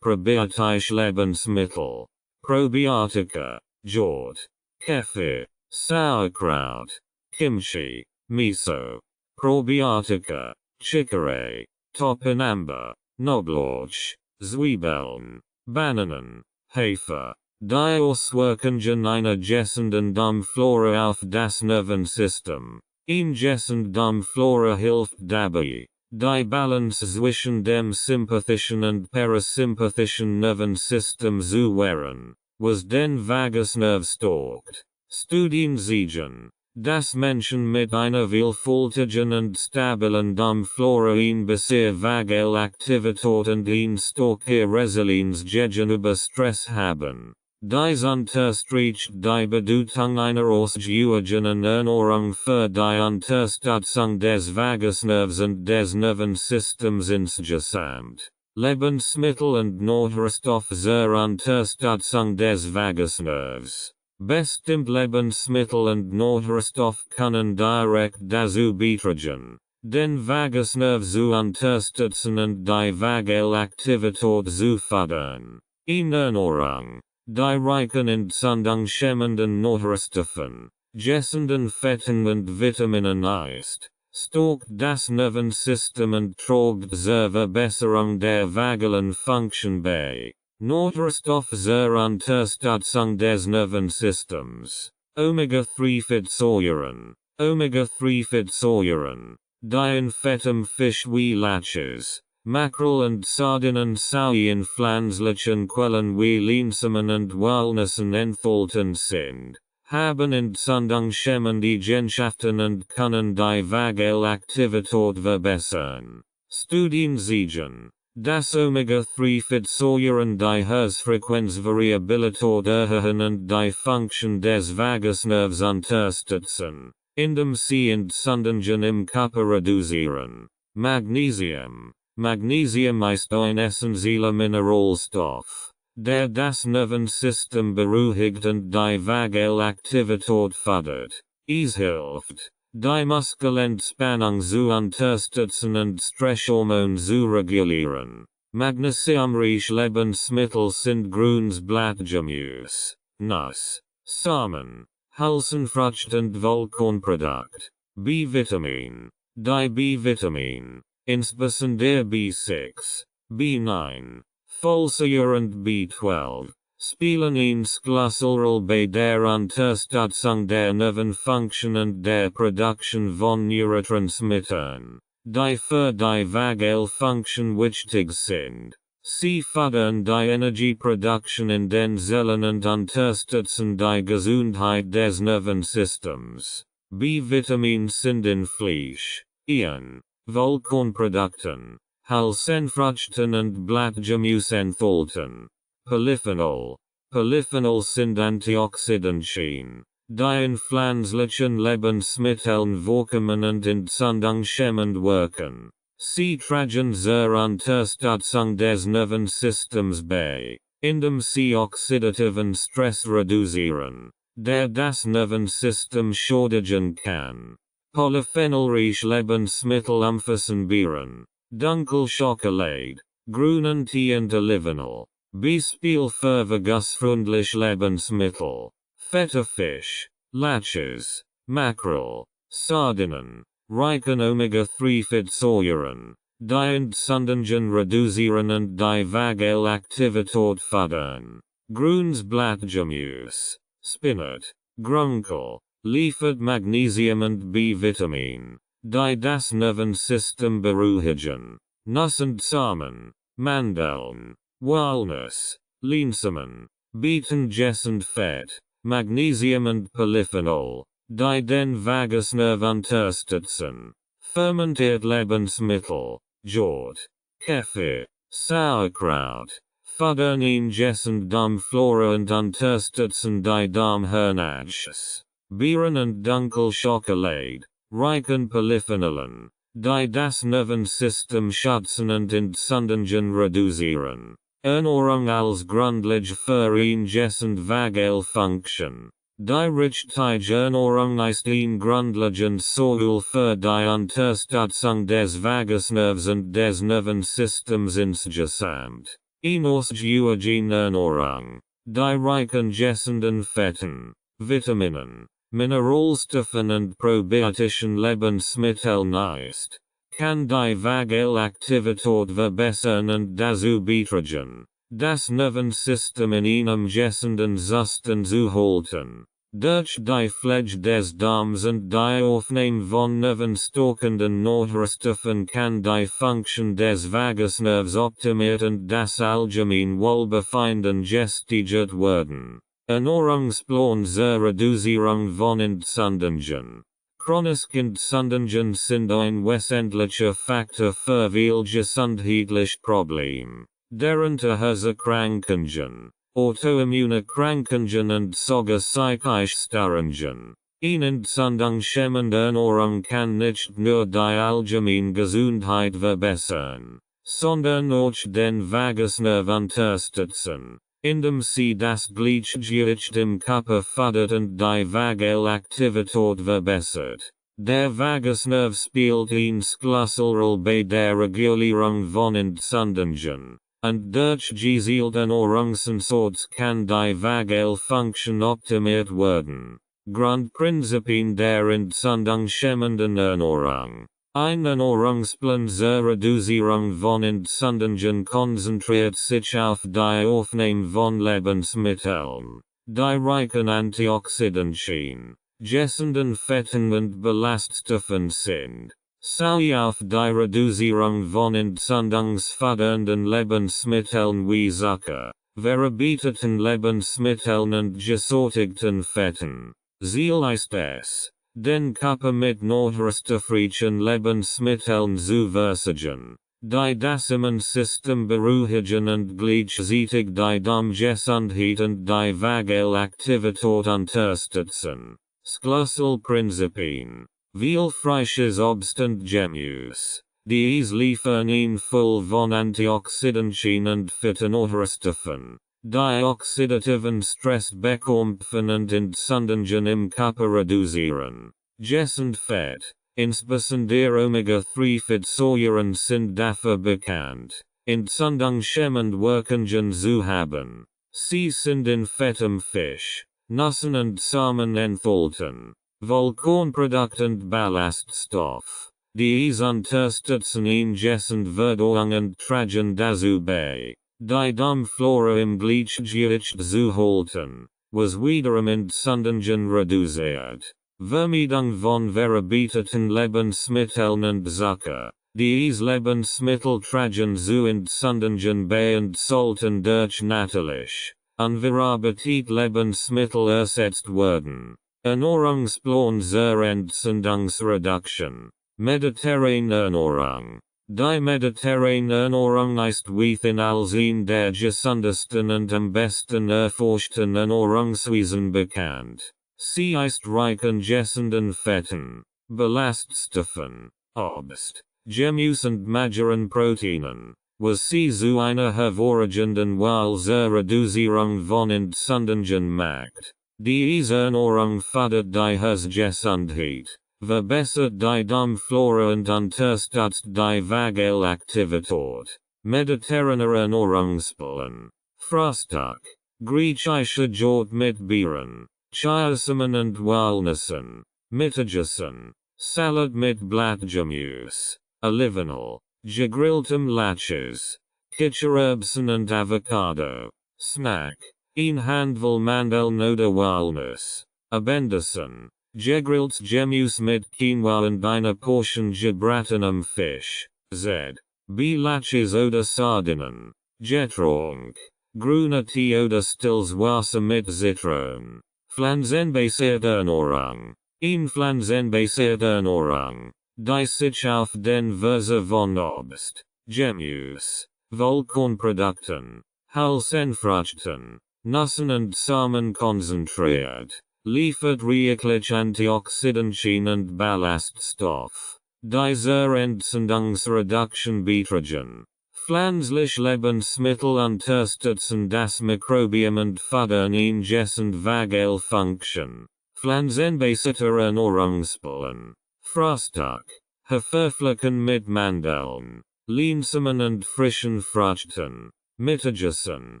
Speaker 1: probiotische Lebensmittel. Probiotika, Jod, Kefir, Sauerkraut, Kimchi, Miso. Probiotika, Chicorée, Topinambur, Knoblauch, Zwiebeln, Bananen, Hafer. Die Auswirkungen einer gesunden Darmflora auf das Nervensystem. Eine gesunde Darmflora hilft dabei, die Balance zwischen dem sympathischen und parasympathischen Nervensystem zu wahren, was den Vagusnerv stärkt. Studien zeigen, dass Menschen mit einer vielfältigen und stabilen Darmflora eine bessere Vagalaktivität und eine starke Resilienz gegenüber Stress haben. Dies unterstreicht die Bedeutung einer ausgewogenen Ernährung für die Unterstützung des Vagusnervs und des Nervensystems insgesamt. Lebensmittel und Nährstoffe zur Unterstützung des Vagusnervs. Bestimmt Lebensmittel und Nährstoffe können direkt dazu beitragen, den Vagusnerv zu unterstützen und die Vagalaktivität zu fördern. Eine Ernährung, die reichen entzündungshemmenden Nährstoffen, gesunden Fetten und Vitaminen ist, stärkt das Nervensystem und trägt zur Verbesserung der vagalen Funktion bei. Nährstoffe zur Unterstützung des Nervensystems. Omega-3-Fettsäuren. Omega-3-Fettsäuren, die in fettem Fisch wie Lachs, Makrel und Sardinen sowie in pflanzlichen Quellen wie Linsamen und Walnüssen enthalten sind, haben entzündungshemmende Eigenschaften und können die Vagalaktivität verbessern. Studien zeigen, dass Omega-3-Fettsäuren die Herzfrequenzvariabilität erhöhen und die Funktion des Vagusnervs unterstützen, indem sie Entzündungen im Körper reduzieren. Magnesium. Magnesium ist ein essentieller Mineralstoff, der das Nervensystem beruhigt und die Vagalaktivität fördert. Es hilft, die Muskelentspannung zu unterstützen und Stresshormone zu regulieren. Magnesiumreiche Lebensmittel sind Grüns, Blattgemüse, Nuss, Samen, Hülsenfrüchte und Vollkornprodukte. B-Vitamin. Die B-Vitamin, insbesondere B6, B9, Folsäure und B12, spielen eine Schlüsselrolle bei der Unterstützung der Nervenfunktion und der Produktion von Neurotransmittern, die für die Vagalfunktion wichtig sind. Sie fördern die Energieproduktion in den Zellen und unterstützen die Gesundheit des Nervensystems. B-Vitamin sind in Fleisch, Eiern, Vollkornprodukten, Halsenfruchten und Blattgemüseenthalten. Polyphenol. Polyphenol sind Antioxidantien, die in pflanzlichen Lebensmitteln vorkommen und entzündungshemmend wirken. Sie tragen zur Unterstützung des Nervensystems bei, indem sie oxidativen Stress reduzieren, der das Nervensystem schädigen kann. Polyphenolreiche Lebensmittel umfassen Beeren, Dunkelschokolade, grünen Tee und Olivenöl. Beispiel für vagusfreundliche Lebensmittel: fetter Fisch, Lachs, Mackerel, Sardinen, reichen Omega-3-Fettsäuren, die Entzündungen reduzieren und die Vagalaktivität fördern. Grünes Blattgemüse, Spinat, Grünkohl, liefert Magnesium und B-Vitamin, die das Nervensystem beruhigen. Nuss und Samen, Mandeln, Walnuss, Leinsamen, bieten und Fett, Magnesium und Polyphenol, die den Vagusnerv unterstützen. Fermentiert Lebensmittel, Jod, Kefir, Sauerkraut, fördern und Darmflora und unterstützen die Darmhirnachs. Beeren und Dunkelschokolade, reichen Polyphenolen, die das Nervensystem schützen und Entzündungen reduzieren. Ernährung als Grundlage für und Vagalfunktion. Die richtige Ernährung ist grundlegend Säule für die Unterstützung des Vagusnervs und des Nervensystems insgesamt. Ausgewogene Ernährung, die reichen gesunden Fetten, Vitaminen, Mineralstoffen und probiotischen Lebensmitteln ist, kann die Vagalaktivität verbessern und dazu beitragen, das Nervensystem in einem gesunden Zustand zu halten. Durch die Pflege des Darms und die Aufnahme von nervenstärkenden Nährstoffen kann die Funktion des Vagusnervs optimiert und das allgemeine Wohlbefinden gesteigert werden. Ernährungsplan zur Reduzierung von Entzündungen. Chronische Entzündungen sind ein wesentlicher Faktor für viele gesundheitliche Probleme, darunter Herzerkrankungen, Autoimmunerkrankungen und sogar psychische Störungen. Eine entzündungshemmende Ernährung kann nicht nur die allgemeine Gesundheit verbessern, sondern auch den Vagusnerv unterstützen, indem sie das Gleichgewicht im Körper fördert und die Vagalaktivität verbessert. Der Vagusnerv spielt eine Schlüsselrolle bei der Regulierung von Entzündungen, und durch gezielte Ernährungsansatz kann die Vagalfunktion optimiert werden. Grundprinzipien der entzündungshemmenden Ernährung. Ein Ernährungsplan zur Reduzierung von Entzündungen konzentriert sich auf die Aufnahme von Lebensmitteln, die reichen Antioxidantien, gesunden Fetten und Ballaststoffen sind, sowie auf die Reduzierung von entzündungsfördernden Lebensmitteln wie Zucker, verarbeiteten Lebensmitteln und gesättigten Fetten. Ziel ist es, den Körper mit nährstoffreichen Lebensmitteln zu versorgen, die das Immunsystem beruhigen und gleichzeitig die Darmgesundheit und die Vagalaktivität unterstützen. Schlüsselprinzipien. Viel frisches Obst und Gemüse. Dies liefern ihn voll von Antioxidantien und Phytonährstoffen, die oxidativen Stress bekämpfen und Entzündungen im Körper reduzieren. Gesund Fett, insbesondere Omega-3-Fettsäuren sind dafür bekannt, entzündungshemmend Wirkungen zu haben. Sie sind in fettem Fisch, Nüssen und Samen enthalten. Vollkornprodukt und Ballaststoff. Dies unterstützen ihn gesund Verdauung und tragen dazu bei, die Darmflora im Gleichgewicht zu halten, was wiederum Entzündungen reduziert. Vermeidung von verarbeiteten Lebensmitteln und Zucker. Dies Lebensmittel tragen zu Entzündungen bei und sollten durch natürlich, unverarbeitete Lebensmittel ersetzt werden. Ernährungsplan zur Entzündungsreduktion. Mediterrane Ernährung. Die mediterranen Orang ist within Alseen der gesundesten und am besten erforschten Orungswesen bekannt. Sie ist reich an gesunden Fetten, Ballaststoffen, Obst, Gemüse und mageren Proteinen, was sie zu einer hervorragenden Wahl zur Reduzierung von Entzündungen macht. Diese Ernährung fördert die Herzgesundheit, verbessert die Darmflora und unterstützt die Vagalaktivität. Mediterraner Ernährungsplan. Frühstück, griechische Jod mit Beeren, Chiasamen und Walnüssen, Mittagessen, Salad mit Blattgemüse, Olivenöl, gegrilltem Lachs, Kichererbsen und Avocado. Snack, een handvol Mandeln oder Walnuss, Abendessen, gegrilltes Gemüse mit Quinoa und eine Portion gebratenem Fisch. Z. B. Lachs oder Sardinen. Getränk, grüner Tee oder stilles Wasser mit Zitronen. Pflanzenbasierte Ernährung. Een pflanzenbasierte Ernährung, die sich auf den Verzehr von Obst, Gemüse, Vollkornprodukten, Hülsenfrüchten, Nüssen und Samen konzentriert, liefert reichlich Antioxidantien und Ballaststoff, die zur Entzündungsreduktion beitragen. Pflanzliche Lebensmittel unterstützen das Mikrobiom und fördern eine gesunde Vagalfunktion. Pflanzenbasierter Ernährungsplan. Frühstück, Veröffentlichung mit Mandeln, Linsamen und frischen Früchten. Mittagessen,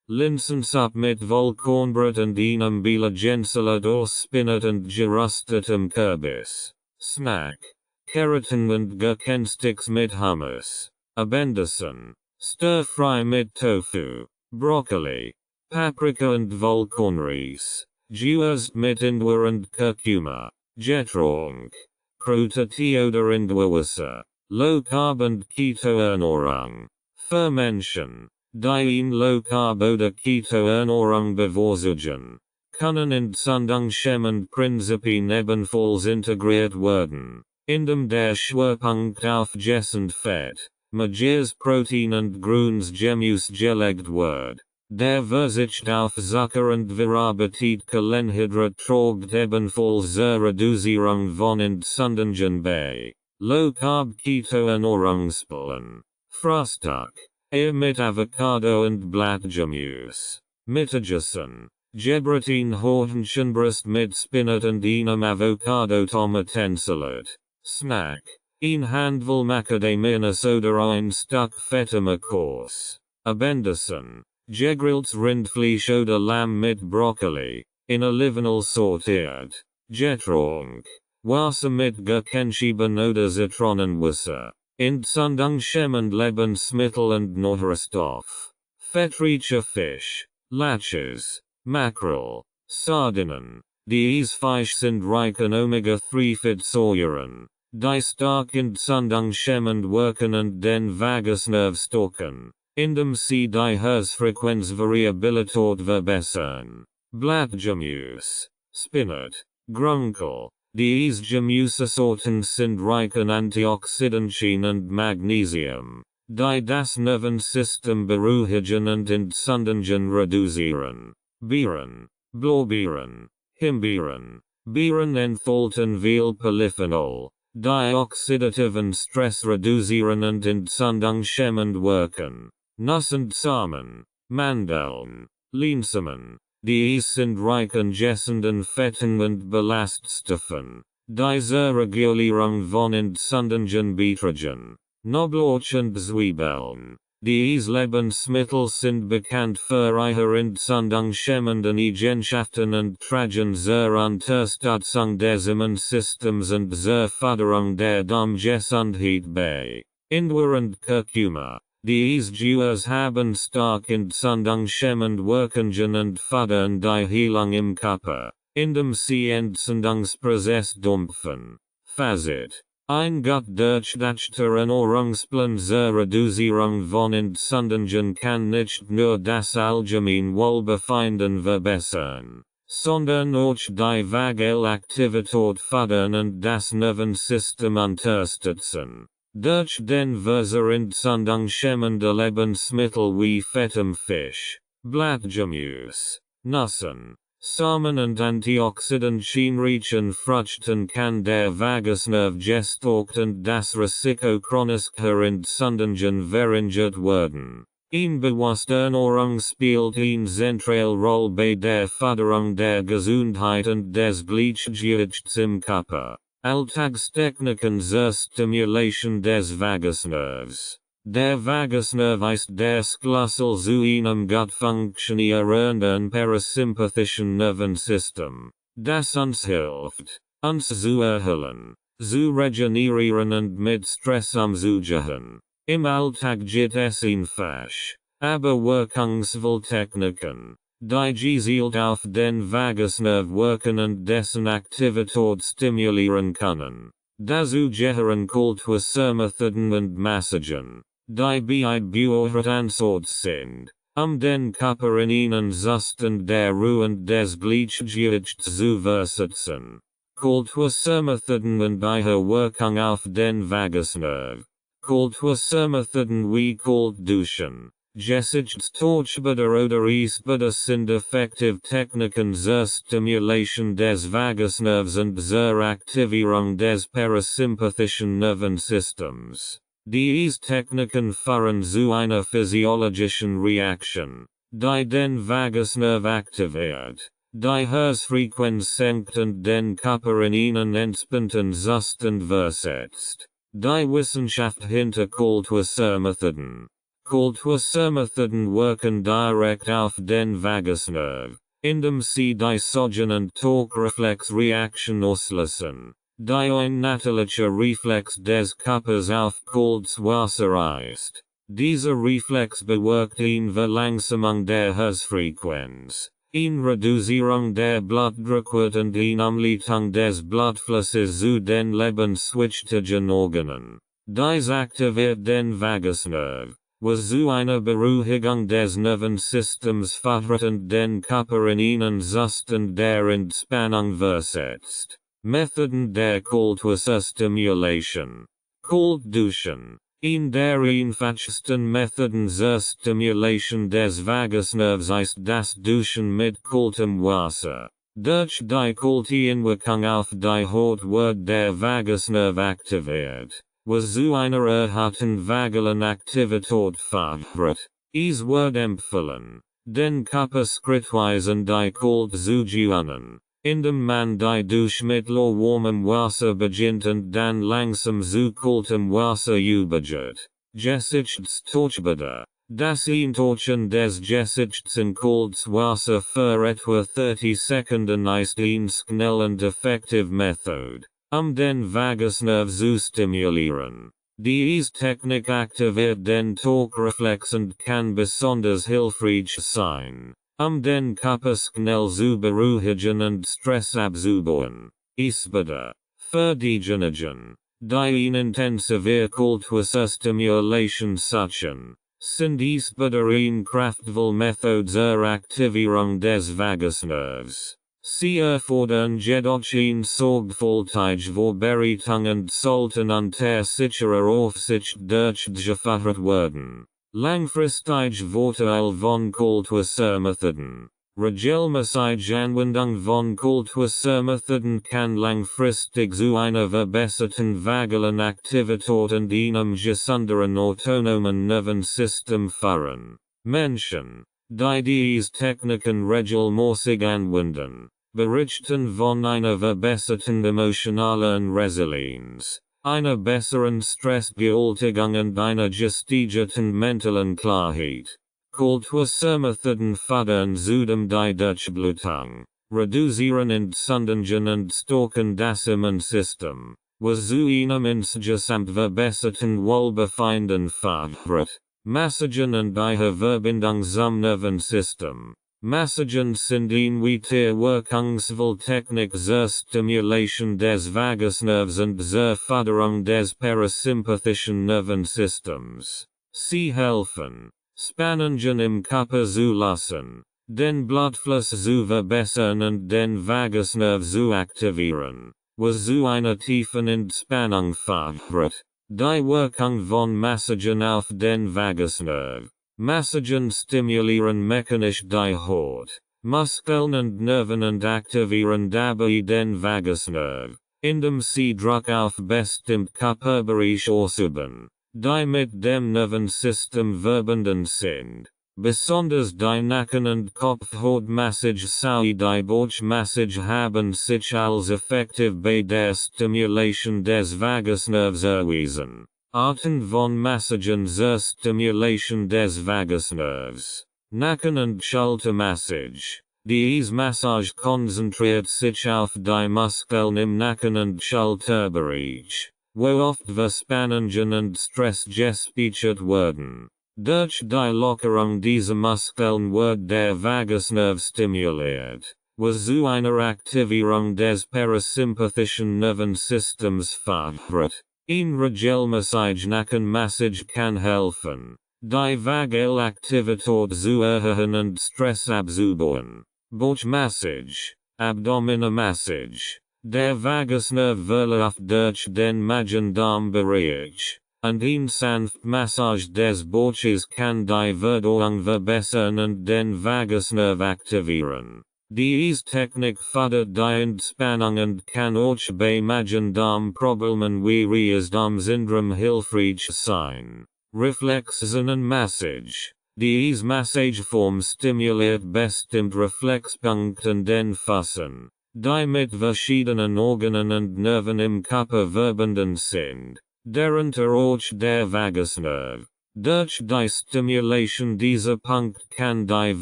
Speaker 1: Linsensuppe mit Vollkornbrot und einem Bielagenssalat aus Spinat und geröstetem Kürbis. Snack, Keratin und Gurkensticks mit Hummus. Abendessen, Stir-Fry mit Tofu, Brokkoli, Paprika und Vollkornreis. Gewürzt mit Ingwer und Kurkuma. Getränk, Kräutertee oder Ingwerwasser. Low Carb und Keto Ernährung. Für Menschen, die in Low Carb oder Keto Ernährung bevorzugen, können Entzündungshemmende Prinzipien ebenfalls integriert werden, indem der Schwerpunkt auf gesund Fett, mageres Protein und grünes Gemüse gelegt wird. Der Verzicht auf Zucker und verarbeitete Kohlenhydrate trägt ebenfalls zur Reduzierung von Entzündungen bei. Low Carb Keto Ernährungsplan. Frühstück, Eier mit Avocado und Blattgemüse. Mittagessen, Gebraten Hähnchenbrust mit Spinat und einem Avocado-Tomatensalat. Snack, een handvol Macadamianuss oder ein Stück fettem Kurs. Abendessen, gegrilltes Rindfleisch oder Lamm mit Brokkoli, in Olivenöl sauteert. Getränk, Wasser mit Gurkenscheiben oder Zitronenwasser. Entzündungshemmend Lebensmittel und Nährstoff. Fettreicher Fisch, Lachs, Mackerel, Sardinen. Diese Fisch sind reich an Omega-3-Fettsäuren, die stark entzündungshemmend wirken und den Vagusnerv stärken, indem sie die Herzfrequenzvariabilität verbessern. Blattgemüse, Spinat, Grünkohl. Diese Gemüsesorten sind reich an Antioxidantien und Magnesium, die das Nervensystem beruhigen und Entzündungen reduzieren. Beeren, Blaubeeren, Himbeeren. Beeren enthalten viel Polyphenol, die oxidativen Stress reduzieren und entzündungshemmend wirken. Nuss und Samen, Mandeln, Linsamen. Diese sind reich an gesunden Fetten und Ballaststoffen, die zur Regulierung von Entzündungen beitragen. Knoblauch und Zwiebeln. Diese Lebensmittel sind bekannt für ihre entzündungshemmenden Eigenschaften und tragen zur Unterstützung des Immunsystems und zur Förderung der Darmgesundheit bei. Ingwer und Kurkuma. Diese Gewürze haben stark entzündungshemmend Wirkungen und fördern die Heilung im Körper, indem sie Entzündungsprozess dämpfen. Fazit. Ein gut durchdachter Ernährungsplan zur Reduzierung von Entzündungen kann nicht nur das allgemeine Wohlbefinden verbessern, sondern auch die Vagalaktivität fördern und das Nervensystem unterstützen. Durch den Versuchsendung schemmende Lebensmittel wie fettem Fisch, Blattgemüse, Nüssen, Samen und antioxidantien Früchten kann der Vagusnerv gestärkt und das Risiko chronischer Entzündungen verringert werden. Ein bewusste Ernährung spielt eine zentrale Rolle bei der Förderung der Gesundheit und des Gleichgewichts im Körper. Alltagstechniken zur Stimulation des Vagusnervs. Der Vagusnerv ist der Schlüssel zu einem gut funktionierenden parasympathischen Nervensystem, das uns hilft, uns zu erholen, zu regenerieren und mit Stress umzugehen. Im Alltag gibt es einfach, aber wirkungsvolle Techniken, die gezielt auf den Vagusnerv wirken und dessen Aktivität stimulieren können. Dazu gehören Kulturmethoden und Massagen, die bevorzugt sind, den Körper in einen Zustand der Ruhe und des Gleichgewichts zu versetzen. Kulturmethoden und ihre Wirkung auf den Vagusnerv. Kulturmethoden wie Kaltduschen, Gesichtstorchbäder oder Eisbäder sind effektive Techniken zur Stimulation des Vagusnervs und zur Aktivierung des parasympathischen Nervensystems. Diese Techniken führen zu einer physiologischen Reaktion, die den Vagusnerv aktiviert, die Herzfrequenz senkt und den Körper in einen entspannten Zustand versetzt. Die Wissenschaft hinter Kulturmethoden. Kulturmethoden wirken direkt auf den Vagusnerv, indem sie die Sogen- und Talkreflexreaktion auslösen, die ein natürlicher Reflex des Körpers auf kaltes Wasser ist. Dieser Reflex bewirkt eine Verlangsamung der Herzfrequenz, eine Reduzierung der Blutdruckwert und eine Umleitung des Blutflusses zu den lebenswichtigen Organen. Dies aktiviert den Vagusnerv, was zu einer Beruhigung des Nervensystems führt und den Körper in einen Zustand der Entspannung versetzt. Methoden der Kulturstimulation. Kaltduschen. In der einfachsten Methoden zur Stimulation des Vagusnervs ist das Duschen mit kaltem Wasser. Durch die kalte Einwirkung auf die Haut wird der Vagusnerv aktiviert, was zu einer erhöhten vaginalen Aktivität führt. Es wird empfohlen, den Körper schrittweise in die Kälte zu gewöhnen, indem man die Dusche mit lauwarmem Wasser beginnt und dann langsam zu kaltem Wasser übergeht. Gesichtstorchbäder. Das Eintauchen des Gesichts in kaltes Wasser für etwa 30 Sekunden ist eine schnell und effektive Methode, den Vagusnerv zu stimulieren. Diese Technik aktiviert den Talkreflex und kann besonders hilfreich sein, den Körper schnell zu beruhigen und Stress abzubauen. Eisbäder. Für diejenigen, die eine intensive Kulturstimulation suchen, sind Eisbäder eine kraftvolle Methode zur Aktivierung des Vagusnervs. Sie erfordern jedoch eine sorgfältige Vorbereitung und sollten unter sicherer Aufsicht durchgeführt werden. Langfristige Vorteil von Kulturmethoden. Regelmäßige Anwendung von Kulturmethoden kann langfristig zu einer verbesserten vaginalen Aktivität und einem gesünderen autonomen Nervensystem führen. Menschen, die diese Techniken regelmäßig anwenden, berichten von einer verbesserten emotionalen Resilienz, einer besseren Stressbewältigung und einer gesteigerten mentalen Klarheit. Kulturmethoden fördern zudem die Durchblutung, reduzieren Entzündungen und stärken das Immunsystem, was zu einem insgesamt verbesserten Wohlbefinden führt. Massagen und ihre Verbindung zum Nervensystem. Massagen sind eine weitere wirkungsvolle Technik zur Stimulation des Vagusnervs und zur Förderung des parasympathischen Nervensystems. Sie helfen, Spannungen im Körper zu lassen, den Blutfluss zu verbessern und den Vagusnerv zu aktivieren, was zu einer tiefen Entspannung führt. Die Wirkung von Massagen auf den Vagusnerv. Massagen stimulieren mechanisch die Haut, Muskeln und Nerven und aktivieren dabei den Vagusnerv, indem sie Druck auf bestimmt Körperbereich ausüben, die mit dem Nervensystem verbunden sind. Besonders die Nacken- und Kopfhautmassage sowie die Bauchmassage haben sich als effektiv bei der Stimulation des Vagusnervs erwiesen. Arten von Massagen zur Stimulation des Vagusnervs. Nacken- und Schultermassage. Diese Massage konzentriert sich auf die Muskeln im Nacken- und Schulterbereich, wo oft Verspannungen und Stress gespeichert werden. Durch die Lockerung dieser Muskeln wird der Vagusnerv stimuliert, was zu einer Aktivierung des parasympathischen Nervensystems führt. Eine regelmäßige Nackenmassage kann helfen, die Vagalaktivität zu erhöhen und Stress abzubauen. Bauchmassage, Abdominalmassage. Der Vagusnerv verläuft durch den Magen-Darm-Bereich, und eine sanfte Massage des Bauches kann die Verdauung verbessern und den Vagusnerv aktivieren. Diese Technik fördert die Entspannung und kann auch bei Magen-Darm-Problemen wie Reizdarmsyndrom hilfreich sein. Reflexzonenmassage. Diese Massageform stimuliert bestimmt Reflexpunkte in den Füßen, die mit verschiedenen Organen und Nerven im Körper verbunden sind, darunter auch der Vagusnerv. Durch die Stimulation dieser Punkte kann die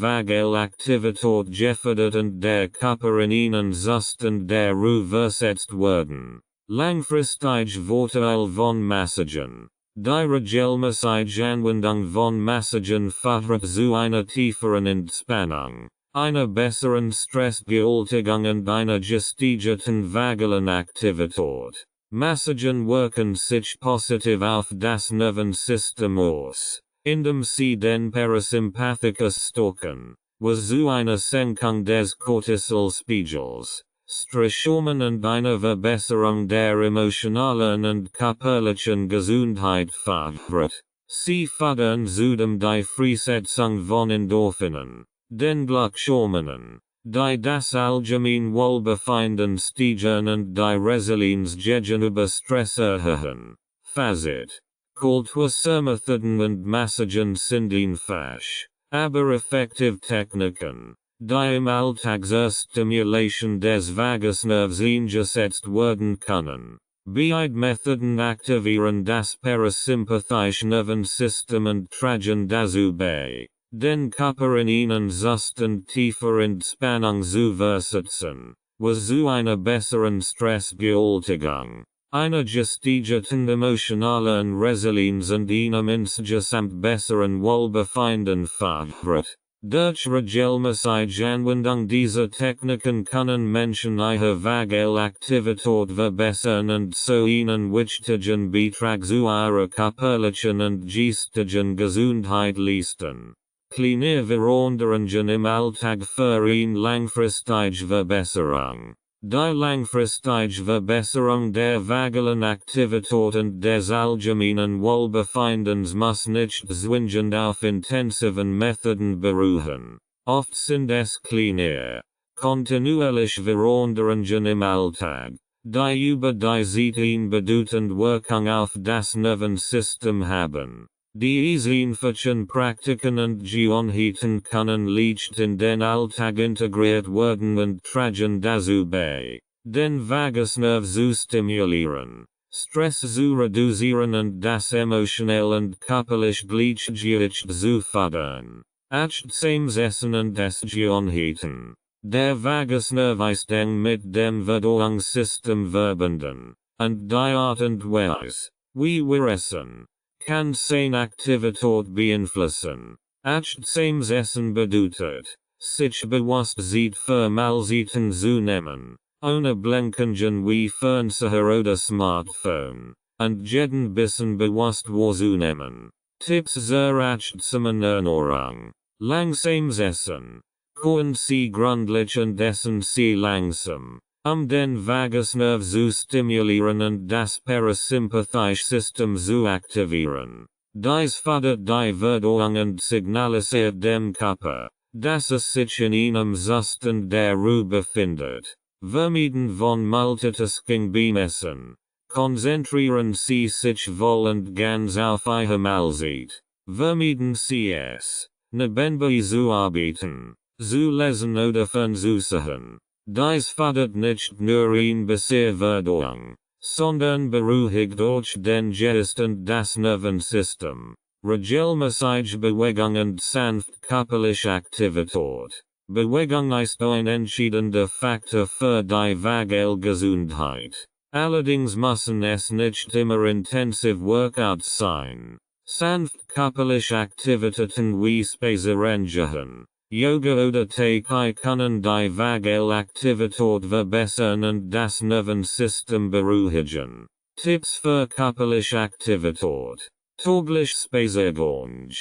Speaker 1: Vagalaktivität gefördert und der Körper in einen Zustand der Ruhe versetzt werden. Langfristige Vorteile von Massagen. Die regelmäßige Anwendung von Massagen führt zu einer tieferen Entspannung, einer besseren Stressbewältigung und einer gesteigerten vagalen Aktivität. Massagen wirken sich positiv auf das Nervensystem aus, indem sie den Parasympathikus stärken, was zu einer Senkung des Cortisolspiegels, Stresshormon und einer Verbesserung der emotionalen und körperlichen Gesundheit führt. Sie fördern zudem die Freisetzung von Endorphinen, den Glückshormonen, die das allgemein Wohlbefinden steigern und die Resilienz gegenüber Stress erhöhen. Fazit. Kulturmethoden und Massagen sind einfach, aber effektiv Techniken, die im Alltag zur Stimulation des Vagusnervs eingesetzt werden können. Beide Methoden aktivieren das parasympathische Nervensystem und tragen dazu bei, den Körper in einen Zustand tiefer Entspannung zu versetzen, was zu einer besseren Stressbewältigung, einer gesteigerten emotionalen Resilienz und einem insgesamt besseren Wohlbefinden führt. Durch regelmäßige Anwendung dieser Techniken können Menschen ihre Vagalaktivität verbessern und so einen wichtigen Beitrag zu ihrer körperlichen und geistigen Gesundheit leisten. Kleine Veränderungen im Alltag für eine langfristige Verbesserung. Die langfristige Verbesserung der vagalen Aktivität und des allgemeinen Wohlbefindens muss nicht zwingend auf intensiven Methoden beruhen. Oft sind es kleine, kontinuierliche Veränderungen im Alltag, die über die Zeit bedeutende Wirkung auf das Nervensystem haben. Diese einfachen Praktiken und Gewohnheiten können leicht in den Alltag integriert werden und tragen dazu bei, den Vagusnerv zu stimulieren, Stress zu reduzieren und das emotionelle und körperliche Gleichgewicht zu fördern. Achtsames Essen und Essgewohnheiten. Der Vagusnerv ist eng mit dem Verdauungssystem verbunden, und die Art und Weise, wie wir essen, kann seine Aktivität beeinflussen. Achtsames Essen bedeutet, sich bewusst Zeit für Mahlzeiten zu nehmen, ohne Ablenkungen wie Fernseher oder Smartphone, und jeden Bissen bewusst wahrzunehmen. Tipps zur achtsamen Ernährung. Langsames Essen. Kochen Sie gründlich und essen Sie langsam, Den Vagusnerv zu stimulieren und das parasympathische System zu aktivieren. Dies fördert die Verdauung und signalisiert dem Körper, dass es sich in einem Zustand der Ruhe befindet. Vermeiden von Multitasking beim Essen. Konzentrieren Sie sich voll und ganz auf Ihr Mahlzeit. Vermeiden Sie es, nebenbei zu arbeiten, zu lesen oder fernzuhören. Dies fördert nicht nur eine bessere Verdauung, sondern beruhigt auch den Geist und das Nervensystem. Regelmäßige Bewegung und sanft körperliche Aktivität. Bewegung ist ein entscheidender Faktor für die vagale Gesundheit. Allerdings müssen es nicht immer intensive Workouts sein. Sanft körperliche Aktivitäten wie Spazierengehen, Yoga oder Tai Chi können die vagale Aktivität verbessern und das Nervensystem beruhigen. Tipps für körperliche Aktivität. Täglich Spaziergang.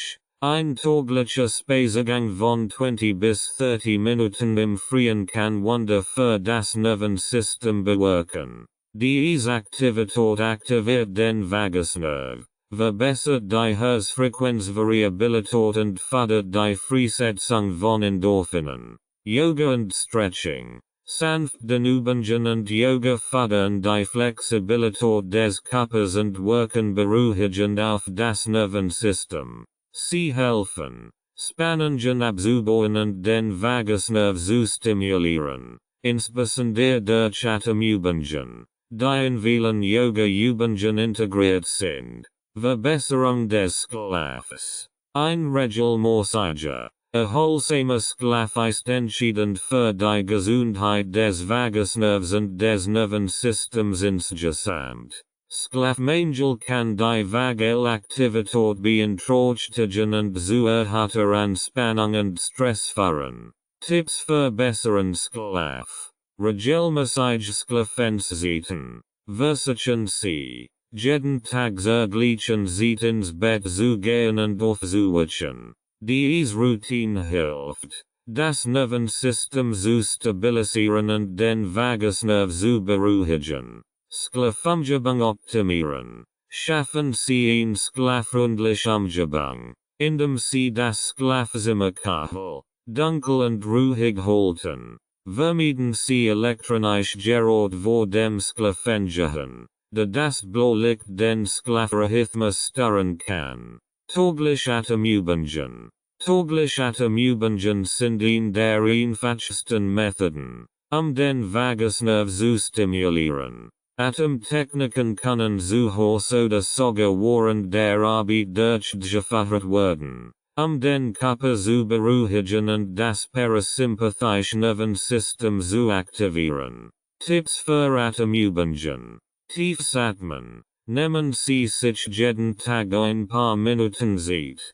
Speaker 1: Ein täglicher Spaziergang von 20 bis 30 Minuten im Freien kann Wunder für das Nervensystem bewirken. Diese Aktivität aktiviert den Vagusnerv, verbessert die Herzfrequenzvariabilität und fördert die Freisetzung von Endorphinen. Yoga und Stretching. Sanften Übungen und Yoga fördern die Flexibilität des Körpers und wirken beruhigend auf das Nervensystem. Sie helfen, Spannungen abzubauen und den Vagusnerv zu stimulieren, insbesondere durch Atemübungen, die in vielen Yoga-Übungen integriert sind. Verbesserung des Schlafs. Ein regelmäßiger, erholsamer Schlaf ist entscheidend für die Gesundheit des Vagusnervs und des Nervensystems insgesamt. Schlafmangel kann die vagale Aktivität beeinträchtigen und zu erhöhter Anspannung und Stress führen. Tipps für besseren Schlaf. Regelmäßig Schlafenzeiten. Versuchen Sie, jeden Tag zur gleichen Zeit ins Bett zu gehen und aufzuwachen. Diese Routine hilft, das Nervensystem zu stabilisieren und den Vagusnerv zu beruhigen. Schlafumgebung optimieren. Schaffen Sie eine schlaffreundliche Umgebung, indem Sie das Schlafzimmer kühl, dunkel und ruhig halten. Vermeiden Sie elektronische Geräte vor dem Schlafengehen, da das Blaulicht den Schlafrhythmus stören kann. Täglich Atemübungen. Täglich Atemübungen sind eine der einfachsten Methoden, den Vagusnerv zu stimulieren. Atemtechniken können zu Hause oder sogar während der Arbeit durchgeführt werden, den Körper zu beruhigen und das parasympathische Nervensystem zu aktivieren. Tipps für Atemübungen. Tiefes Atmen. Nehmen Sie sich jeden Tag ein paar Minuten Zeit,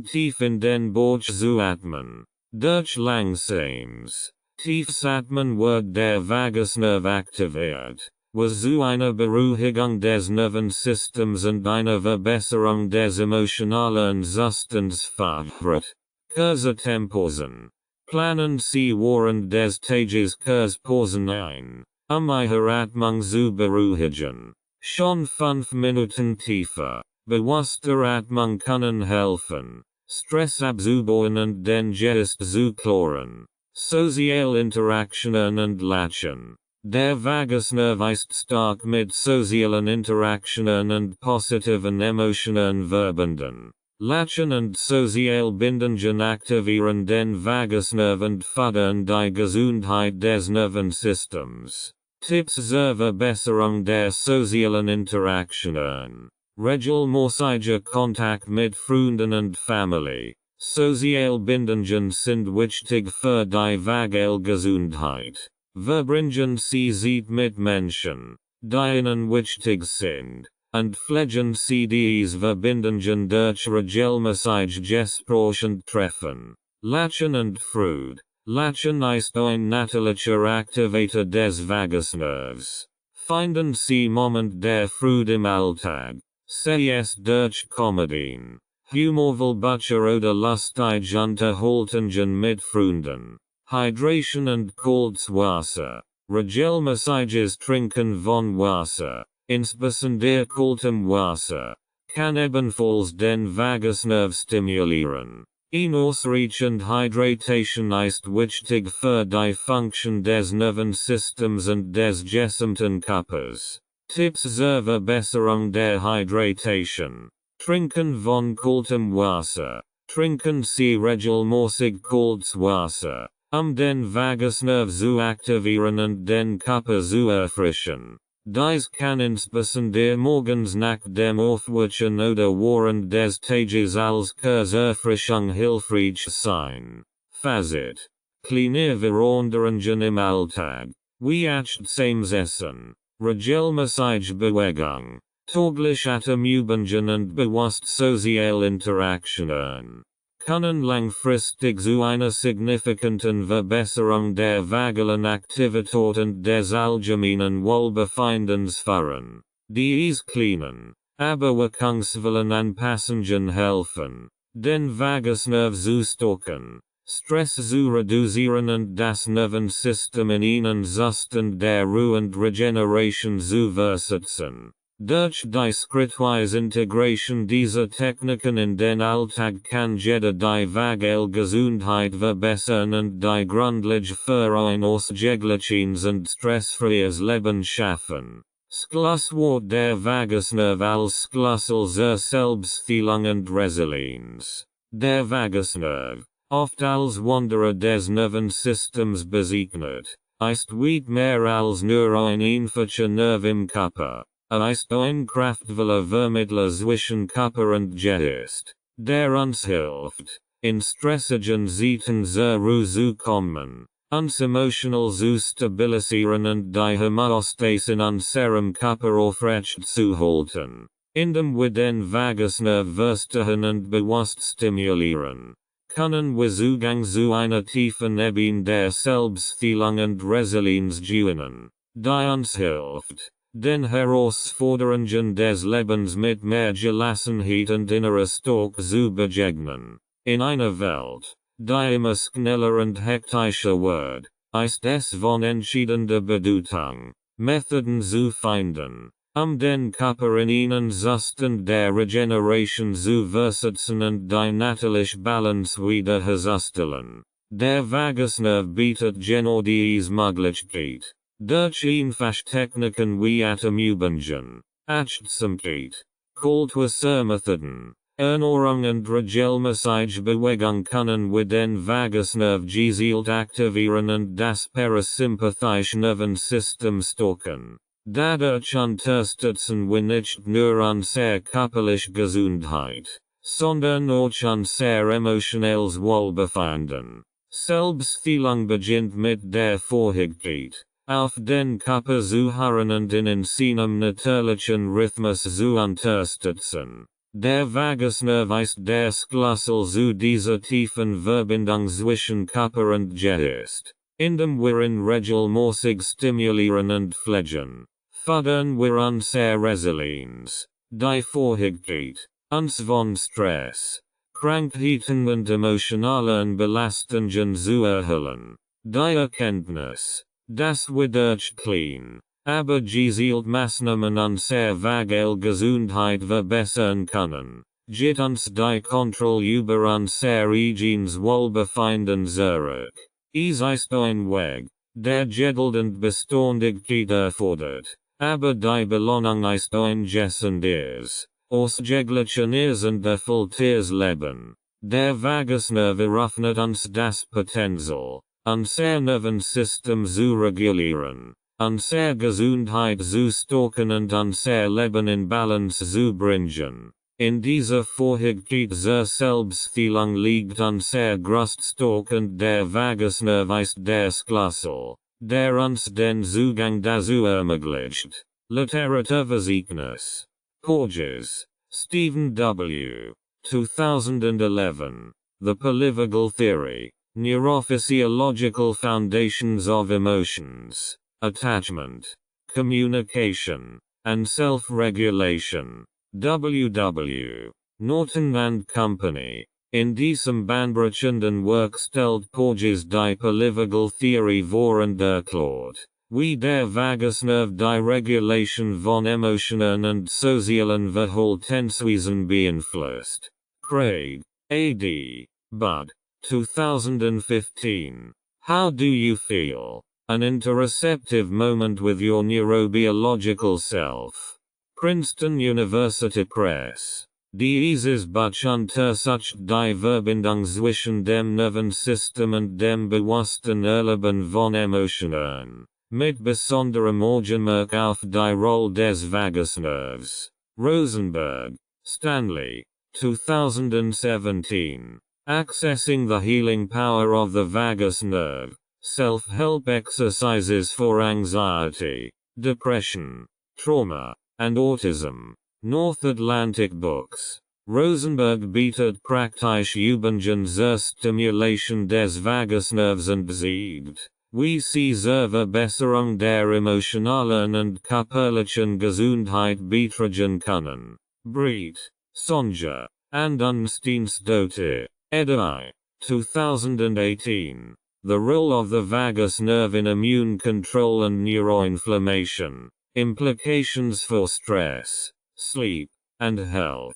Speaker 1: tief in den Bauch zu atmen. Durch langsames, tiefes Atmen wird der Vagusnerv aktiviert, was zu einer Beruhigung des Nervensystems und einer Verbesserung des emotionalen Zustands führt. Kurzatempausen. Planen Sie während des Tages Kurzpausen ein, Ihre Atmung zu beruhigen. Schon 5 Minuten tiefer, bewusster Atmung können helfen, Stress abzubauen und den Geist zu klären. Soziale Interaktionen und Lachen. Der Vagusnerv ist stark mit sozialen Interaktionen und positiven Emotionen verbunden. Lachen und sozial Bindungen aktivieren den Vagusnerv und fördern die Gesundheit des Nervensystems. Tipps zur Verbesserung der sozialen Interaktionen. Regelmäßiger Kontakt mit Freunden und Familie. Sozial Bindungen sind wichtig für die vagale Gesundheit. Verbringen Sie Zeit mit Menschen, die Ihnen wichtig sind, und pflegen Sie diese Verbindungen durch regelmäßig Gespräche und Treffen. Lachen und Freude. Lachen ist ein natürlicher Aktivator des Vagusnervs. Finden Sie Moment der Freude im Alltag, sei es durch Komödien, humorvoll oder lustige Unterhaltungen mit Freunden. Hydration und kaltes Wasser. Regelmäßiges Trinken von Wasser, insbesondere kaltem Wasser, kann ebenfalls den Vagusnerv stimulieren. Ausreichend Hydration ist wichtig für die Funktion des Nervensystems und des gesamten Körpers. Tipps zur Verbesserung der Hydration. Trinken von kaltem Wasser. Trinken Sie regelmäßig kaltes Wasser, den Vagusnerv zu aktivieren und den Körper zu erfrischen. Dies kann insbesondere morgens nach dem Aufwachen oder während des Tages als Kurzerfrischung hilfreich sein. Fazit. Kleine Veränderungen im Alltag. Wie achtsames Essen. Regelmäßige Bewegung. Täglich Atemübungen und bewusst soziale Interaktionen können langfristig zu einer signifikanten Verbesserung der vagalen Aktivität und des allgemeinen Wohlbefindens führen. Dies kleinen, aber wirkungsvollen Anpassungen helfen, den Vagusnerv zu stärken, Stress zu reduzieren und das Nervensystem in einen Zustand der Ruhe und Regeneration zu versetzen. Durch die schrittweise Integration dieser Techniken in den Alltag kann jeder die vagale Gesundheit verbessern und die Grundlage für ein ausgeglichenes und stressfreies Leben schaffen. Schlusswort der Vagusnerv als Schlüssel zur Selbstheilung und Resilienz. Der Vagusnerv, oft als Wanderer des Nervensystems bezeichnet, ist weit mehr als nur ein einfacher Nerv im Körper. Ist ein kraftvoller Vermittler zwischen Körper und Geist, der uns hilft, in stressigen Zeiten zur Ruhe zu kommen, uns emotional zu stabilisieren und die Homöostase in unserem Körper aufrecht zu halten, indem wir den Vagusnerv verstehen und bewusst stimulieren. Können wir Zugang zu einer tiefen Ebene der Selbstheilung und Resilienz gewinnen, die uns hilft, den Herausforderungen des Lebens mit mehr Gelassenheit und innerer Stärke zu begegnen. In einer Welt, die immer schneller und hektischer wird, ist es von entscheidender Bedeutung, Methoden zu finden, den Körper in einen Zustand der Regeneration zu versetzen und die natürliche Balance wiederherzustellen. Der Vagusnerv bietet genau diese Möglichkeit. Durch einfache Techniken wie Atemübungen, Achtsamkeit, Kulturmethoden, Ernährung und regelmäßige Bewegung können wir den Vagusnerv gezielt aktivieren und das parasympathische Nervensystem stärken. Dadurch unterstützen wir nicht nur unsere körperliche Gesundheit, sondern auch unser emotionales Wohlbefinden. Selbstheilung beginnt mit der Fähigkeit, auf den Körper zu hören und in seinem natürlichen Rhythmus zu unterstützen. Der Vagusnerv ist der Schlüssel zu dieser tiefen Verbindung zwischen Körper und Geist, indem wir ihn regelmäßig stimulieren und pflegen. Fördern wir unsere Resilienz, die Fähigkeit, uns von Stress, Krankheiten und emotionalen Belastungen zu erholen. Die Erkenntnis, dass wir durch klein, aber gezielt Maßnahmen unserer vagale Gesundheit verbessern können, gibt uns die Kontrolle über unser eigenes Wohlbefinden zurück. Es ist ein Weg, der Geduld und Beständigkeit erfordert, aber die Belohnung ist ein gesundes, ausgeglichenes und erfülltes Leben. Der Vagusnerv eröffnet uns das Potenzial, unser Nervensystem zu regulieren, unsere Gesundheit zu stärken und unser Leben in Balance zu bringen. In dieser Fähigkeit zur Selbstheilung liegt unser Grundstück und der Vagusnerv ist der Schlüssel, der uns den Zugang dazu ermöglicht. Literaturverzeichnis. Porges, Stephen W. 2011. The Polyvagal Theory. Neurophysiological Foundations of Emotions, Attachment, Communication, and Self-Regulation. W. Norton and Company. In diesem bahnbrechenden Werk stellt Porges die Polyvagal Theory vor und erklärt, wie der Vagusnerv die Regulation von Emotionen und sozialen Verhaltensweisen beeinflusst. Craig, A.D. Bud. 2015. How do you feel? An interoceptive moment with your neurobiological self. Princeton University Press. Dieses Buch untersucht die Verbindung zwischen dem Nervensystem und dem bewussten Erleben von Emotionen, mit besonderem Augenmerk auf die Rolle des Vagusnervs. Rosenberg, Stanley, 2017. Accessing the Healing Power of the Vagus Nerve. Self-help exercises for anxiety, depression, trauma, and autism. North Atlantic Books. Rosenberg bietet praktische Übungen zur Stimulation des Vagusnervs und zeigt, wie sie zur Verbesserung der emotionalen und körperlichen Gesundheit beitragen können. Breit, Sonja, and Unsteinstote, edi. 2018. The Role of the Vagus Nerve in Immune Control and Neuroinflammation. Implications for Stress, Sleep, and Health.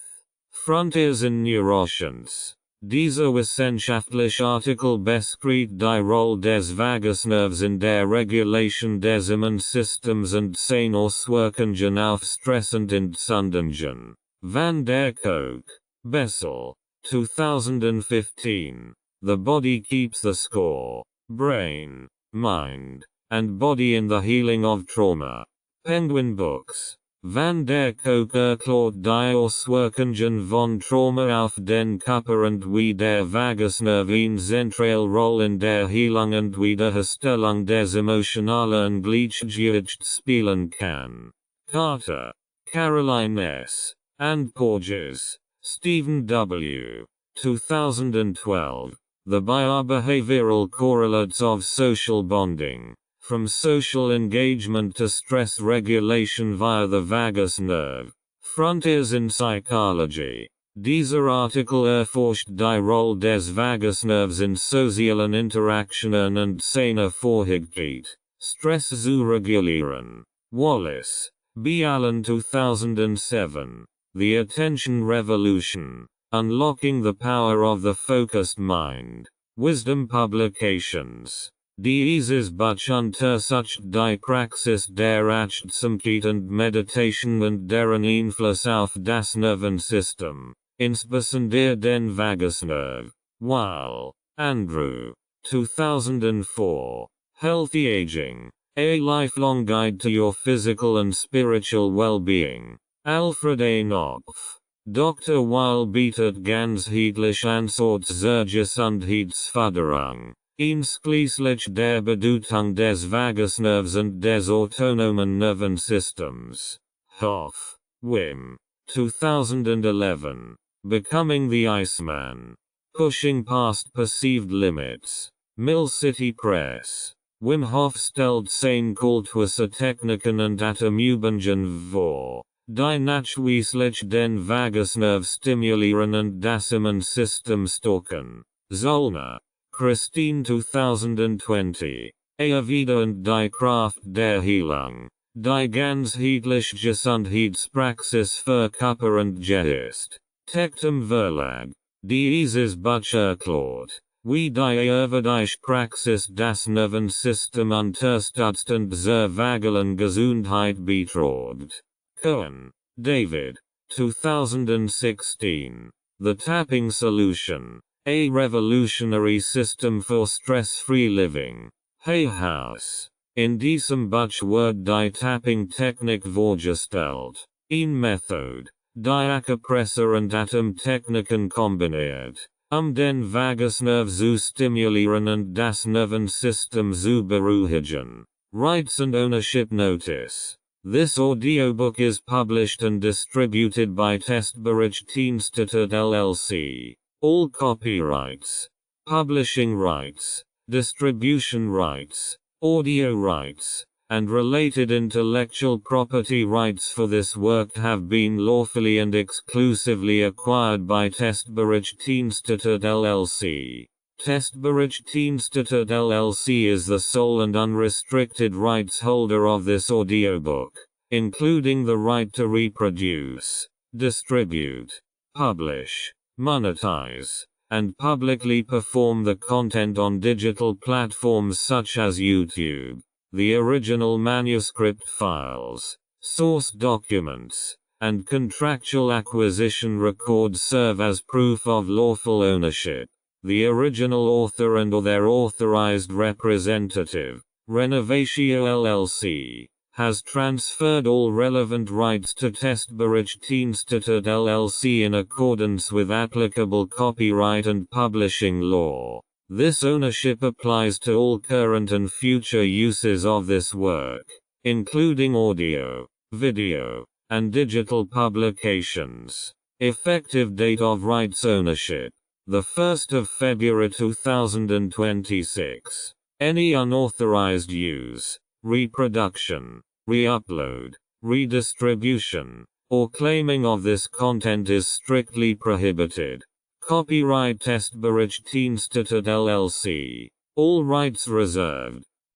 Speaker 1: Frontiers in Neuroscience. Dieser wissenschaftliche Artikel beschreibt die Rolle des Vagusnervs in der Regulation des Immunsystems und seine Auswirkungen auf Stress und Entzündungen. Van der Kolk, Bessel, 2015. The Body Keeps the Score. Brain, Mind, and Body in the Healing of Trauma. Penguin Books. Van der Kolk erklärt die Auswirkungen von Trauma auf den Körper und wie der Vagusnerv eine zentrale Rolle in der Heilung und Wiederherstellung des emotionalen Gleichgewichts spielen kann. Carter, Caroline S., and Porges, Stephen W. 2012. The Biobehavioral Correlates of Social Bonding. From Social Engagement to Stress Regulation via the Vagus Nerve. Frontiers in Psychology. Dieser Artikel erforscht die Rolle des Vagusnervs in sozialen Interaktionen und seiner Fähigkeit, Stress zu regulieren. Wallace, B. Allen 2007. The Attention Revolution. Unlocking the Power of the Focused Mind. Wisdom Publications. Dieses Buch untersucht die Praxis der Achtsamkeit und Meditation und deren Einfluss auf das Nervensystem, insbesondere den Vagusnerv. Weil, Andrew. 2004. Healthy Aging. A Lifelong Guide to Your Physical and Spiritual Well-Being. Alfred A. Knopf. Dr. Weil bietet ganzheitlich zur Gesundheitsförderung, einschließlich der Bedeutung des Vagusnervs und des autonomen Nervensystems. Hoff, Wim. 2011. Becoming the Iceman. Pushing Past Perceived Limits. Mill City Press. Wim Hof stellt seine Kulturse Techniken und Atemübungen vor. Die nachweislich den Vagusnerv stimulieren und das Immunsystem stärken. Zollner, Christine 2020. Wieder und die Kraft der Heilung. Die ganzheitliche Gesundheitspraxis für Körper und Geist. Tectum Verlag. Dieses Buch erklärt, wie die Ayurvedische Praxis das Nervensystem unterstützt und zur vagalen Gesundheit beiträgt. Cohen, David. 2016. The Tapping Solution. A Revolutionary System for Stress-Free Living. Hay House. In diesem Buch wird die Tapping-Technik vorgestellt. Eine Methode, die Akupressur und Atemtechniken kombiniert, den Vagusnerv zu stimulieren und das Nervensystem zu beruhigen. Rights and Ownership Notice. This audiobook is published and distributed by Testberichtsinstitut LLC. All copyrights, publishing rights, distribution rights, audio rights, and related intellectual property rights for this work have been lawfully and exclusively acquired by Testberichtsinstitut LLC. Testberechtigte LLC is the sole and unrestricted rights holder of this audiobook, including the right to reproduce, distribute, publish, monetize, and publicly perform the content on digital platforms such as YouTube. The original manuscript files, source documents, and contractual acquisition records serve as proof of lawful ownership. The original author and/or their authorized representative, Renovatio LLC, has transferred all relevant rights to Testberechtigte LLC in accordance with applicable copyright and publishing law. This ownership applies to all current and future uses of this work, including audio, video, and digital publications. Effective date of rights ownership: the 1st of February 2026. Any unauthorized use, reproduction, re-upload, redistribution, or claiming of this content is strictly prohibited. Copyright Testberechtigte LLC. All rights reserved.